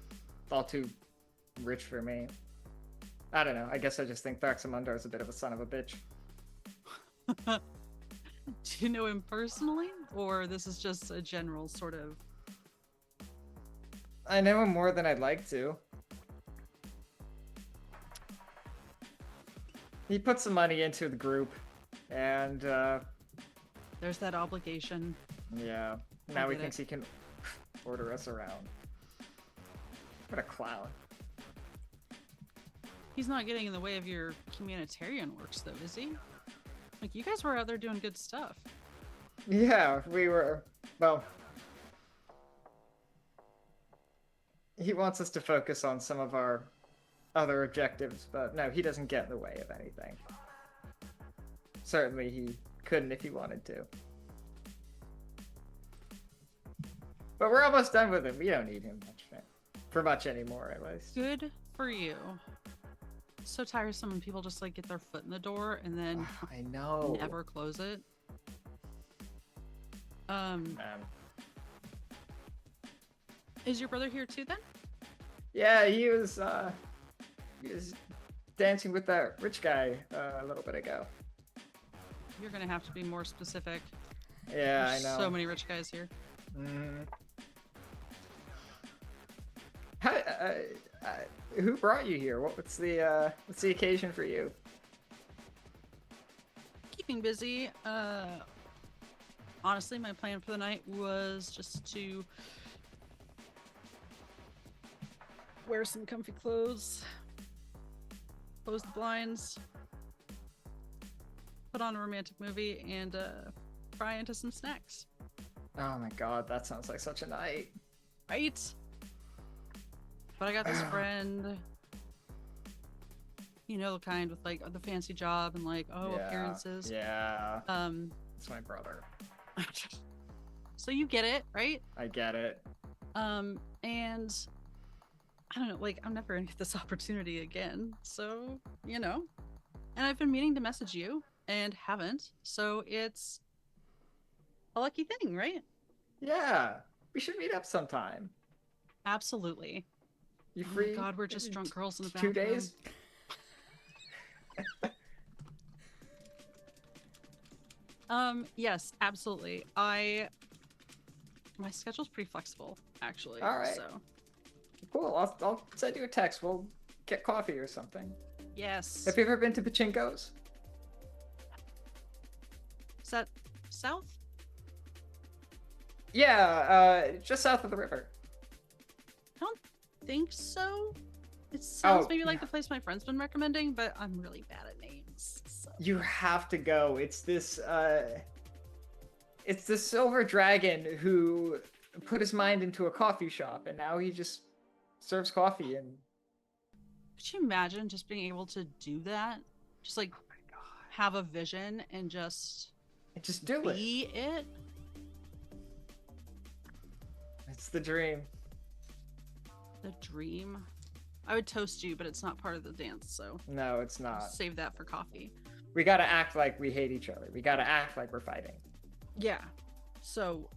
It's all too rich for me. I don't know. I guess I just think Thaxamundo is a bit of a son of a bitch.
Do you know him personally, or this is just a general sort of?
I know him more than I'd like to. He put some money into the group, and
There's that obligation.
yeah, now he
get
thinks he can order us around. What a clown.
He's not getting in the way of your humanitarian works, though, is he? Like, you guys were out there doing good stuff.
Yeah, we were. Well, he wants us to focus on some of our other objectives, but no, he doesn't get in the way of anything. Certainly he couldn't if he wanted to. But we're almost done with him. We don't need him for much anymore, at least.
Good for you. So tiresome when people just like get their foot in the door and then
I know.
never close it.
Man.
Is your brother here too then?
Yeah, he was dancing with that rich guy a little bit ago.
You're gonna have to be more specific.
Yeah,
There's
I know.
so many rich guys here.
Mm. How, who brought you here? What's the occasion for you?
Keeping busy. Honestly, my plan for the night was just to wear some comfy clothes, close the blinds, put on a romantic movie, and fry into some snacks.
Oh my god, that sounds like such a night.
Right? But I got this friend, you know, the kind with like the fancy job and like, appearances.
Yeah.
It's
my brother.
So you get it, right?
I get it.
And I don't know, like I'm never gonna get this opportunity again. So, you know. And I've been meaning to message you and haven't. So it's a lucky thing, right?
Yeah. We should meet up sometime.
Absolutely.
You
Oh
free?
my god, we're just drunk girls in the bathroom.
2 days?
Yes, absolutely. My schedule's pretty flexible, actually.
All right.
So
Cool. I'll send you a text. We'll get coffee or something.
yes.
Have you ever been to Pachinko's?
Is that south?
Yeah, just south of the river.
I don't think so. It sounds maybe like
yeah.
the place my friend's been recommending, but I'm really bad at names. So.
You have to go. It's this silver dragon who put his mind into a coffee shop and now he just serves coffee and
Could you imagine just being able to do that? Just like have a vision and just
do it.
be it?
It's the dream.
The dream. I would toast you, but it's not part of the dance, so
No, it's not.
save that for coffee.
We gotta act like we hate each other. We gotta act like we're fighting.
Yeah. So,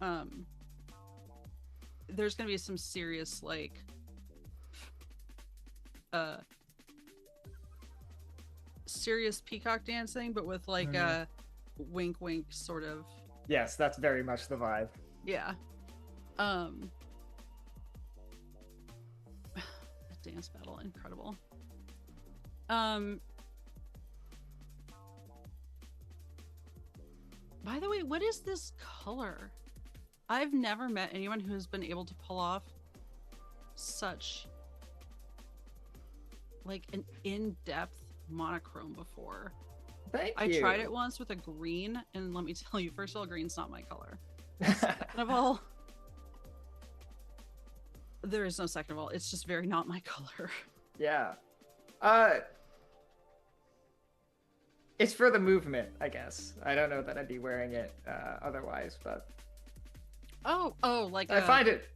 there's gonna be some serious, like, serious peacock dancing, but with like a wink wink sort of.
Yes, that's very much the vibe.
Yeah. Dance battle, incredible. By the way, what is this color? I've never met anyone who has been able to pull off such like an in-depth monochrome before.
Thank
I
you.
tried it once with a green, and let me tell you, first of all, green's not my color. Second of all, there is no second of all. It's just very not my color.
Yeah. It's for the movement, I guess. I don't know that I'd be wearing it otherwise, but
Oh, like
I find it.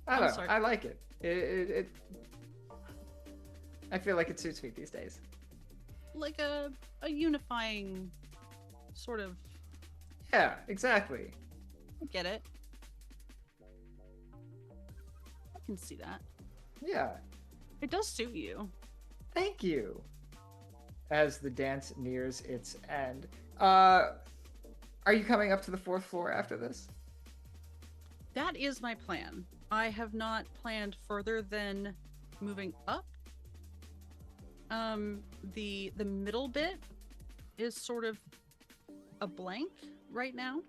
I
I'm
don't know.
sorry.
I like it. It. I feel like it suits me these days.
like a unifying sort of.
Yeah, exactly.
I get it. I can see that.
Yeah.
It does suit you.
Thank you. As the dance nears its end, are you coming up to the 4th floor after this?
That is my plan. I have not planned further than moving up. The middle bit is sort of a blank right now.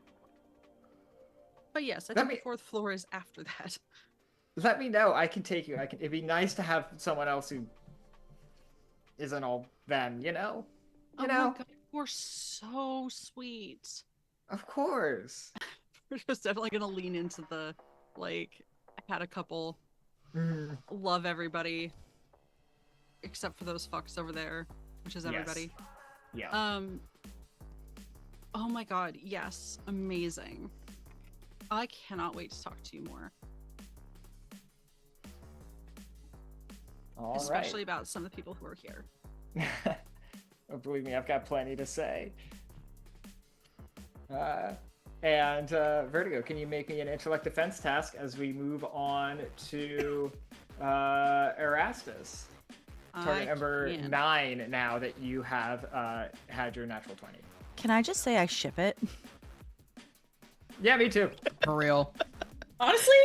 But yes, I think the 4th floor is after that.
Let me know. I can take you. It'd be nice to have someone else who isn't all them, you know?
Oh my God, you're so sweet.
Of course.
We're just definitely gonna lean into the, like, I had a couple, love everybody, except for those fucks over there, which is everybody.
Yes. Yeah.
Oh my God, yes, amazing. I cannot wait to talk to you more. Especially about some of the people who are here.
Oh, believe me, I've got plenty to say. And Vertigo, can you make me an intellect defense task as we move on to Erastus? Target number 9 now that you have had your natural 20.
Can I just say I ship it?
Yeah, me too.
For real.
Honestly,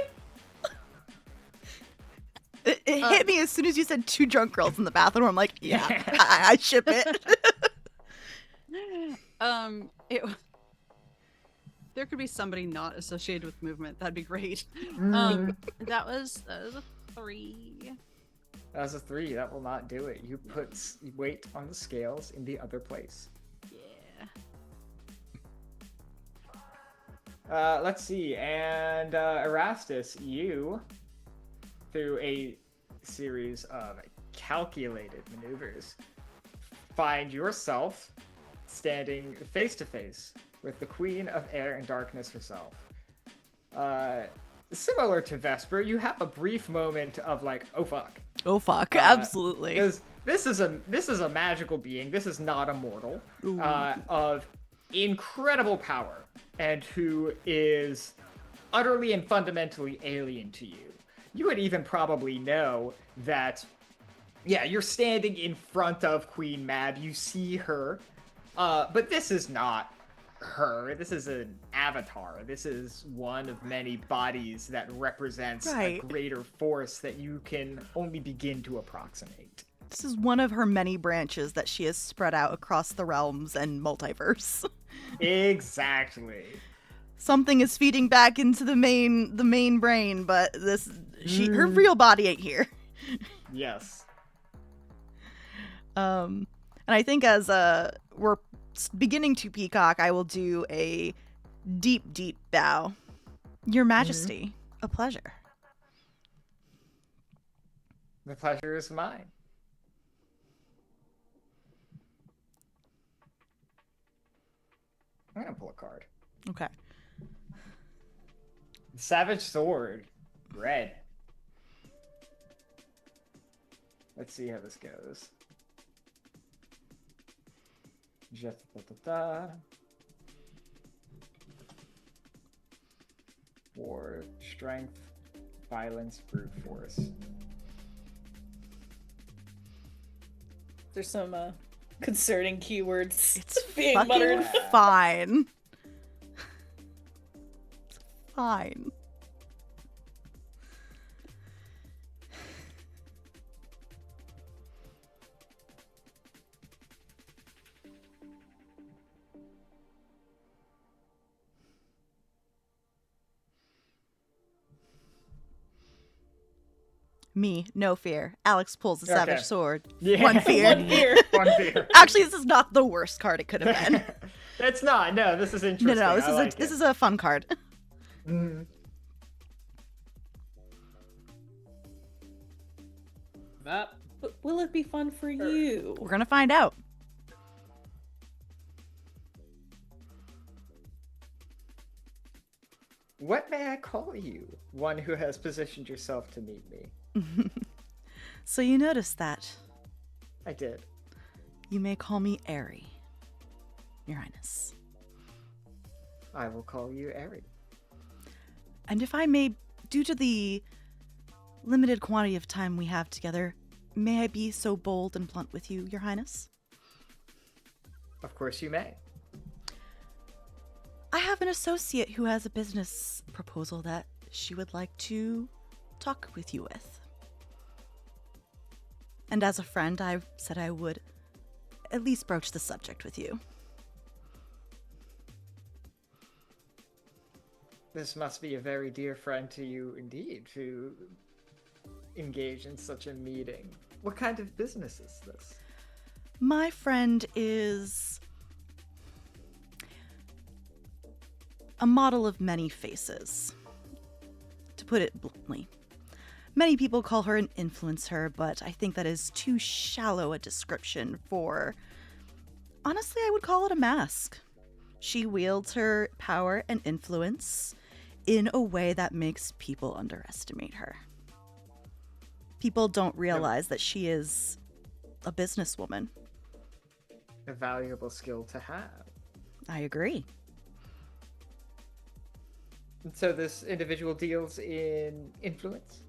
It hit me as soon as you said 2 drunk girls in the bathroom. I'm like, yeah, I ship it.
There could be somebody not associated with movement. That'd be great. That was a 3.
That was a 3. That will not do it. You put weight on the scales in the other place.
Yeah.
Let's see. And Erastus, you, through a series of calculated maneuvers, find yourself standing face to face with the Queen of Air and Darkness herself. Similar to Vesper, you have a brief moment of like, oh fuck.
Oh fuck, absolutely.
Because this is a magical being. This is not a mortal. Of incredible power, and who is utterly and fundamentally alien to you. You would even probably know that, yeah, you're standing in front of Queen Mab. You see her, but this is not her. This is an avatar. This is one of many bodies that represents a greater force that you can only begin to approximate.
This is one of her many branches that she has spread out across the realms and multiverse.
Exactly.
Something is feeding back into the main brain, but her real body ain't here.
Yes.
And I think as we're beginning to peacock, I will do a deep, deep bow. Your Majesty, a pleasure.
The pleasure is mine. I'm gonna pull a card.
Okay.
Savage Sword, red. Let's see how this goes. For strength, violence, brute force.
there's some concerning keywords
It's
being
fucking
muttered.
fine. It's fine. Me, no fear. Alex pulls a savage
Okay.
sword.
Yeah.
One fear.
One here.
One fear.
Actually, this is not the worst card it could have been.
It's not. No, this is interesting.
No,
I
this is a fun card.
Mhm.
That.
But will it be fun for you?
We're gonna find out.
What may I call you? One who has positioned yourself to meet me.
So you noticed that.
I did.
You may call me Eri, Your Highness.
I will call you Eris.
And if I may, due to the limited quantity of time we have together, may I be so bold and blunt with you, Your Highness?
Of course you may.
I have an associate who has a business proposal that she would like to talk with you with. And as a friend, I said I would at least broach the subject with you.
This must be a very dear friend to you indeed to engage in such a meeting. What kind of business is this?
My friend is a model of many faces, to put it bluntly. Many people call her an influencer, but I think that is too shallow a description for... Honestly, I would call it a mask. She wields her power and influence in a way that makes people underestimate her. People don't realize that she is a businesswoman.
A valuable skill to have.
I agree.
And so this individual deals in influence?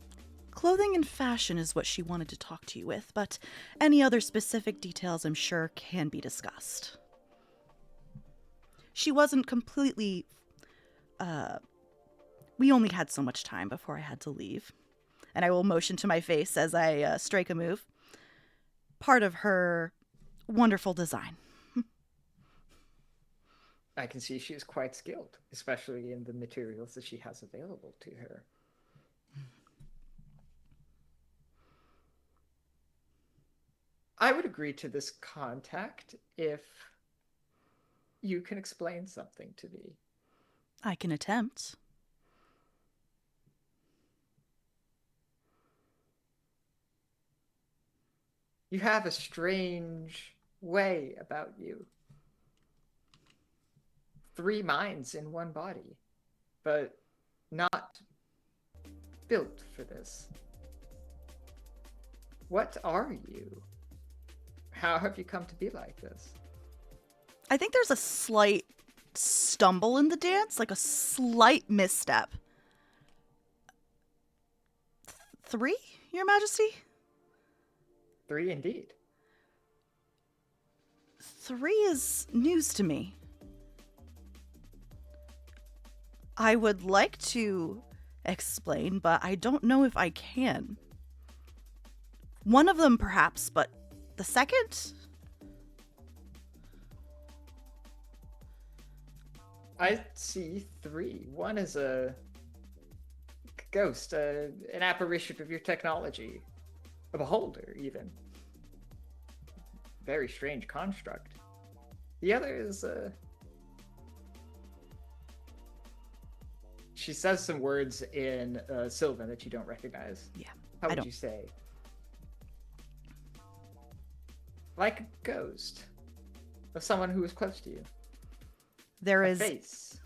Clothing and fashion is what she wanted to talk to you with, but any other specific details I'm sure can be discussed. She wasn't completely... we only had so much time before I had to leave. And I will motion to my face as I strike a move. Part of her wonderful design.
I can see she is quite skilled, especially in the materials that she has available to her. I would agree to this contact if you can explain something to me.
I can attempt.
You have a strange way about you. 3 minds in one body, but not built for this. What are you? How have you come to be like this?
I think there's a slight stumble in the dance, like a slight misstep. 3, Your Majesty?
3 indeed.
3 is news to me. I would like to explain, but I don't know if I can. One of them, perhaps, but the second?
I see 3. One is a ghost, an apparition of your technology. A beholder, even. Very strange construct. The other is she says some words in Sylvan that you don't recognize.
Yeah.
How would you say? Like a ghost of someone who is close to you.
There
A
is
face.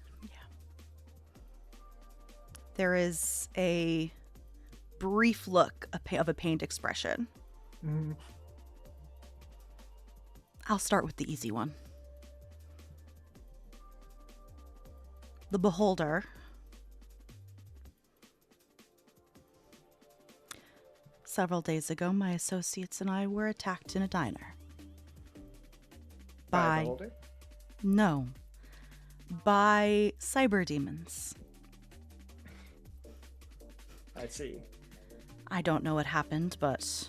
there is a brief look of a pained expression. I'll start with the easy one. The beholder several days ago, my associates and I were attacked in a diner.
By a beholder?
No. By cyber demons.
I see.
I don't know what happened, but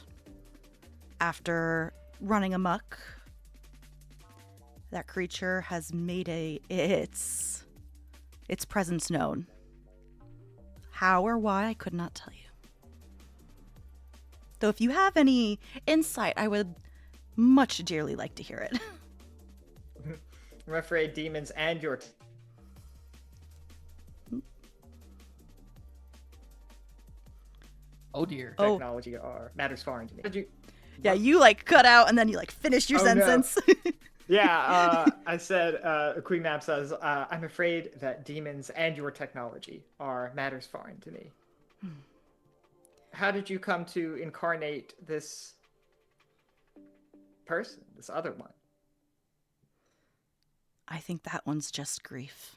after running amok, that creature has made its presence known. How or why, I could not tell you. Though if you have any insight, I would much dearly like to hear it.
I'm afraid demons and your
Oh dear.
technology matters foreign to me. Did you?
Yeah, you cut out and then you finished your
Oh, no.
sentence.
Yeah, I said, Queen Map says, I'm afraid that demons and your technology are matters foreign to me. How did you come to incarnate this person, this other one?
I think that one's just grief.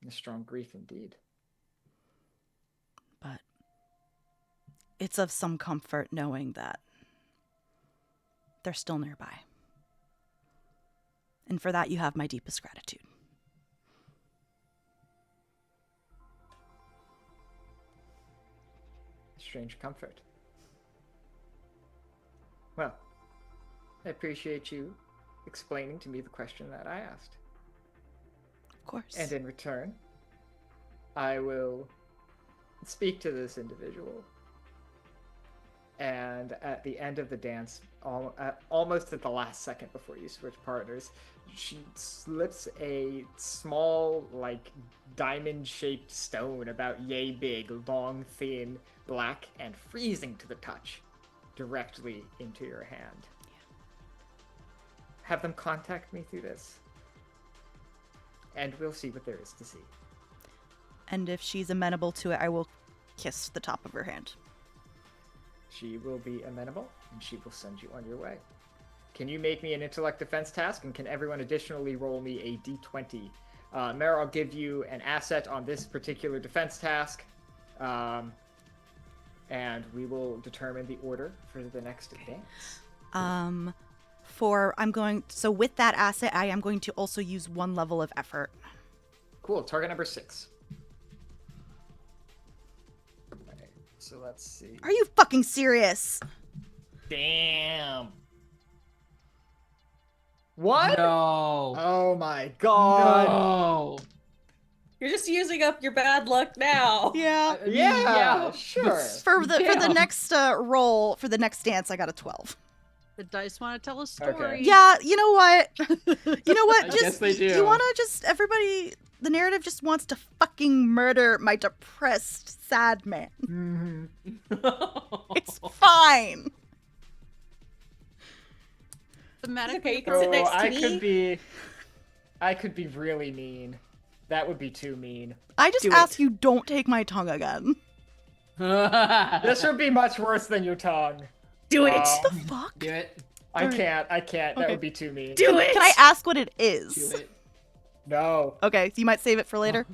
A strong grief indeed.
But it's of some comfort knowing that they're still nearby. And for that, you have my deepest gratitude.
Strange comfort. Well, I appreciate you explaining to me the question that I asked.
Of course.
And in return, I will speak to this individual. And at the end of the dance, almost at the last second before you switch partners, she slips a small, diamond-shaped stone about yay big, long, thin, black, and freezing to the touch, directly into your hand. Have them contact me through this, and we'll see what there is to see.
And if she's amenable to it, I will kiss the top of her hand.
She will be amenable, and she will send you on your way. Can you make me an intellect defense task, and can everyone additionally roll me a d20 Mare, I'll give you an asset on this particular defense task, and we will determine the order for the next dance.
So with that asset, I am going to also use 1 level of effort.
Cool. Target number 6. Okay, so let's see.
Are you fucking serious?
Damn. What?
No.
Oh my god.
No.
You're just using up your bad luck now.
Yeah.
I mean,
Yeah, sure.
For the
Damn.
next roll for the next dance, I got a 12.
The dice want to tell a story.
Okay.
Yeah, you know what? You know what?
I
Just
guess they do.
you wanna just everybody. The narrative just wants to fucking murder my depressed, sad man. It's fine.
Thematic.
Okay, you can sit
Oh,
next to
I
me.
could be really mean. That would be too mean.
I just
Do
ask
it.
you don't take my tongue again.
This would be much worse than your tongue.
Do it.
Oh.
The fuck?
Do it.
I can't. That
Okay.
would be too mean.
Do it.
Can I ask what it
Do
is?
it.
No.
Okay, so you might save it for later.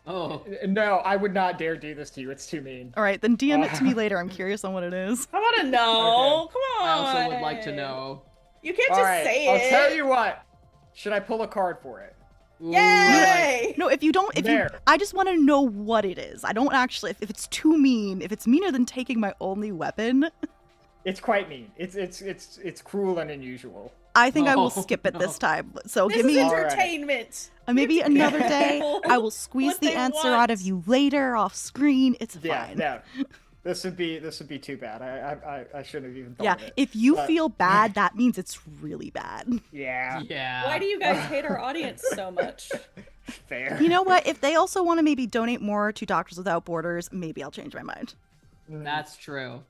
Oh.
No, I would not dare do this to you. It's too mean.
All right, then DM it to me later. I'm curious on what it is.
I want to know. Come on.
I also would like to know.
You can't
All
just
right,
say
I'll
it.
tell you what. Should I pull a card for it?
Ooh,
Yay!
No, if you don't,
There.
I just want to know what it is. I don't actually. If it's too mean, if it's meaner than taking my only weapon,
It's quite mean. It's cruel and unusual.
I think I will
Oh,
skip it
no.
this time. So
This
give
is
me
All right.
entertainment.
maybe another day.
people
I will squeeze
what
the
they
answer out of
want.
you later off screen. It's
Yeah,
fine.
no. This would be too bad. I shouldn't have even thought
Yeah,
of it.
if you
But-
feel bad, that means it's really bad.
Yeah.
Yeah.
Why do you guys hate our audience so much?
Fair.
You know what? If they also want to maybe donate more to Doctors Without Borders, maybe I'll change my mind.
That's true.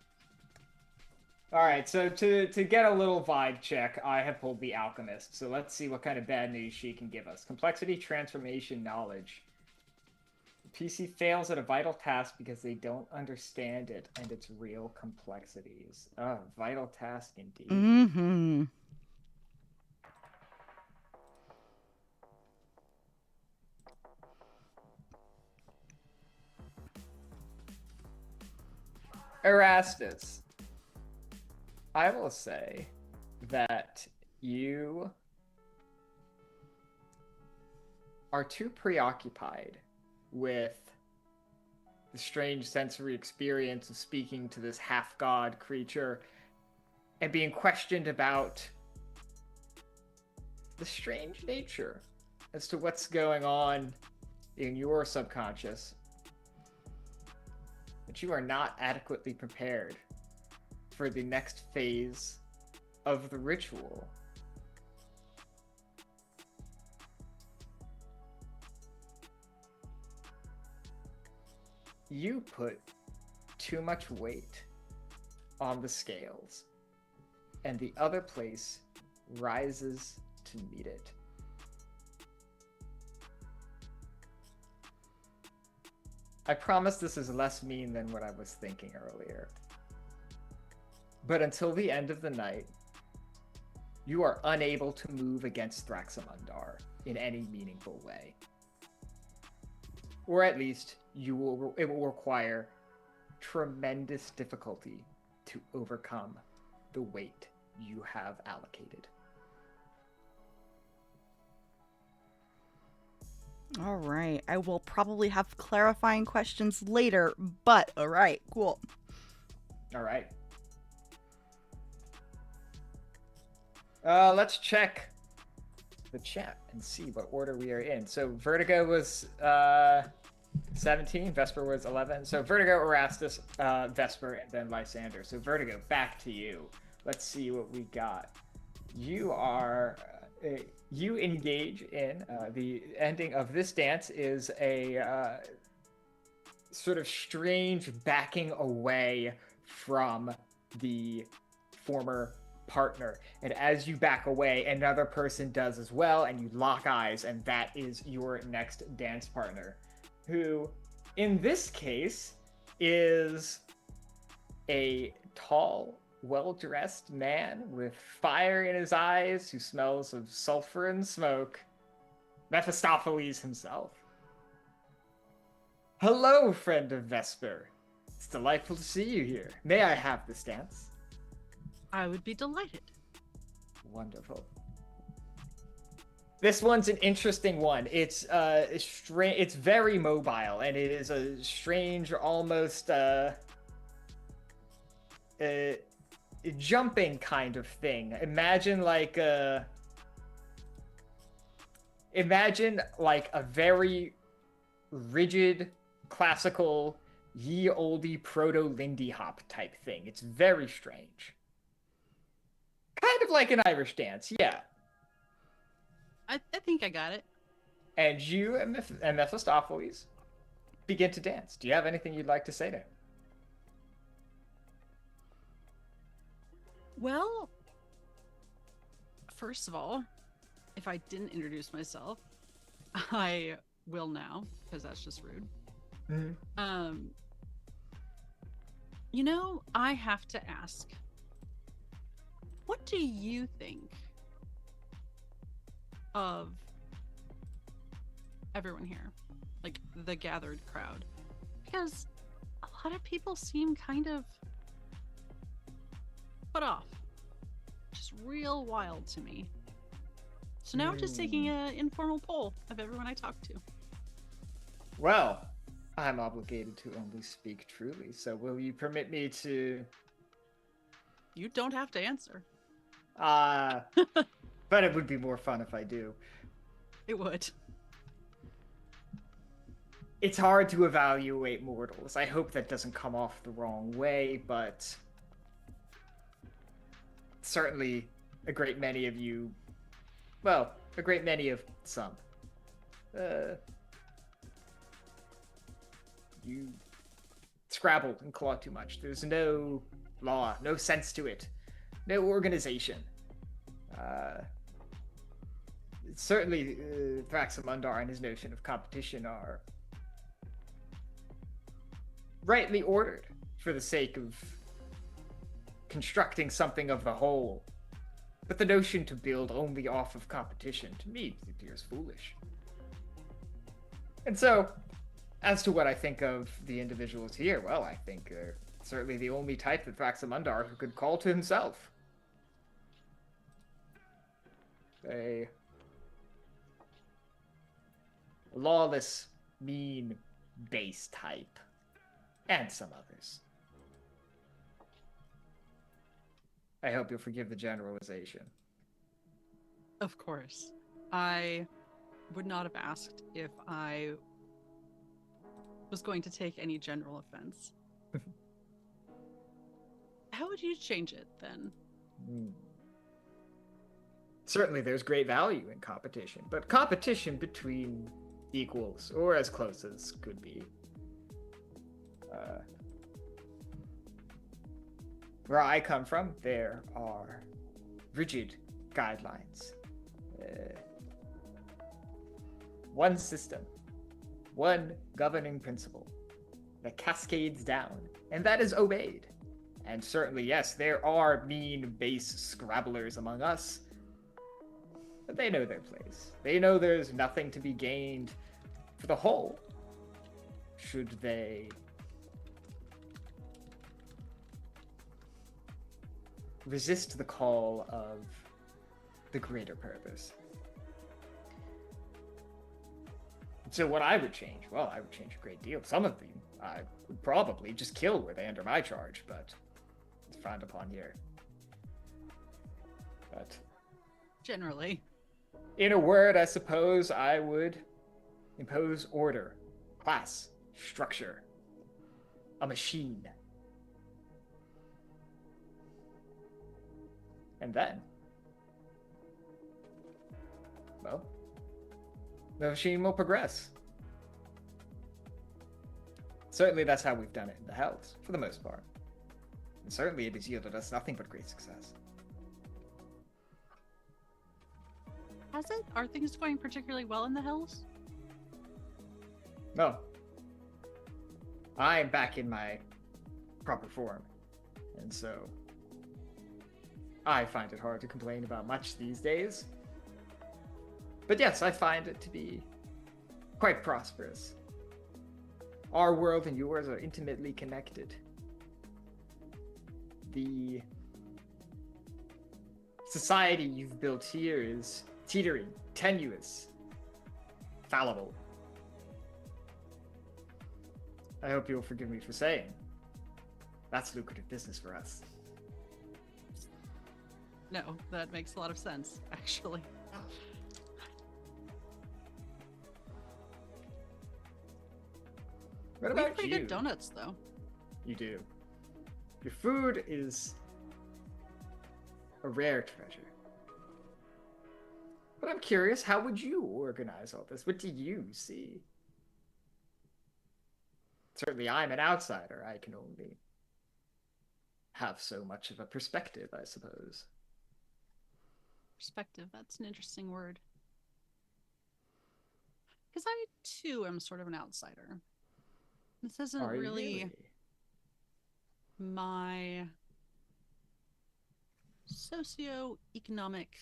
All right, so to get a little vibe check, I have pulled the Alchemist. So let's see what kind of bad news she can give us. Complexity, transformation, knowledge. PC fails at a vital task because they don't understand it and its real complexities. Oh, vital task indeed.
Mm-hmm.
Erastus, I will say that you are too preoccupied with the strange sensory experience of speaking to this half-god creature and being questioned about the strange nature as to what's going on in your subconscious, that you are not adequately prepared for the next phase of the ritual. You put too much weight on the scales, and the other place rises to meet it. I promise this is less mean than what I was thinking earlier. But until the end of the night, you are unable to move against Thraxamundar in any meaningful way. Or at least it will require tremendous difficulty to overcome the weight you have allocated.
All right. I will probably have clarifying questions later, but all right, cool.
All right. Let's check the chat and see what order we are in. So Vertigo was 17, Vesper was 11. So Vertigo, Erastus, Vesper, and then Lysander. So Vertigo, back to you. Let's see what we got. You are... you engage in the ending of this dance is a sort of strange backing away from the former partner, and as you back away, another person does as well, and you lock eyes, and that is your next dance partner, who in this case is a tall, well-dressed man with fire in his eyes who smells of sulfur and smoke, Mephistopheles himself. Hello, friend of Vesper. It's delightful to see you here. May I have this dance?
I would be delighted.
Wonderful. This one's an interesting one. It's it's very mobile, and it is a strange, almost jumping kind of thing. Imagine like a very rigid, classical, ye olde proto Lindy Hop type thing. It's very strange. Kind of like an Irish dance, yeah.
I think I got it.
And you and Mephistopheles begin to dance. Do you have anything you'd like to say to him?
Well, first of all, if I didn't introduce myself, I will now, because that's just rude.
Mm-hmm.
You know, I have to ask, what do you think of everyone here? Like, the gathered crowd? Because a lot of people seem kind of put off. Just real wild to me. So now we're just taking an informal poll of everyone I talk to.
Well, I'm obligated to only speak truly, so will you permit me to...
You don't have to answer.
But it would be more fun if I do.
It would.
It's hard to evaluate mortals. I hope that doesn't come off the wrong way, but certainly a great many of you, well, a great many of some, you scrabbled and clawed too much. There's no law, no sense to it, no organization. Certainly, Thraxamundar and his notion of competition are rightly ordered for the sake of constructing something of the whole. But the notion to build only off of competition, to me, appears foolish. And so, as to what I think of the individuals here, well, I think they're certainly the only type that Thraxamundar who could call to himself. A lawless, mean, base type. And some others. I hope you'll forgive the generalization.
Of course. I would not have asked if I was going to take any general offense. How would you change it, then?
Certainly there's great value in competition, but competition between equals, or as close as could be. Where I come from, there are rigid guidelines. One system, one governing principle that cascades down, and that is obeyed. And certainly, yes, there are mean, base scrabblers among us, but they know their place. They know there's nothing to be gained for the whole, should they resist the call of the greater purpose. So what I would change? Well, I would change a great deal. Some of them I would probably just kill were they under my charge, but it's frowned upon here. But
generally,
in a word, I suppose I would impose order, class, structure, a machine. And then, well, the machine will progress. Certainly that's how we've done it in the Hells, for the most part. And certainly it has yielded us nothing but great success.
Has it? Are things going particularly well in the Hells?
No. I'm back in my proper form. And so I find it hard to complain about much these days. But yes, I find it to be quite prosperous. Our world and yours are intimately connected. The society you've built here is teetering, tenuous, fallible. I hope you'll forgive me for saying. That's lucrative business for us.
No, that makes a lot of sense, actually.
What
We have
about
pretty
you?
good donuts, though.
You do. Your food is a rare treasure. But I'm curious, how would you organize all this? What do you see? Certainly, I'm an outsider. I can only have so much of a perspective, I suppose.
Perspective, that's an interesting word. Because I, too, am sort of an outsider. This isn't
Are you
really my socio-economic.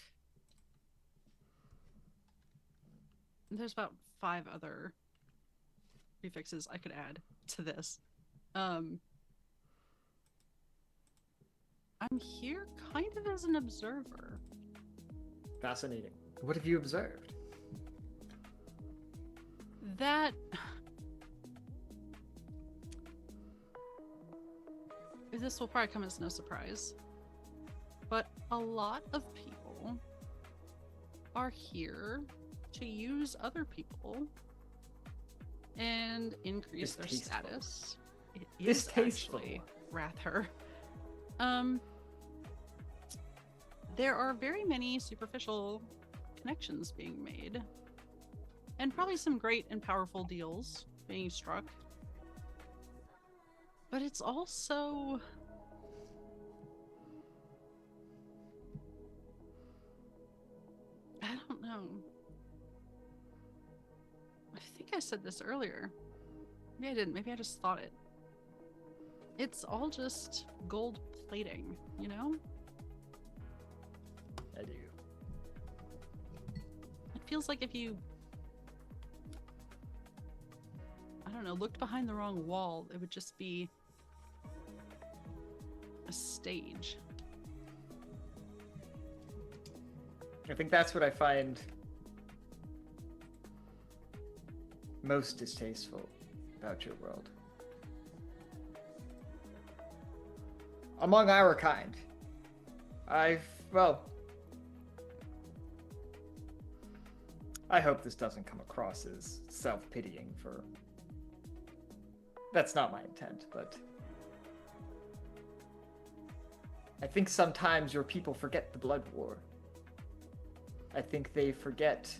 There's about 5 other prefixes I could add to this. I'm here kind of as an observer.
Fascinating. What have you observed?
That this will probably come as no surprise, but a lot of people are here to use other people and increase their
Distasteful.
status. It is
Distasteful.
actually rather. There are very many superficial connections being made, and probably some great and powerful deals being struck. But it's also I don't know. I think I said this earlier. Maybe I didn't. Maybe I just thought it. It's all just gold plating, you know?
I do.
It feels like if you, I don't know, looked behind the wrong wall, it would just be a stage.
I think that's what I find most distasteful about your world. Among our kind, I hope this doesn't come across as self-pitying for... That's not my intent, but... I think sometimes your people forget the blood war. I think they forget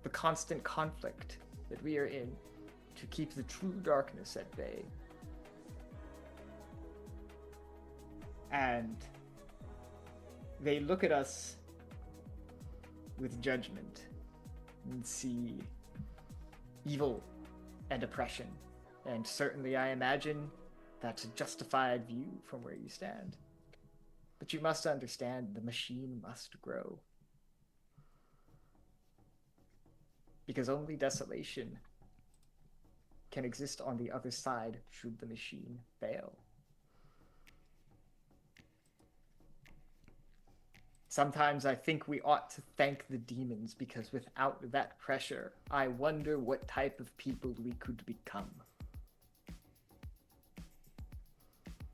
the constant conflict that we are in to keep the true darkness at bay. And they look at us with judgment and see evil and oppression. And certainly I imagine that's a justified view from where you stand. But you must understand the machine must grow. Because only desolation can exist on the other side should the machine fail. Sometimes I think we ought to thank the demons, because without that pressure, I wonder what type of people we could become.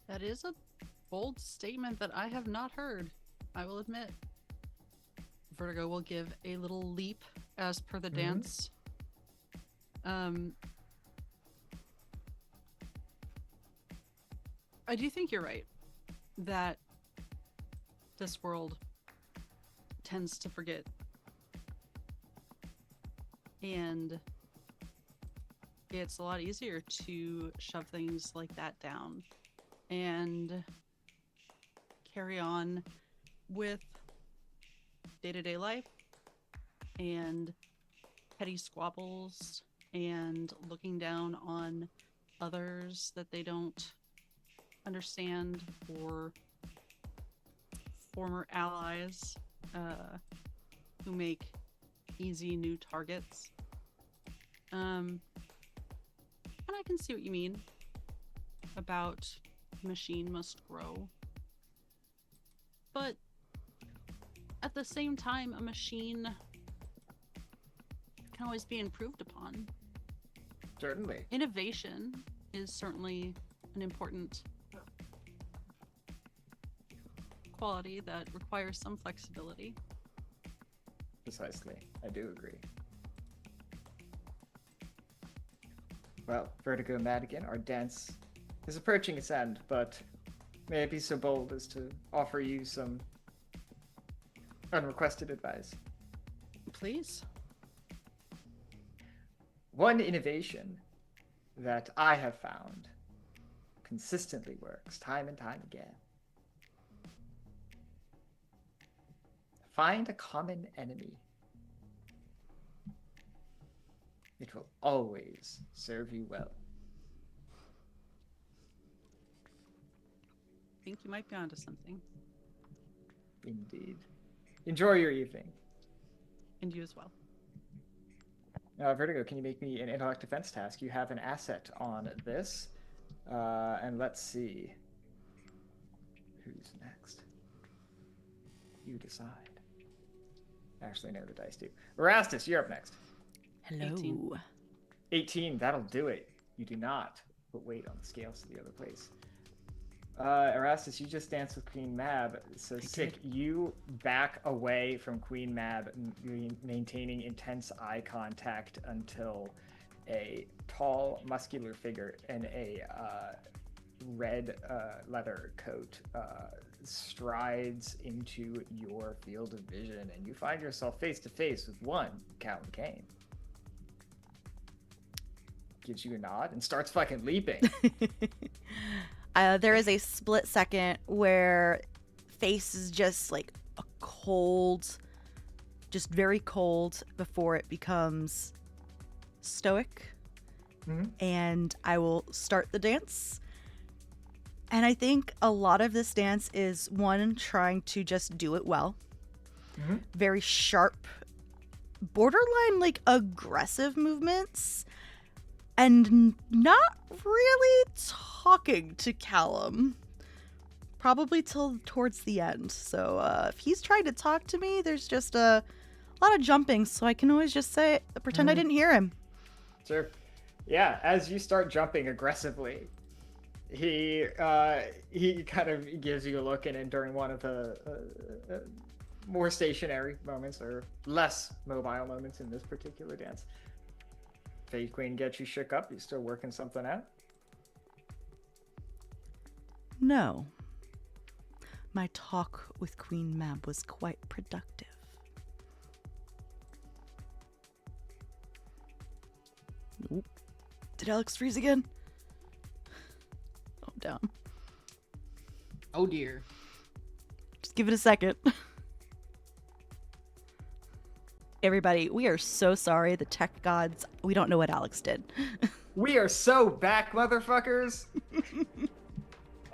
That is a bold statement that I have not heard, I will admit. Vertigo will give a little leap as per the dance. I do think you're right that this world tends to forget, and it's a lot easier to shove things like that down and carry on with day-to-day life and petty squabbles and looking down on others that they don't understand, or former allies who make easy new targets. And I can see what you mean about machine must grow. But at the same time, a machine can always be improved upon.
Certainly.
Innovation is certainly an important quality that requires some flexibility.
Precisely. I do agree. Well, Vertigo and Madigan, our dance is approaching its end, but may I be so bold as to offer you some unrequested advice?
Please.
One innovation that I have found consistently works time and time again. Find a common enemy. It will always serve you well.
I think you might be onto something.
Indeed. Enjoy your evening.
And you as well.
Vertigo, can you make me an intellect defense task? You have an asset on this. And let's see. Who's next? You decide. Actually, no, the dice do. Erastus, you're up next.
Hello.
18, that'll do it. You do not put weight on the scales to the other place. Erastus, you just danced with Queen Mab, so sick. You back away from Queen Mab, maintaining intense eye contact until a tall, muscular figure in a red leather coat strides into your field of vision, and you find yourself face to face with one Callum Kane. Gives you a nod and starts fucking leaping.
There is a split second where face is just like a cold, just very cold before it becomes stoic.
Mm-hmm.
And I will start the dance. And I think a lot of this dance is one, trying to just do it well.
Mm-hmm.
Very sharp, borderline like aggressive movements. And not really talking to Callum. Probably till towards the end. So if he's trying to talk to me, there's just a lot of jumping. So I can always just pretend I didn't hear him.
Sure. Yeah, as you start jumping aggressively, he kind of gives you a look, and then during one of the more stationary moments, or less mobile moments in this particular dance, Fade Queen gets you shook up. You still working something out?
No. My talk with Queen Mab was quite productive. Nope. Did Alex freeze again? Oh, down.
Oh dear.
Just give it a second. Everybody, we are so sorry. The tech gods, we don't know what Alex did.
We are so back, motherfuckers.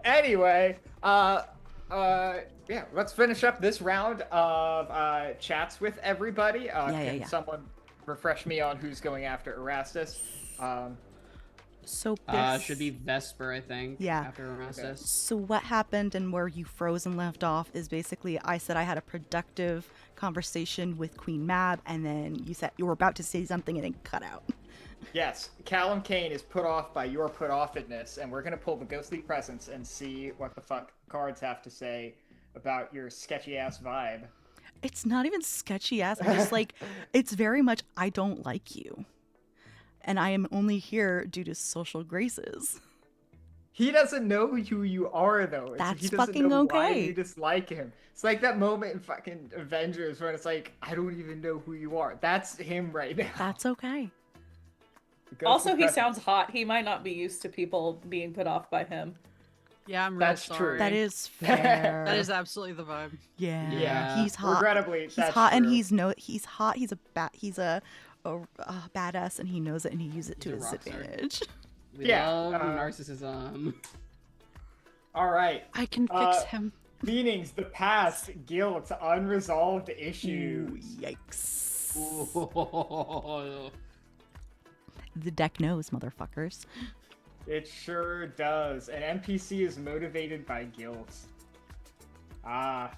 Anyway, yeah, let's finish up this round of chats with everybody. Can someone refresh me on who's going after Erastus?
So
should be Vesper, I think.
Yeah.
After Erastus.
Okay.
So what happened and where you froze and left off is basically I said I had a productive conversation with Queen Mab, and then you said you were about to say something and then cut out.
Yes, Callum Kane is put off by your put-offedness, and we're gonna pull the ghostly presence and see what the fuck cards have to say about your sketchy-ass vibe.
It's not even sketchy ass. I'm just like, it's very much I don't like you. And I am only here due to social graces.
He doesn't know who you are, though.
That's
he doesn't
fucking
know why
okay.
you dislike him. It's like that moment in fucking Avengers where it's like, I don't even know who you are. That's him right now.
That's okay.
Also, he sounds hot. He might not be used to people being put off by him.
Yeah, I'm real
That's
sorry.
true.
That is fair.
That is absolutely the vibe.
Yeah.
Yeah.
He's hot.
Regrettably,
He's
that's
hot, and
true.
he's hot. He's a badass, and he knows it, and he uses it to
He's a
his
rock star.
advantage.
We
Yeah,
love narcissism.
All right.
I can fix him.
Meanings, the past, guilt, unresolved
Ooh,
issues.
yikes.
Ooh.
The deck knows, motherfuckers.
It sure does. An NPC is motivated by guilt. An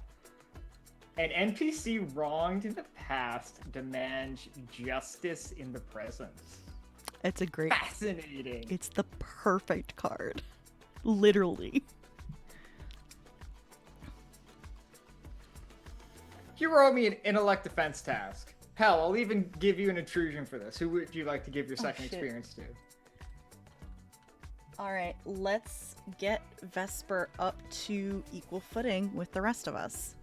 NPC wronged in the past demands justice in the present.
It's a great...
Fascinating.
It's the perfect card. Literally.
You roll me an intellect defense task. Hell, I'll even give you an intrusion for this. Who would you like to give your second
shit.
experience to?
All right, let's get Vesper up to equal footing with the rest of us.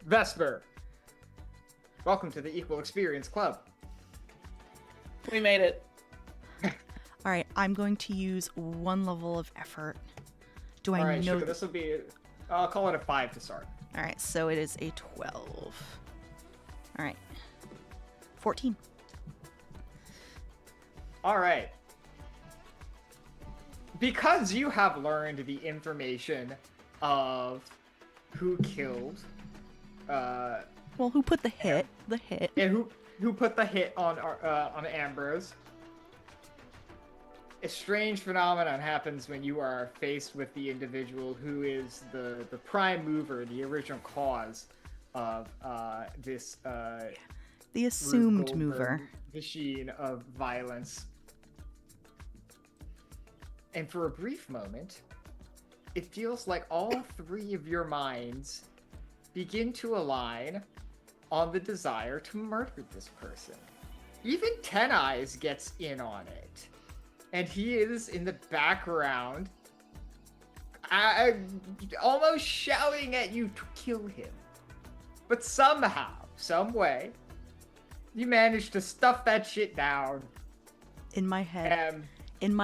Vesper. Welcome to the Equal Experience Club.
We made it.
All right, I'm going to use 1 level of effort. Do I
Alright,
know?
sure, this will be... I'll call it a 5 to start.
All right, so it is a 12. All right, 14.
Alright. Because you have learned the information of who killed,
Well, who put the hit? The hit.
and who put the hit on Ambrose, a strange phenomenon happens when you are faced with the individual who is the prime mover, the original cause of this
The assumed
Goldberg
mover.
machine of violence. And for a brief moment, it feels like all 3 of your minds begin to align on the desire to murder this person. Even Ten Eyes gets in on it. And he is in the background, almost shouting at you to kill him. But somehow, some way, you manage to stuff that shit down.
In my head.
And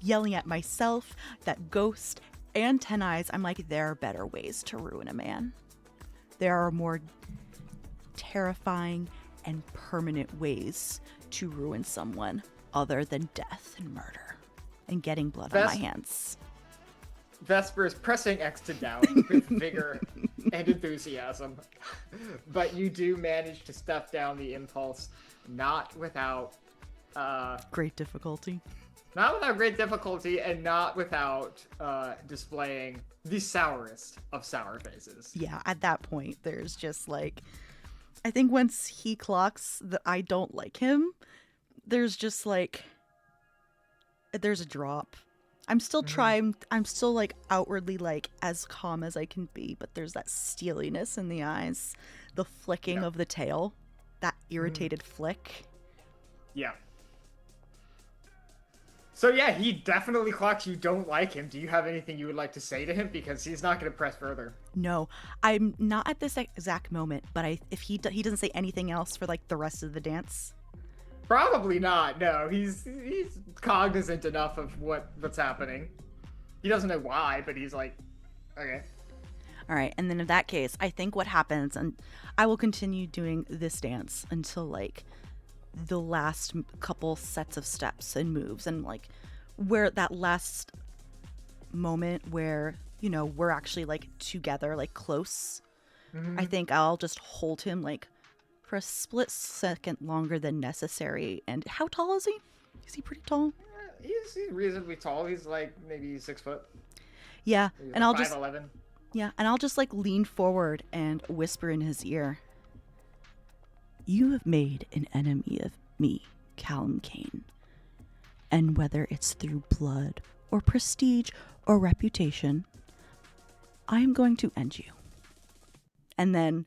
Yelling at myself, that ghost, and Ten Eyes, I'm like, there are better ways to ruin a man. There are more terrifying and permanent ways to ruin someone other than death and murder and getting blood on my hands.
Vesper is pressing X to down with vigor and enthusiasm. But you do manage to stuff down the impulse, not without
Great difficulty.
not without great difficulty, and not without displaying the sourest of sour faces.
Yeah, at that point, there's just like, I think once he clocks that I don't like him, there's just like, there's a drop. I'm still trying, I'm still like outwardly like as calm as I can be, but there's that steeliness in the eyes, the flicking of the tail, that irritated flick.
Yeah. So yeah, he definitely clocks you don't like him. Do you have anything you would like to say to him? Because he's not going to press further.
No, I'm not at this exact moment, but if he doesn't say anything else for like the rest of the dance.
Probably not. No, he's cognizant enough of what's happening. He doesn't know why, but he's like, okay.
All right, and then in that case, I think what happens, and I will continue doing this dance until like the last couple sets of steps and moves, and like where that last moment where, you know, we're actually like together, like close. I think I'll just hold him like for a split second longer than necessary. And how tall is he? Is he pretty tall?
He's reasonably tall. He's like maybe 6 foot.
Yeah,
He's
and I'll
5'11".
just like lean forward and whisper in his ear. You have made an enemy of me, Callum Kane. And whether it's through blood or prestige or reputation, I am going to end you. And then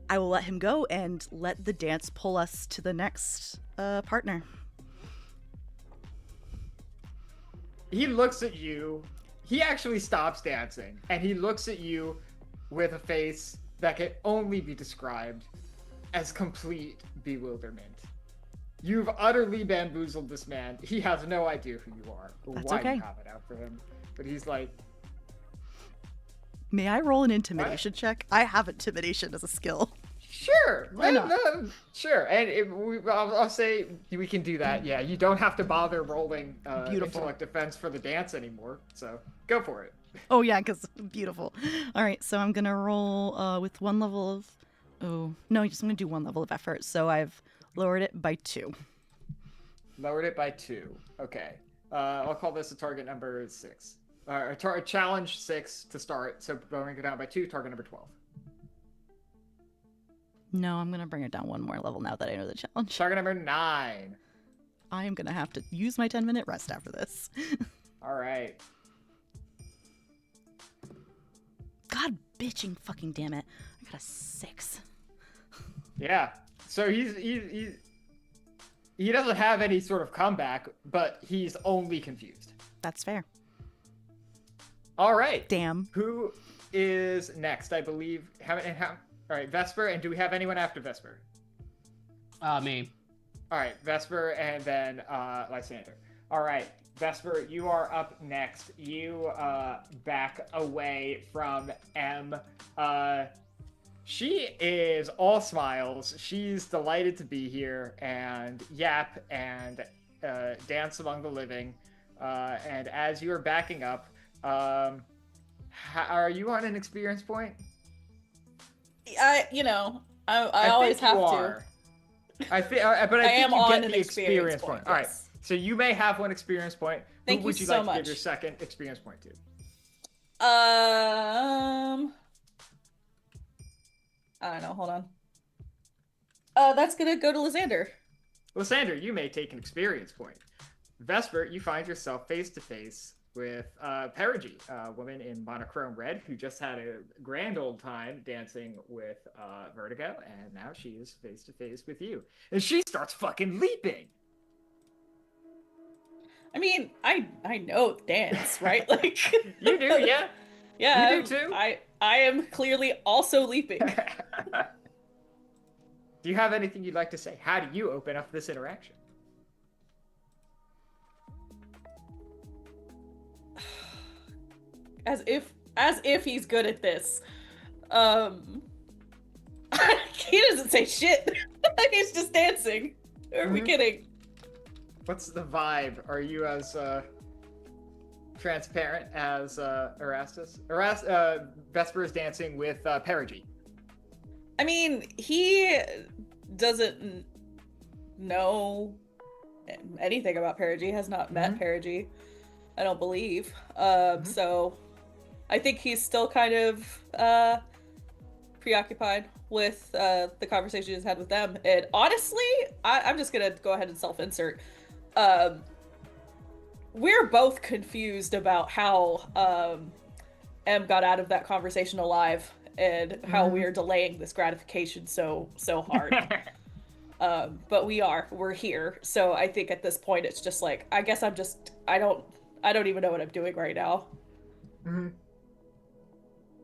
I will let him go and let the dance pull us to the next partner.
He looks at you. He actually stops dancing, and he looks at you with a face that can only be described as complete bewilderment. You've utterly bamboozled this man. He has no idea who you are or
That's
why
okay.
you have it out for him. But he's like,
May I roll an intimidation check? I have intimidation as a skill.
sure,
Why not?
Sure. And I'll say we can do that. Yeah, you don't have to bother rolling
Beautiful.
intellect defense for the dance anymore. So go for it.
Oh yeah, because beautiful. All right, so I'm gonna roll with 1 level of Oh, no, I'm just going to do 1 level of effort. So I've lowered it by 2.
Lowered it by 2. Okay. I'll call this a target number 6. Challenge 6 to start. So lowering it down by 2, target number 12.
No, I'm going to bring it down 1 more level now that I know the challenge.
Target number 9.
I am going to have to use my 10-minute rest after this.
All right.
God bitching fucking damn it. I got a 6.
Yeah. So he doesn't have any sort of comeback, but he's only confused.
That's fair.
All right.
Damn.
Who is next? I believe. All right, Vesper, and do we have anyone after Vesper?
Me.
All right, Vesper, and then Lysander. All right, Vesper, you are up next. You back away from M. She is all smiles. She's delighted to be here and yap and dance among the living. And as you are backing up, are you on an experience point?
I always have to.
I think, but I think
am
you
on
get
an
the experience point. All right,
yes.
so you may have 1 experience point.
Thank
Who would
you
you
so
like
much.
to give your second experience point to?
I don't know. Hold on. That's gonna go to Lysander.
Lysander, you may take an experience point. Vesper, you find yourself face to face with Perigi, a woman in monochrome red who just had a grand old time dancing with Vertigo, and now she is face to face with you. And she starts fucking leaping.
I mean, I know dance, right? Like
You do, yeah?
yeah.
You do too?
I am clearly also leaping.
Do you have anything you'd like to say? How do you open up this interaction?
As if he's good at this. He doesn't say shit. He's just dancing. Are we kidding?
What's the vibe? Are you as transparent as Erastus? Vesper is dancing with Perigi.
I mean, he doesn't know anything about Perigi, has not met Perigi, I don't believe. So I think he's still kind of preoccupied with the conversation he's had with them. And honestly, I'm just gonna go ahead and self-insert. We're both confused about how M got out of that conversation alive and how we are delaying this gratification so hard. But we're here. So I think at this point it's just like, I guess I don't even know what I'm doing right now.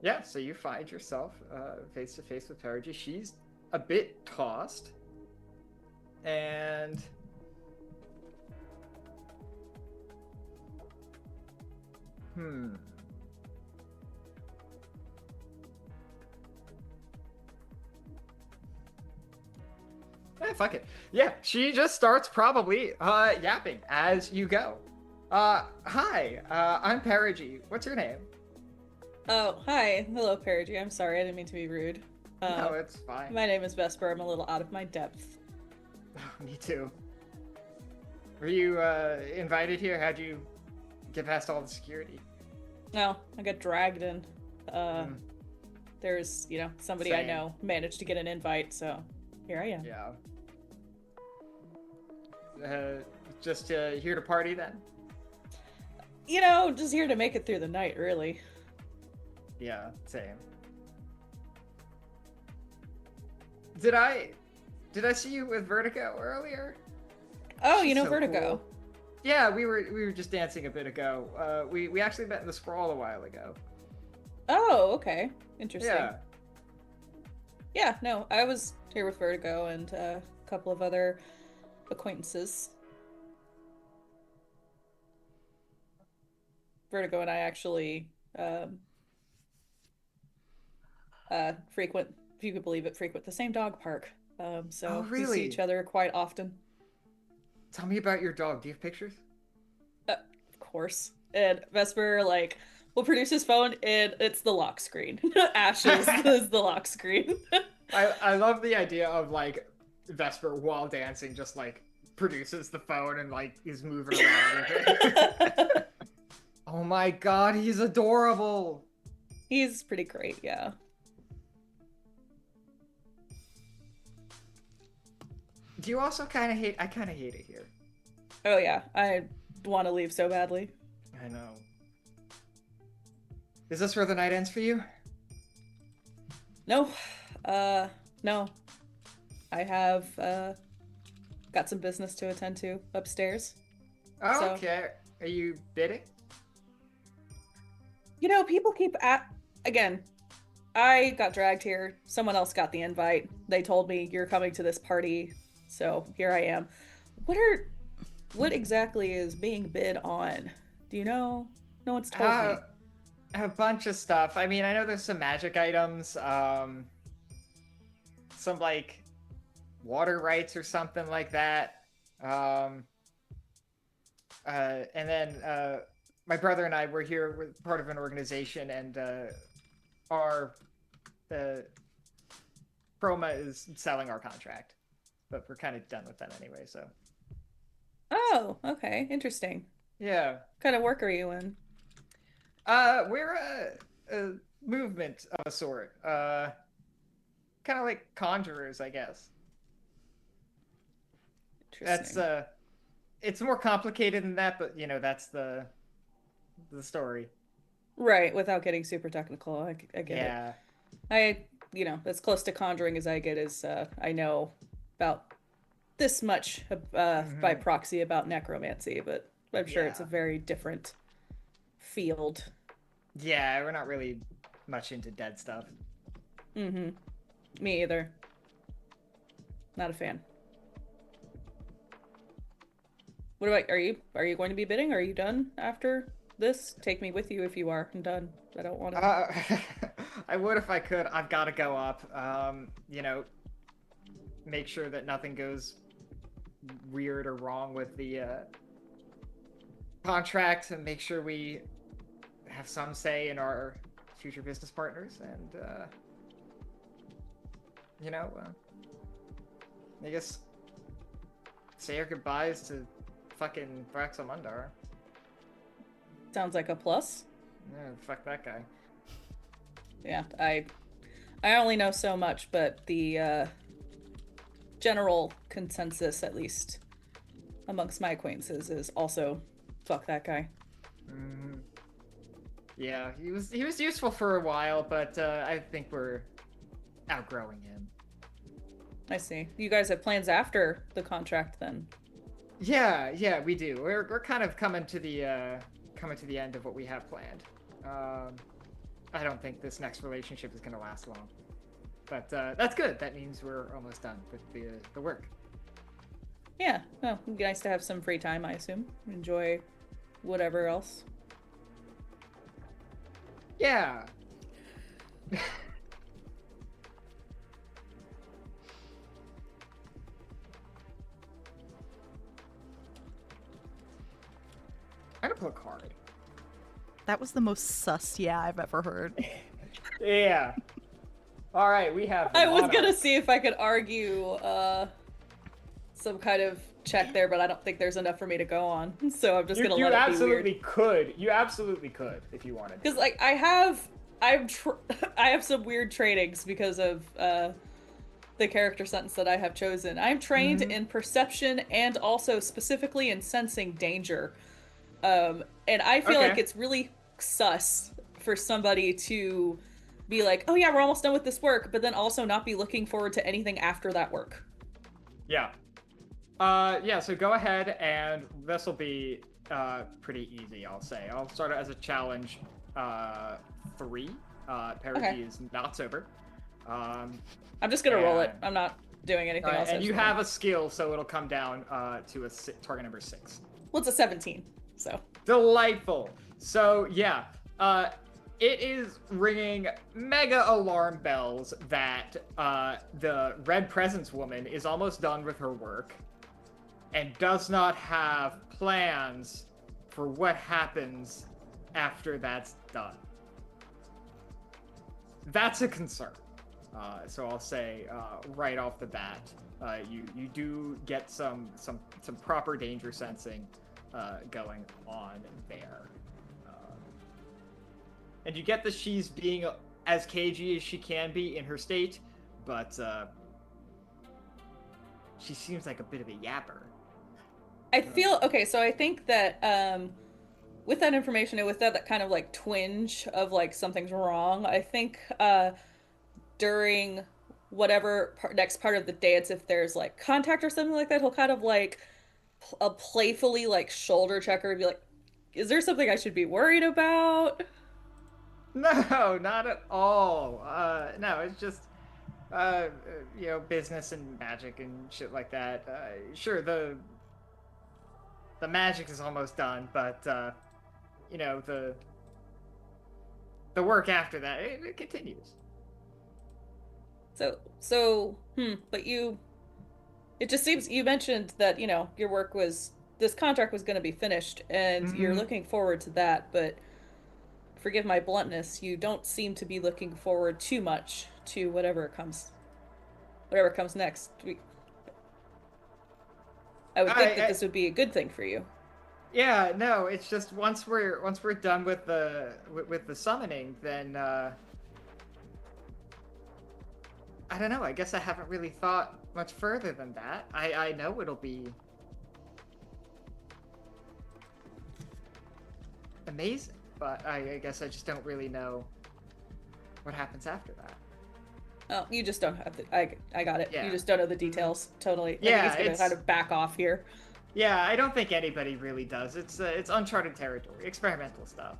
Yeah, so you find yourself face to face with Perigi. She's a bit tossed. And fuck it. Yeah, she just starts probably yapping as you go. Hi, I'm Perigi. What's your name?
Oh, hi. Hello, Perigi. I'm sorry, I didn't mean to be rude.
No, it's fine.
My name is Vesper. I'm a little out of my depth.
Oh, me too. Were you invited here? How'd you get past all the security?
No, I got dragged in. There's, somebody I
Same.
know managed to get an invite, so here I am.
Yeah. Just here to party then?
Just here to make it through the night, really.
Yeah, same. Did I see you with Vertigo earlier?
Oh,
She's so
Vertigo.
cool. Yeah, we were just dancing a bit ago. We actually met in the sprawl a while ago.
Oh, okay. Interesting.
Yeah.
Yeah, no, I was here with Vertigo and a couple of other acquaintances. Vertigo and I actually frequent, if you could believe it, frequent the same dog park. So
Oh,
we see
really?
each other quite often.
Tell me about your dog. Do you have pictures?
Of course. And Vesper, will produce his phone, and it's the lock screen. Ashes is the lock screen.
I love the idea of like Vesper while dancing just like produces the phone and like is moving around with it. Oh my god, he's adorable.
He's pretty great, yeah.
Do you also kind of hate? I kind of hate it here.
Oh yeah, I want to leave so badly.
I know. Is this where the night ends for you?
No, no. I have got some business to attend to upstairs.
Oh,
So-
okay. Are you bidding?
You know, people keep again. I got dragged here. Someone else got the invite. They told me you're coming to this party, so here I am. What exactly is being bid on? Do you know? No one's told me.
A bunch of stuff. I mean, I know there's some magic items, some like water rights or something like that. And then my brother and I were here. We're part of an organization, and our Chroma is selling our contract, but we're kind of done with that anyway. So
Oh, okay, interesting.
yeah,
What kind of work are you in?
we're a movement of a sort. Kind of like conjurers, I guess.
Interesting.
That's it's more complicated than that, but you know, that's the story.
Right, without getting super technical. I get it.
Yeah.
As close to conjuring as I get is I know about this much by proxy about necromancy, but I'm sure it's a
Yeah.
very different field.
Yeah, we're not really much into dead stuff.
Mm-hmm. Me either. Not a fan. What about are you going to be bidding? Are you done after this? Take me with you if you are. I'm done. I don't want to.
I would if I could. I've got to go up. You know, make sure that nothing goes weird or wrong with the contract, and make sure we have some say in our future business partners. And you know, I guess say our goodbyes to fucking Braxamundar.
Sounds like a plus.
Yeah, fuck that guy.
Yeah, I only know so much, but the general consensus, at least amongst my acquaintances, is also fuck that guy.
Mm-hmm. Yeah, he was useful for a while, but I think we're outgrowing him.
I see. You guys have plans after the contract, then?
Yeah, we do. We're kind of coming to the end of what we have planned. I don't think this next relationship is going to last long, but that's good. That means we're almost done with the work.
Yeah. Well, it'd be nice to have some free time, I assume. Enjoy whatever else.
Yeah. I'm gonna pull a card.
That was the most sus yeah I've ever heard.
Yeah. All right, we have.
I was
Monarch.
gonna see if I could argue some kind of check there, but I don't think there's enough for me to go on. So I'm just gonna let it be weird.
You absolutely could if you wanted.
Because like I have some weird trainings because of the character sentence that I have chosen. I'm trained in perception and also specifically in sensing danger. And I feel like it's really sus for somebody to be like, oh yeah, we're almost done with this work, but then also not be looking forward to anything after that work.
Yeah. Yeah, so go ahead, and this will be pretty easy, I'll say. I'll start it as a challenge 3. Parity is not sober.
I'm just gonna roll it. I'm not doing anything else.
And you have a skill, so it'll come down to a target number 6.
Well, it's a 17, so.
Delightful. So, yeah. It is ringing mega alarm bells that the Red Presence woman is almost done with her work and does not have plans for what happens after that's done. That's a concern. So I'll say right off the bat, you do get some proper danger sensing going on there, and you get that she's being as cagey as she can be in her state, but she seems like a bit of a yapper.
I feel okay. So I think that with that information and with that kind of like twinge of like something's wrong, I think during whatever next part of the dance, if there's like contact or something like that, he'll kind of like playfully like shoulder check her and be like, "Is there something I should be worried about?"
No, not at all. No, it's just business and magic and shit like that. Sure, the magic is almost done, but the work after that it continues.
But it just seems you mentioned that, your work this contract was going to be finished and you're looking forward to that, but forgive my bluntness, you don't seem to be looking forward too much to whatever comes next. I would think that this would be a good thing for you.
Yeah, no, it's just once we're done with the summoning, then I don't know. I guess I haven't really thought much further than that. I know it'll be amazing, but I guess I just don't really know what happens after that.
Oh, you just don't have I got it.
Yeah.
You just don't know the details. Totally.
Yeah,
I think it's gonna kind of back off here.
Yeah, I don't think anybody really does. It's uncharted territory, experimental stuff.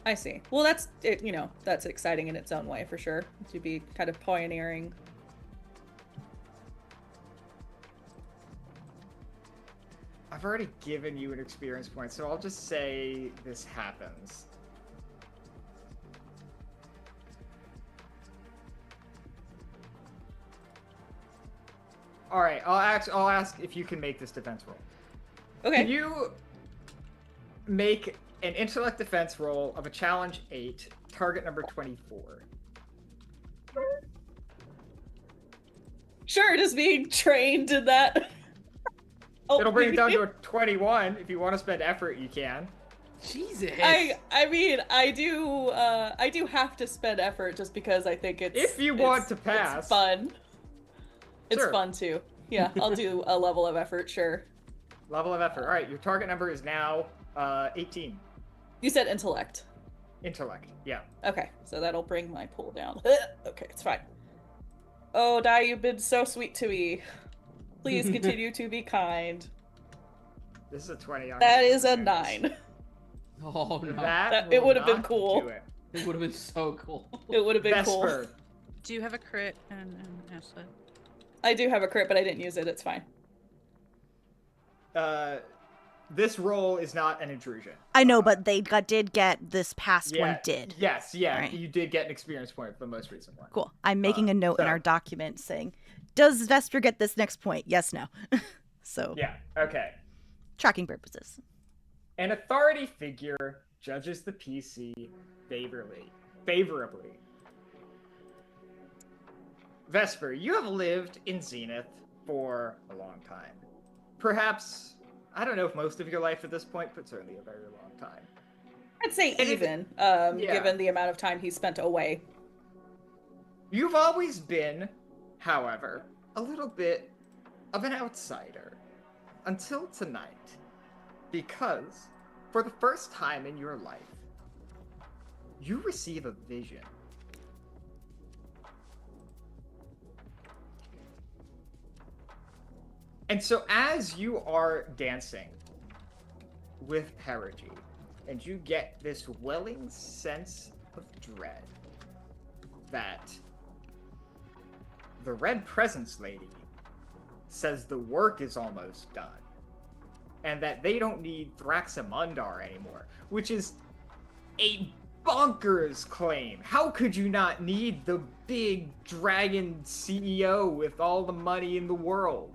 I see. Well, that's it. That's exciting in its own way for sure. To be kind of pioneering.
I've already given you an experience point, so I'll just say this happens. All right, I'll ask if you can make this defense roll.
Okay.
Can you make an intellect defense roll of a challenge 8, target number 24?
Sure, just being trained in that.
It'll bring it down to a 21. If you want to spend effort, you can.
Jesus.
I mean, I do have to spend effort just because I think
If you want to pass.
It's fun. It's
Sure.
fun too. Yeah, I'll do a level of effort, sure.
Level of effort. All right, your target number is now 18.
You said intellect.
Intellect, yeah.
Okay, so that'll bring my pool down. Okay, it's fine. Oh, Dai, you've been so sweet to me. Please continue to be kind.
This is a 20 on
That
your
is a
defense.
9.
Oh no.
That
it
will
would have been
not
cool.
do it.
It would have been so cool.
It would have been cool.
Vesper.
Do you have a crit and Ashley?
I do have a crit, but I didn't use it. It's fine.
This roll is not an intrusion.
I know, but they did get this past one did.
Yes, yeah,
Right.
you did get an experience point for the most recent one.
Cool. I'm making a note in
so-
our document saying, does Vesper get this next point? Yes, no. So,
Yeah, okay.
tracking purposes.
An authority figure judges the PC favorably. Vesper, you have lived in Zenith for a long time. Perhaps, I don't know if most of your life at this point, but certainly a very long time.
I'd say
And
even,
yeah.
given the amount of time he spent away.
You've always been, however, a little bit of an outsider. Until tonight. Because, for the first time in your life, you receive a vision. And so as you are dancing with Perigee, and you get this welling sense of dread that the Red Presence Lady says the work is almost done, and that they don't need Thraxamundar anymore, which is a bonkers claim. How could you not need the big dragon CEO with all the money in the world?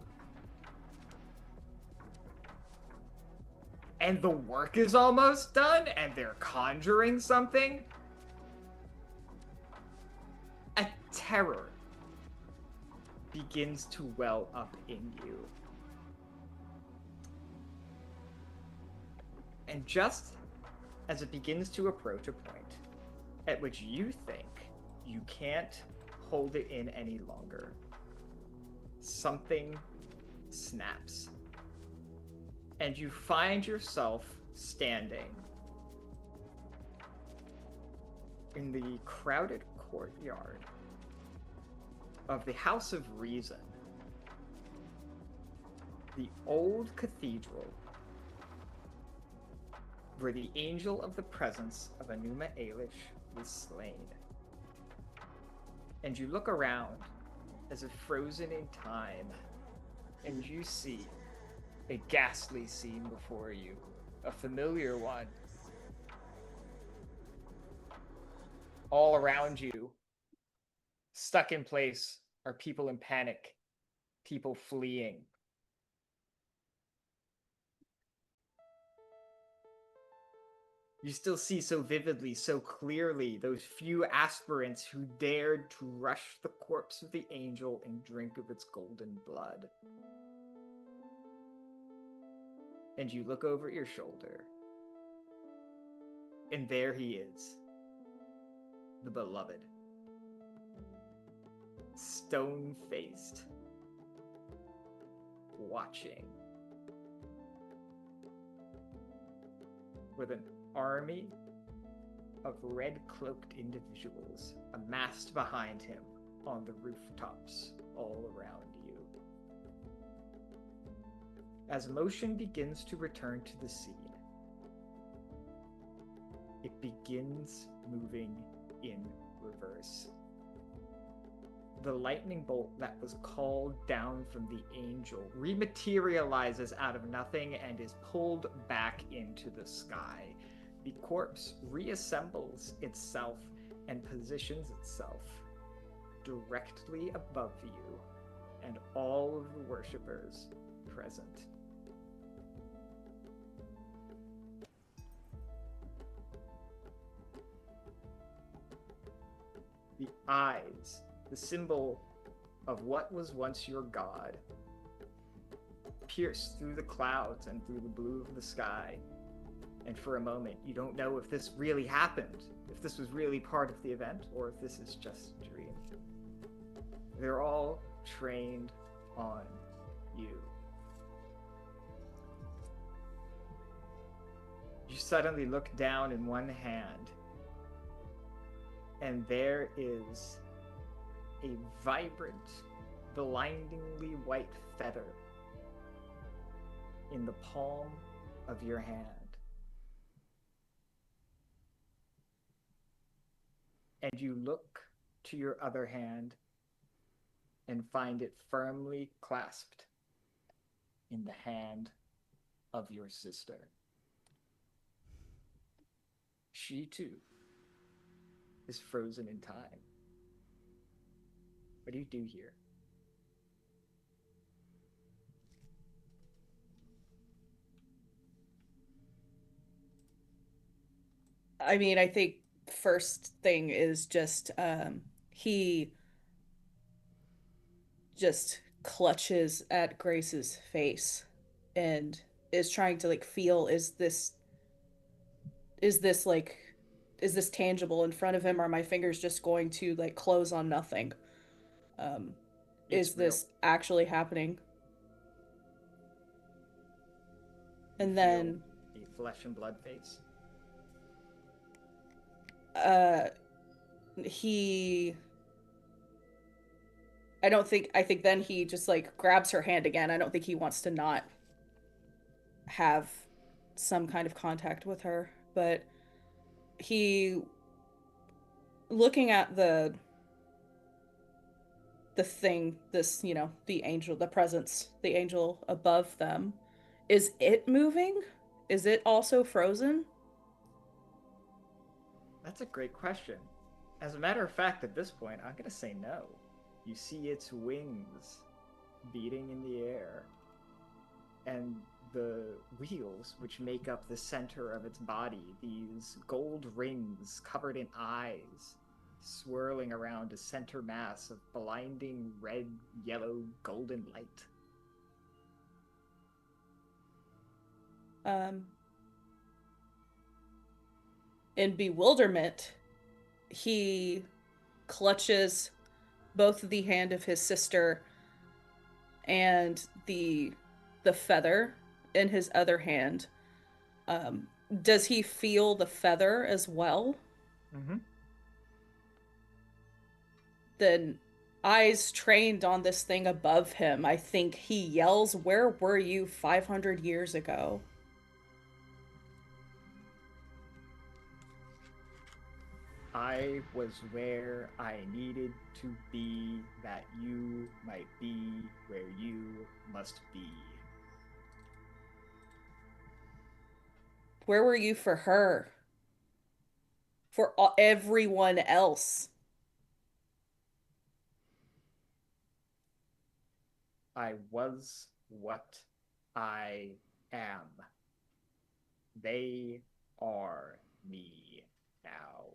And the work is almost done, and they're conjuring something? A terror begins to well up in you. And just as it begins to approach a point at which you think you can't hold it in any longer, something snaps. And you find yourself standing in the crowded courtyard of the House of Reason, the old cathedral where the angel of the presence of Miller-Idriss was slain. And you look around as if frozen in time, and you see a ghastly scene before you, a familiar one. All around you, stuck in place, are people in panic, people fleeing. You still see so vividly, so clearly, those few aspirants who dared to rush the corpse of the angel and drink of its golden blood. And you look over your shoulder, and there he is, the beloved, stone-faced, watching, with an army of red-cloaked individuals amassed behind him on the rooftops all around you. As motion begins to return to the scene, it begins moving in reverse. The lightning bolt that was called down from the angel rematerializes out of nothing and is pulled back into the sky. The corpse reassembles itself and positions itself directly above you and all of the worshippers present. The eyes, the symbol of what was once your god, pierce through the clouds and through the blue of the sky. And for a moment, you don't know if this really happened, if this was really part of the event, or if this is just a dream. They're all trained on you. You suddenly look down in one hand, and there is a vibrant, blindingly white feather in the palm of your hand. And you look to your other hand and find it firmly clasped in the hand of your sister. She too is frozen in time. What do you do here?
I mean, I think first thing is just he just clutches at Grace's face and is trying to like feel, is this like is this tangible in front of him? Are my fingers just going to like close on nothing? Is this actually happening? And then
a flesh and blood face.
I think then he just like grabs her hand again. I don't think he wants to not have some kind of contact with her, but he, looking at the thing, this, you know, the angel, the presence, the angel above them, is it moving? Is it also frozen?
That's a great question. As a matter of fact, at this point, I'm gonna say no. You see its wings beating in the air, and the wheels which make up the center of its body, these gold rings covered in eyes, swirling around a center mass of blinding red, yellow, golden light.
In bewilderment, he clutches both the hand of his sister and the feather in his other hand. Does he feel the feather as well?
Mm-hmm.
Then, eyes trained on this thing above him, I think he yells, "Where were you 500 years ago?"
I was where I needed to be, that you might be where you must be.
Where were you for her? For everyone else?
I was what I am. They are me now.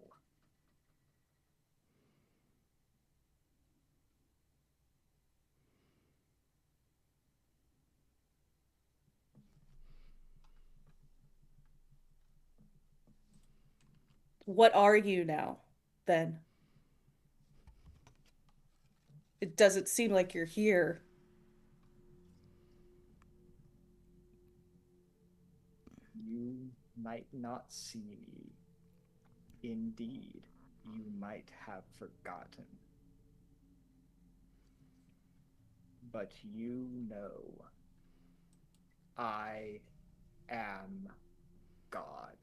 What are you now, then? It doesn't seem like you're here.
You might not see me. Indeed, you might have forgotten. But you know, I am God.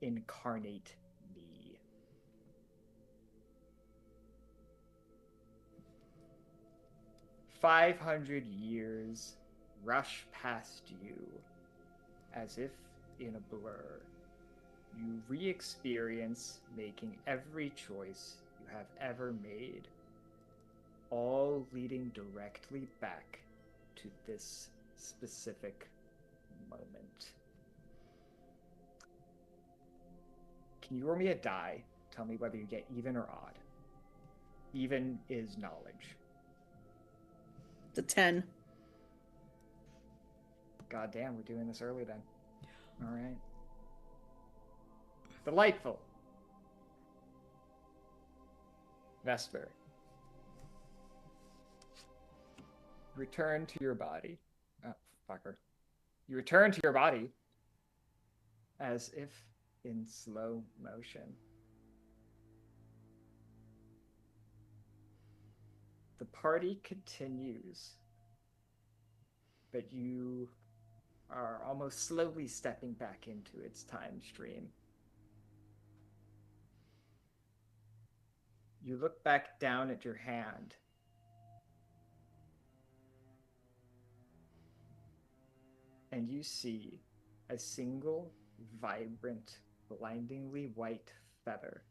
Incarnate me. "500 years rush past you as if in a blur. You re-experience making every choice you have ever made, all leading directly back to this specific moment." Can you roll me a die? Tell me whether you get even or odd. Even is knowledge.
It's a 10.
God damn, we're doing this early then. All right. Delightful. Vesper. Return to your body. Oh, fucker. You return to your body as if in slow motion. The party continues, but you are almost slowly stepping back into its time stream. You look back down at your hand. And you see a single, vibrant, blindingly white feather.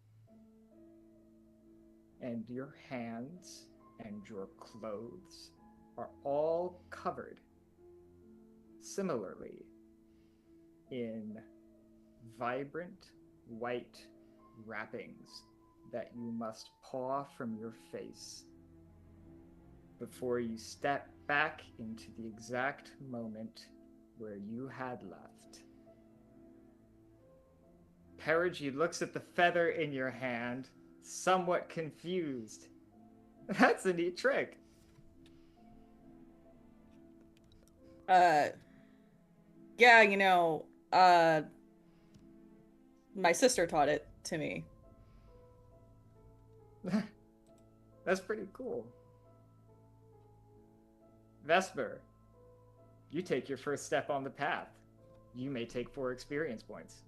And your hands and your clothes are all covered similarly in vibrant white wrappings that you must paw from your face before you step back into the exact moment where you had left. Perigi looks at the feather in your hand, somewhat confused. That's a neat trick.
Yeah, my sister taught it to me.
That's pretty cool. Vesper, you take your first step on the path. You may take 4 experience points.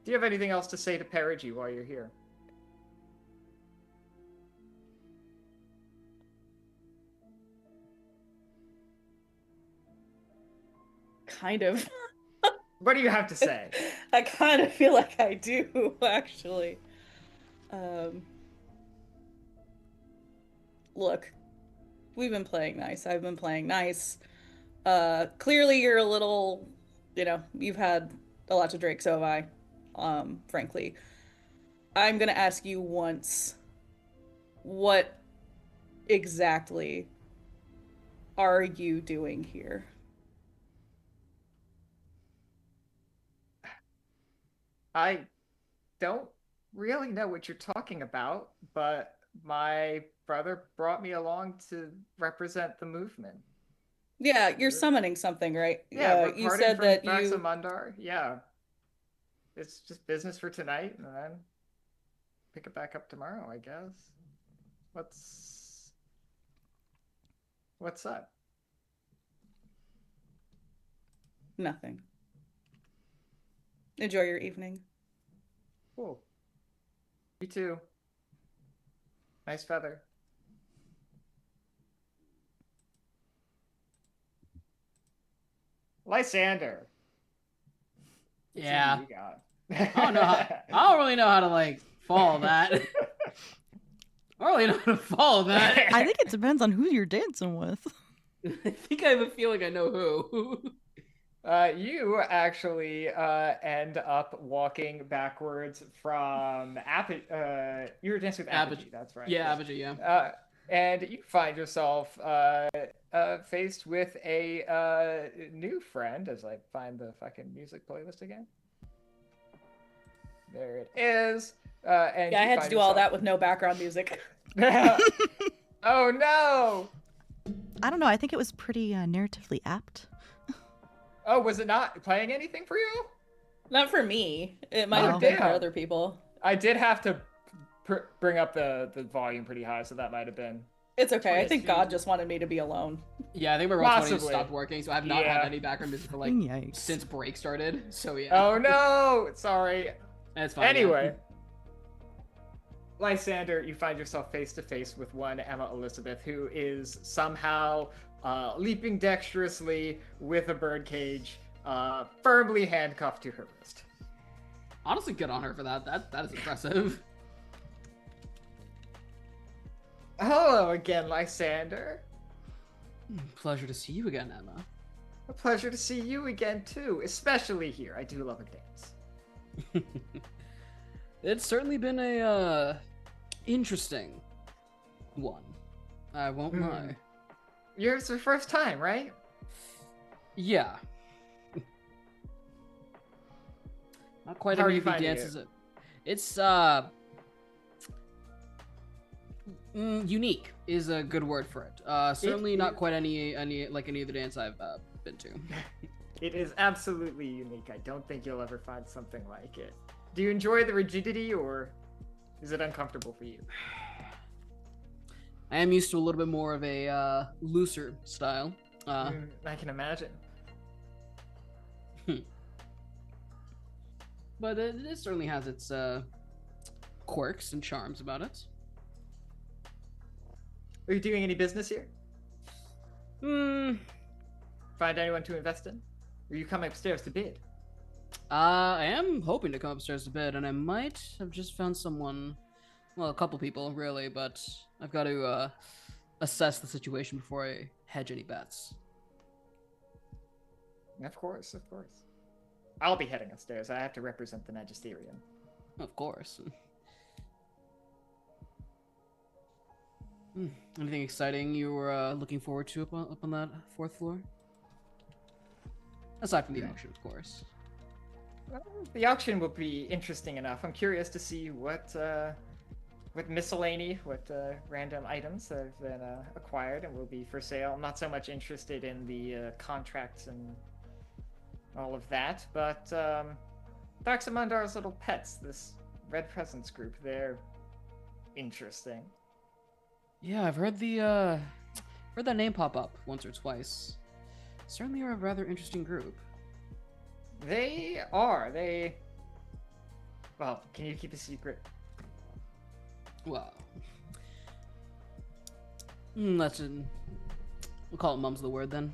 Do you have anything else to say to Perigi while you're here?
kind of.
What do you have to say?
I kind of feel like I do, actually. Look, we've been playing nice. I've been playing nice. Clearly you're a little, you've had a lot to drink, so have I. Frankly. I'm gonna ask you once, what exactly are you doing here?
I don't really know what you're talking about, but my brother brought me along to represent the movement.
Yeah, you're summoning something, right?
Yeah, we're
You
parting
said
from
that you.
Mundar. Yeah, it's just business for tonight, and then pick it back up tomorrow, I guess. What's up?
Nothing. Enjoy your evening.
Cool. You too. Nice feather. Lysander.
Yeah.
You got.
I don't know. I don't really know how to like follow that. I don't really know how to follow that.
I think it depends on who you're dancing with.
I think I have a feeling I know who.
You actually end up walking backwards from you were dancing with Apogee, that's right.
Yeah, Apogee, yeah.
And you find yourself faced with a new friend, as I find the fucking music playlist again. There it is. And
yeah, I had to do all that with no background music.
Oh no!
I don't know. I think it was pretty narratively apt.
Oh, was it not playing anything for you?
Not for me. It might have been for other people.
I did have to bring up the volume pretty high, so that might have been.
It's okay. I think God just wanted me to be alone.
Yeah, I think my Roll20 stopped working, so I have not had any background music for like
Yikes.
since break started. So yeah.
Oh no! Sorry.
That's fine.
Anyway. Lysander, you find yourself face to face with one Emma Elizabeth, who is somehow leaping dexterously with a birdcage, firmly handcuffed to her wrist.
Honestly, good on her for that. That is impressive.
Hello again, Lysander.
Pleasure to see you again, Emma.
A pleasure to see you again too, especially here. I do love a dance.
It's certainly been a interesting one. I won't lie.
It's your first time, right?
Yeah. Not quite
How are
as
you
many
finding
dances.
it?
It's unique is a good word for it. Certainly not quite any other dance I've been to.
It is absolutely unique. I don't think you'll ever find something like it. Do you enjoy the rigidity, or is it uncomfortable for you?
I am used to a little bit more of a looser style.
I can imagine.
But it certainly has its quirks and charms about it.
Are you doing any business here? Find anyone to invest in? Or you come upstairs to bid?
I am hoping to come upstairs to bed, and I might have just found someone, well, a couple people, really, but I've got to assess the situation before I hedge any bets.
Of course, of course. I'll be heading upstairs. I have to represent the Magisterium.
Of course. Anything exciting you were looking forward to up on that fourth floor? Aside from the auction, of course.
Well, the auction will be interesting enough. I'm curious to see what miscellany, what random items have been acquired and will be for sale. I'm not so much interested in the contracts and all of that, but Darksamundar's little pets, this Red Presence group, they're interesting.
Yeah, I've heard that name pop up once or twice. Certainly are a rather interesting group.
They are. Well, can you keep a secret?
Well, we'll call it mum's the word then.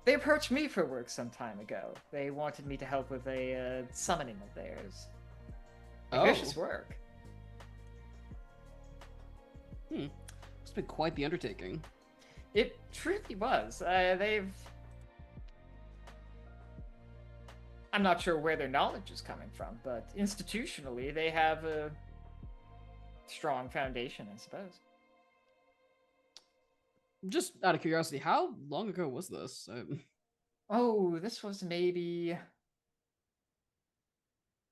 They approached me for work some time ago. They wanted me to help with a summoning of theirs. Ambitious work.
It's been quite the undertaking.
It truly was. I'm not sure where their knowledge is coming from, but institutionally they have a strong foundation, I suppose.
Just out of curiosity, how long ago was this?
Oh, this was maybe...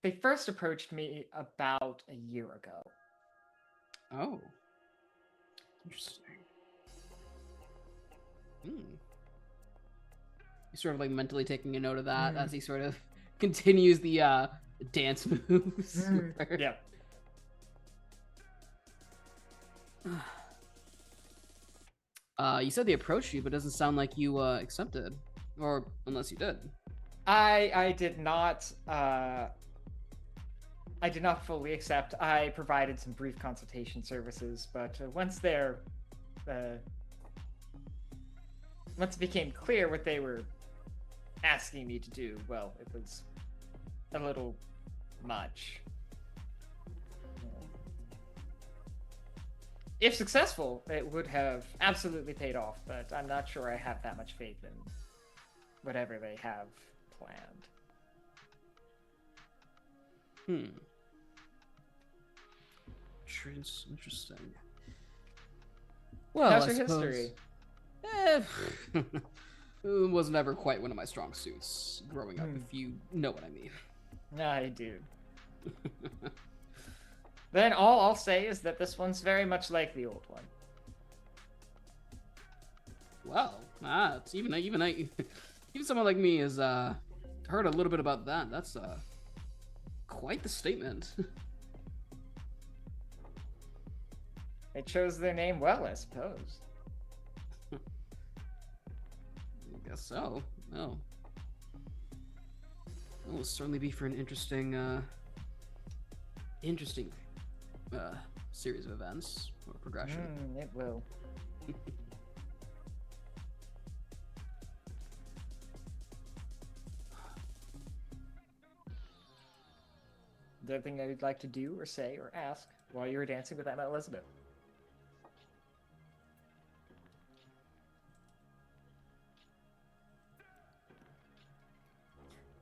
They first approached me about a year ago.
Oh. Interesting. You sort of like mentally taking a note of that as he sort of continues the dance moves.
Yeah.
You said they approached you, but it doesn't sound like you accepted, or unless you did.
I did not. I did not fully accept. I provided some brief consultation services, but once it became clear what they were asking me to do, well, it was a little much. If successful, it would have absolutely paid off, but I'm not sure I have that much faith in whatever they have planned.
Interesting. Well,
how's
I
your
suppose...
history?
It was never quite one of my strong suits growing up, if you know what I mean.
I do. Then all I'll say is that this one's very much like the old one.
Well, it's even someone like me has heard a little bit about that. That's quite the statement.
They chose their name well, I suppose.
I guess so. Oh. It will certainly be for an interesting series of events or progression.
It will. Is there anything that you'd like to do or say or ask while you were dancing with Emma Elizabeth?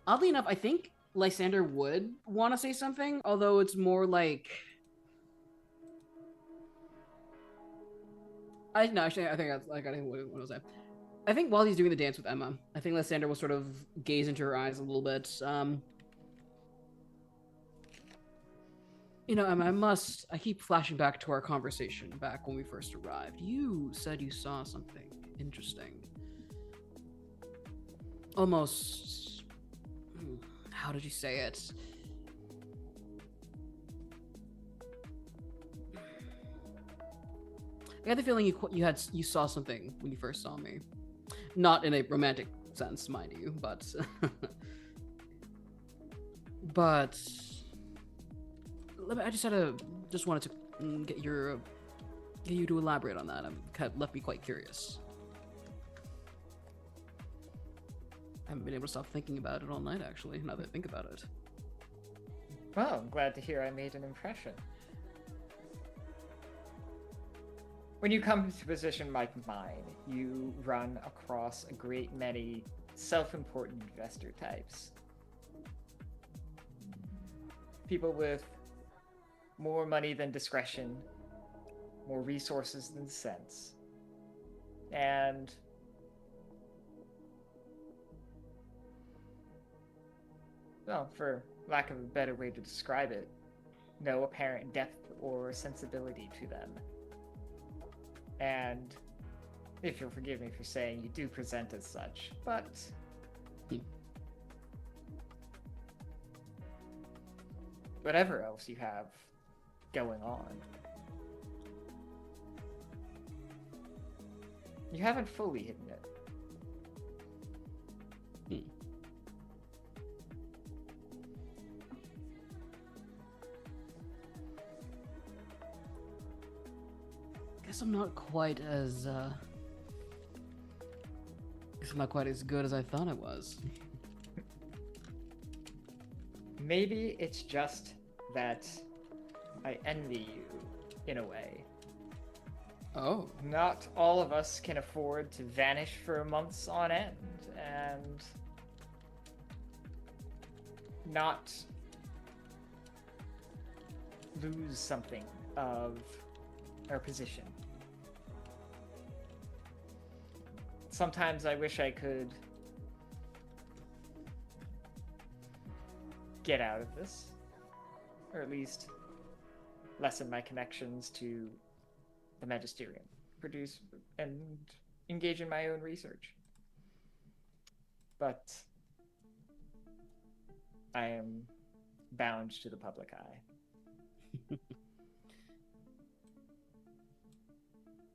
Oddly enough, I think Lysander would want to say something, although it's more like... I think what was I? I think while he's doing the dance with Emma, I think Lysander will sort of gaze into her eyes a little bit. Emma, I keep flashing back to our conversation back when we first arrived. You said you saw something interesting. Almost... How did you say it? I got the feeling you saw something when you first saw me. Not in a romantic sense, mind you, but I just wanted to get you to elaborate on that. Left me quite curious. I haven't been able to stop thinking about it all night, actually, now that I think about it.
Well, I'm glad to hear I made an impression. When you come to a position like mine, you run across a great many self-important investor types. People with more money than discretion, more resources than sense, and well, for lack of a better way to describe it, no apparent depth or sensibility to them. And if you'll forgive me for saying, you do present as such, but whatever else you have going on, you haven't fully hidden it.
I'm not quite as not quite as good as I thought it was.
Maybe it's just that I envy you, in a way.
Oh.
Not all of us can afford to vanish for months on end, and not lose something of our position. Sometimes I wish I could get out of this, or at least lessen my connections to the Magisterium, produce and engage in my own research. But I am bound to the public eye.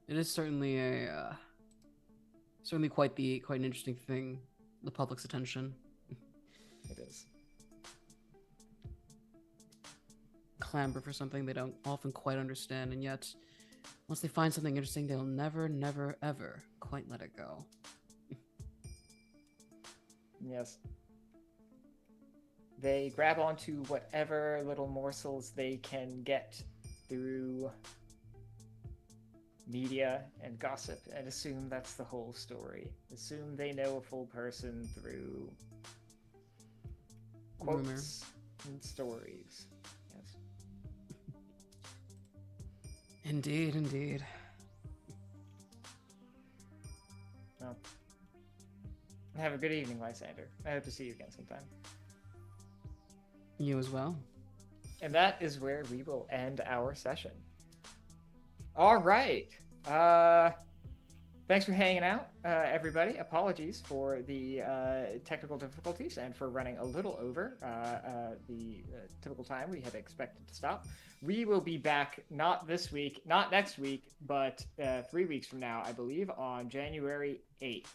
It is certainly a certainly quite an interesting thing, the public's attention.
It is.
Clamber for something they don't often quite understand, and yet once they find something interesting, they'll never, never, ever quite let it go.
Yes. They grab onto whatever little morsels they can get through media and gossip and assume that's the whole story. Assume they know a full person through quotes
Rumor.
and stories. Yes.
Indeed, indeed.
Well, have a good evening, Lysander. I hope to see you again sometime.
You as well.
And that is where we will end our session. All right. Thanks for hanging out, everybody. Apologies for the technical difficulties and for running a little over the typical time we had expected to stop. We will be back not this week, not next week, but 3 weeks from now, I believe, on January 8th.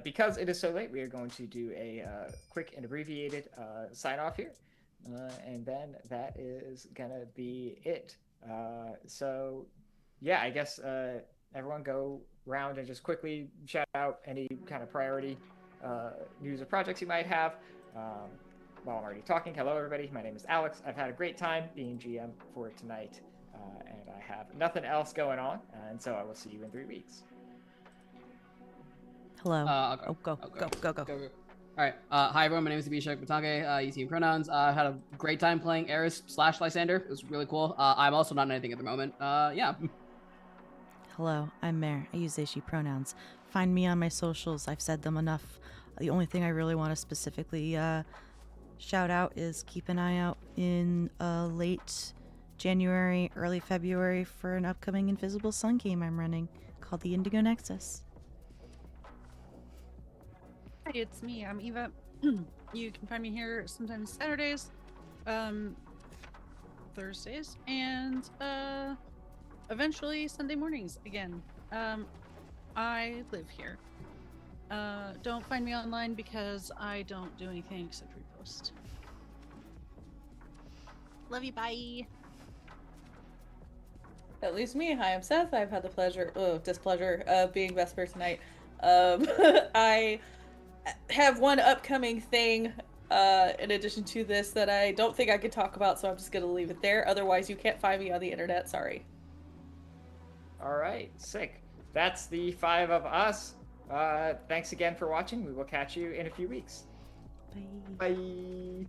Because it is so late, we are going to do a quick and abbreviated sign-off here. And then that is going to be it. So, yeah, I guess everyone go around and just quickly shout out any kind of priority news or projects you might have. While I'm already talking, hello, everybody. My name is Alex. I've had a great time being GM for tonight, and I have nothing else going on, and so I will see you in 3 weeks.
Hello.
I'll go.
Go.
All right. Hi, everyone. My name is Abhishek Batange. UT pronouns. I had a great time playing Eris / Lysander. It was really cool. I'm also not in anything at the moment. Yeah.
Hello, I'm Mare. I use they, she pronouns. Find me on my socials. I've said them enough. The only thing I really want to specifically shout out is keep an eye out in late January, early February for an upcoming Invisible Sun game I'm running called the Indigo Nexus.
Hi, it's me. I'm Eva. You can find me here sometimes Saturdays, Thursdays, and eventually Sunday mornings again. I live here. Don't find me online because I don't do anything except repost. Love you, bye.
At least me. Hi, I'm Seth. I've had the displeasure of being Vesper tonight. I have one upcoming thing in addition to this that I don't think I could talk about, so I'm just gonna leave it there. Otherwise, you can't find me on the internet. Sorry.
All right, sick. That's the 5 of us. Thanks again for watching. We will catch you in a few weeks.
Bye.
Bye.